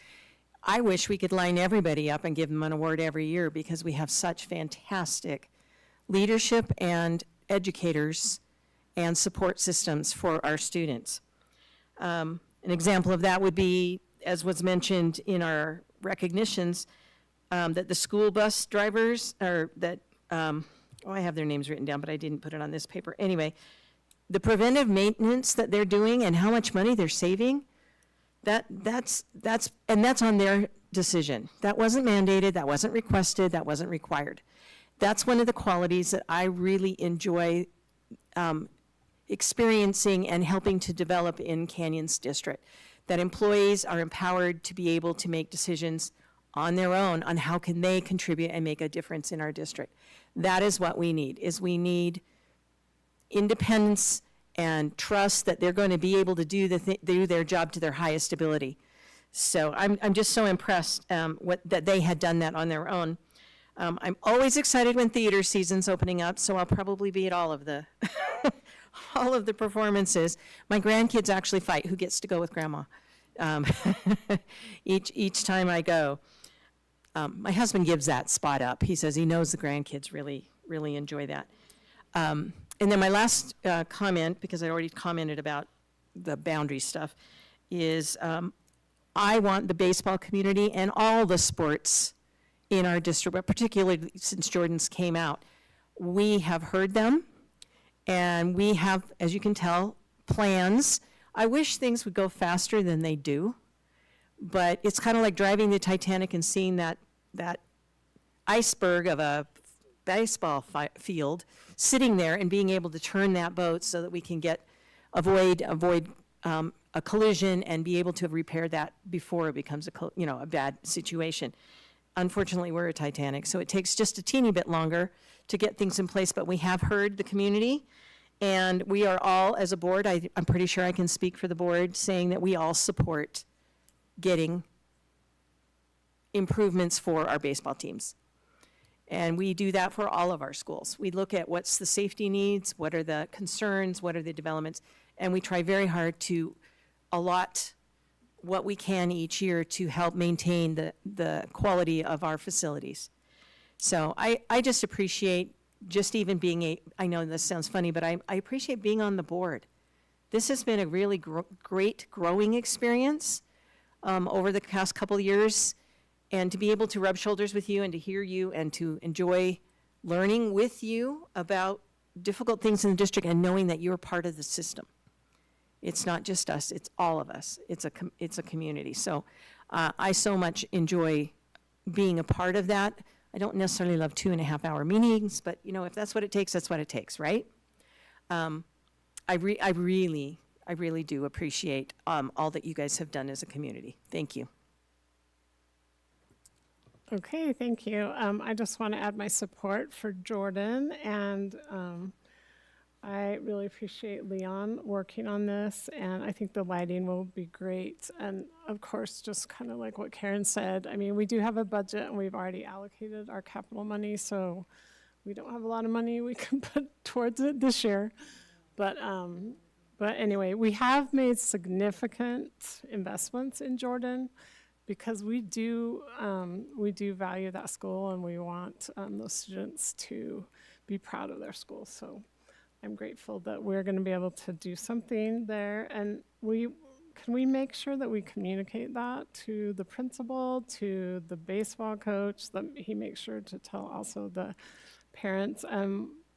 I wish we could line everybody up and give them an award every year, because we have such fantastic leadership and educators and support systems for our students. An example of that would be, as was mentioned in our recognitions, that the school bus drivers, or that, I have their names written down, but I didn't put it on this paper. Anyway, the preventive maintenance that they're doing and how much money they're saving, that's on their decision. That wasn't mandated, that wasn't requested, that wasn't required. That's one of the qualities that I really enjoy experiencing and helping to develop in Canyons District, that employees are empowered to be able to make decisions on their own on how can they contribute and make a difference in our district. That is what we need, is we need independence and trust that they're going to be able to do their job to their highest ability. So I'm just so impressed that they had done that on their own. I'm always excited when theater season's opening up, so I'll probably be at all of the all of the performances. My grandkids actually fight who gets to go with grandma each time I go. My husband gives that spot up. He says he knows the grandkids really enjoy that. And then my last comment, because I already commented about the boundary stuff, is I want the baseball community and all the sports in our district, but particularly since Jordan's came out, we have heard them, and we have, as you can tell, plans. I wish things would go faster than they do, but it's kind of like driving the Titanic and seeing that iceberg of a baseball field sitting there and being able to turn that boat so that we can avoid a collision and be able to repair that before it becomes a bad situation. Unfortunately, we're a Titanic, so it takes just a teeny bit longer to get things in place, but we have heard the community, and we are all, as a board, I'm pretty sure I can speak for the board, saying that we all support getting improvements for our baseball teams. And we do that for all of our schools. We look at what's the safety needs, what are the concerns, what are the developments, and we try very hard to allot what we can each year to help maintain the quality of our facilities. So I just appreciate just even being I know this sounds funny, but I appreciate being on the board. This has been a really great growing experience over the past couple of years, and to be able to rub shoulders with you and to hear you and to enjoy learning with you about difficult things in the district and knowing that you're part of the system. It's not just us, it's all of us. It's a community. So I so much enjoy being a part of that. I don't necessarily love 2.5-hour meetings, but if that's what it takes, that's what it takes, right? I really do appreciate all that you guys have done as a community. Thank you. Okay, thank you. I just want to add my support for Jordan, and I really appreciate Leon working on this, and I think the lighting will be great. And of course, just kind of like what Karen said, I mean, we do have a budget and we've already allocated our capital money, so we don't have a lot of money we can put towards it this year. But anyway, we have made significant investments in Jordan because we do value that school, and we want those students to be proud of their school. So I'm grateful that we're going to be able to do something there, and can we make sure that we communicate that to the principal, to the baseball coach, that he makes sure to tell also the parents.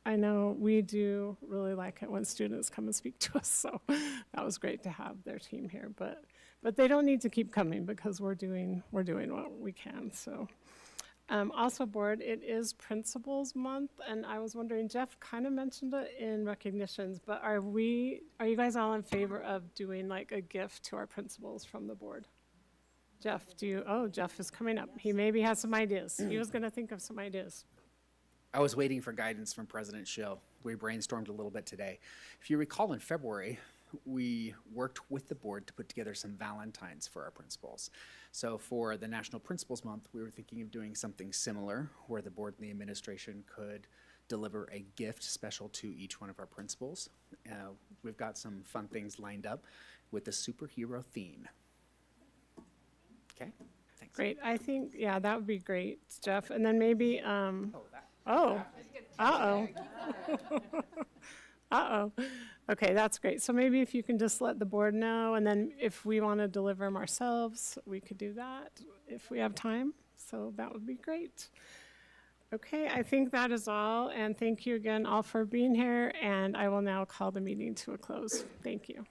I know we do really like it when students come and speak to us, so that was great to have their team here, but they don't need to keep coming because we're doing what we can. So also, board, it is Principals Month, and I was wondering, Jeff kind of mentioned it in recognitions, but are you guys all in favor of doing like a gift to our principals from the board? Jeff, Jeff is coming up. He maybe has some ideas. He was going to think of some ideas. I was waiting for guidance from President Schill. We brainstormed a little bit today. If you recall, in February, we worked with the board to put together some Valentines for our principals. So for the National Principals Month, we were thinking of doing something similar where the board and the administration could deliver a gift special to each one of our principals. We've got some fun things lined up with the superhero theme. Okay, thanks. Great. I think, yeah, that would be great, Jeff. And then maybe, Okay, that's great. So maybe if you can just let the board know, and then if we want to deliver them ourselves, we could do that if we have time. So that would be great. Okay, I think that is all. And thank you again all for being here. And I will now call the meeting to a close. Thank you.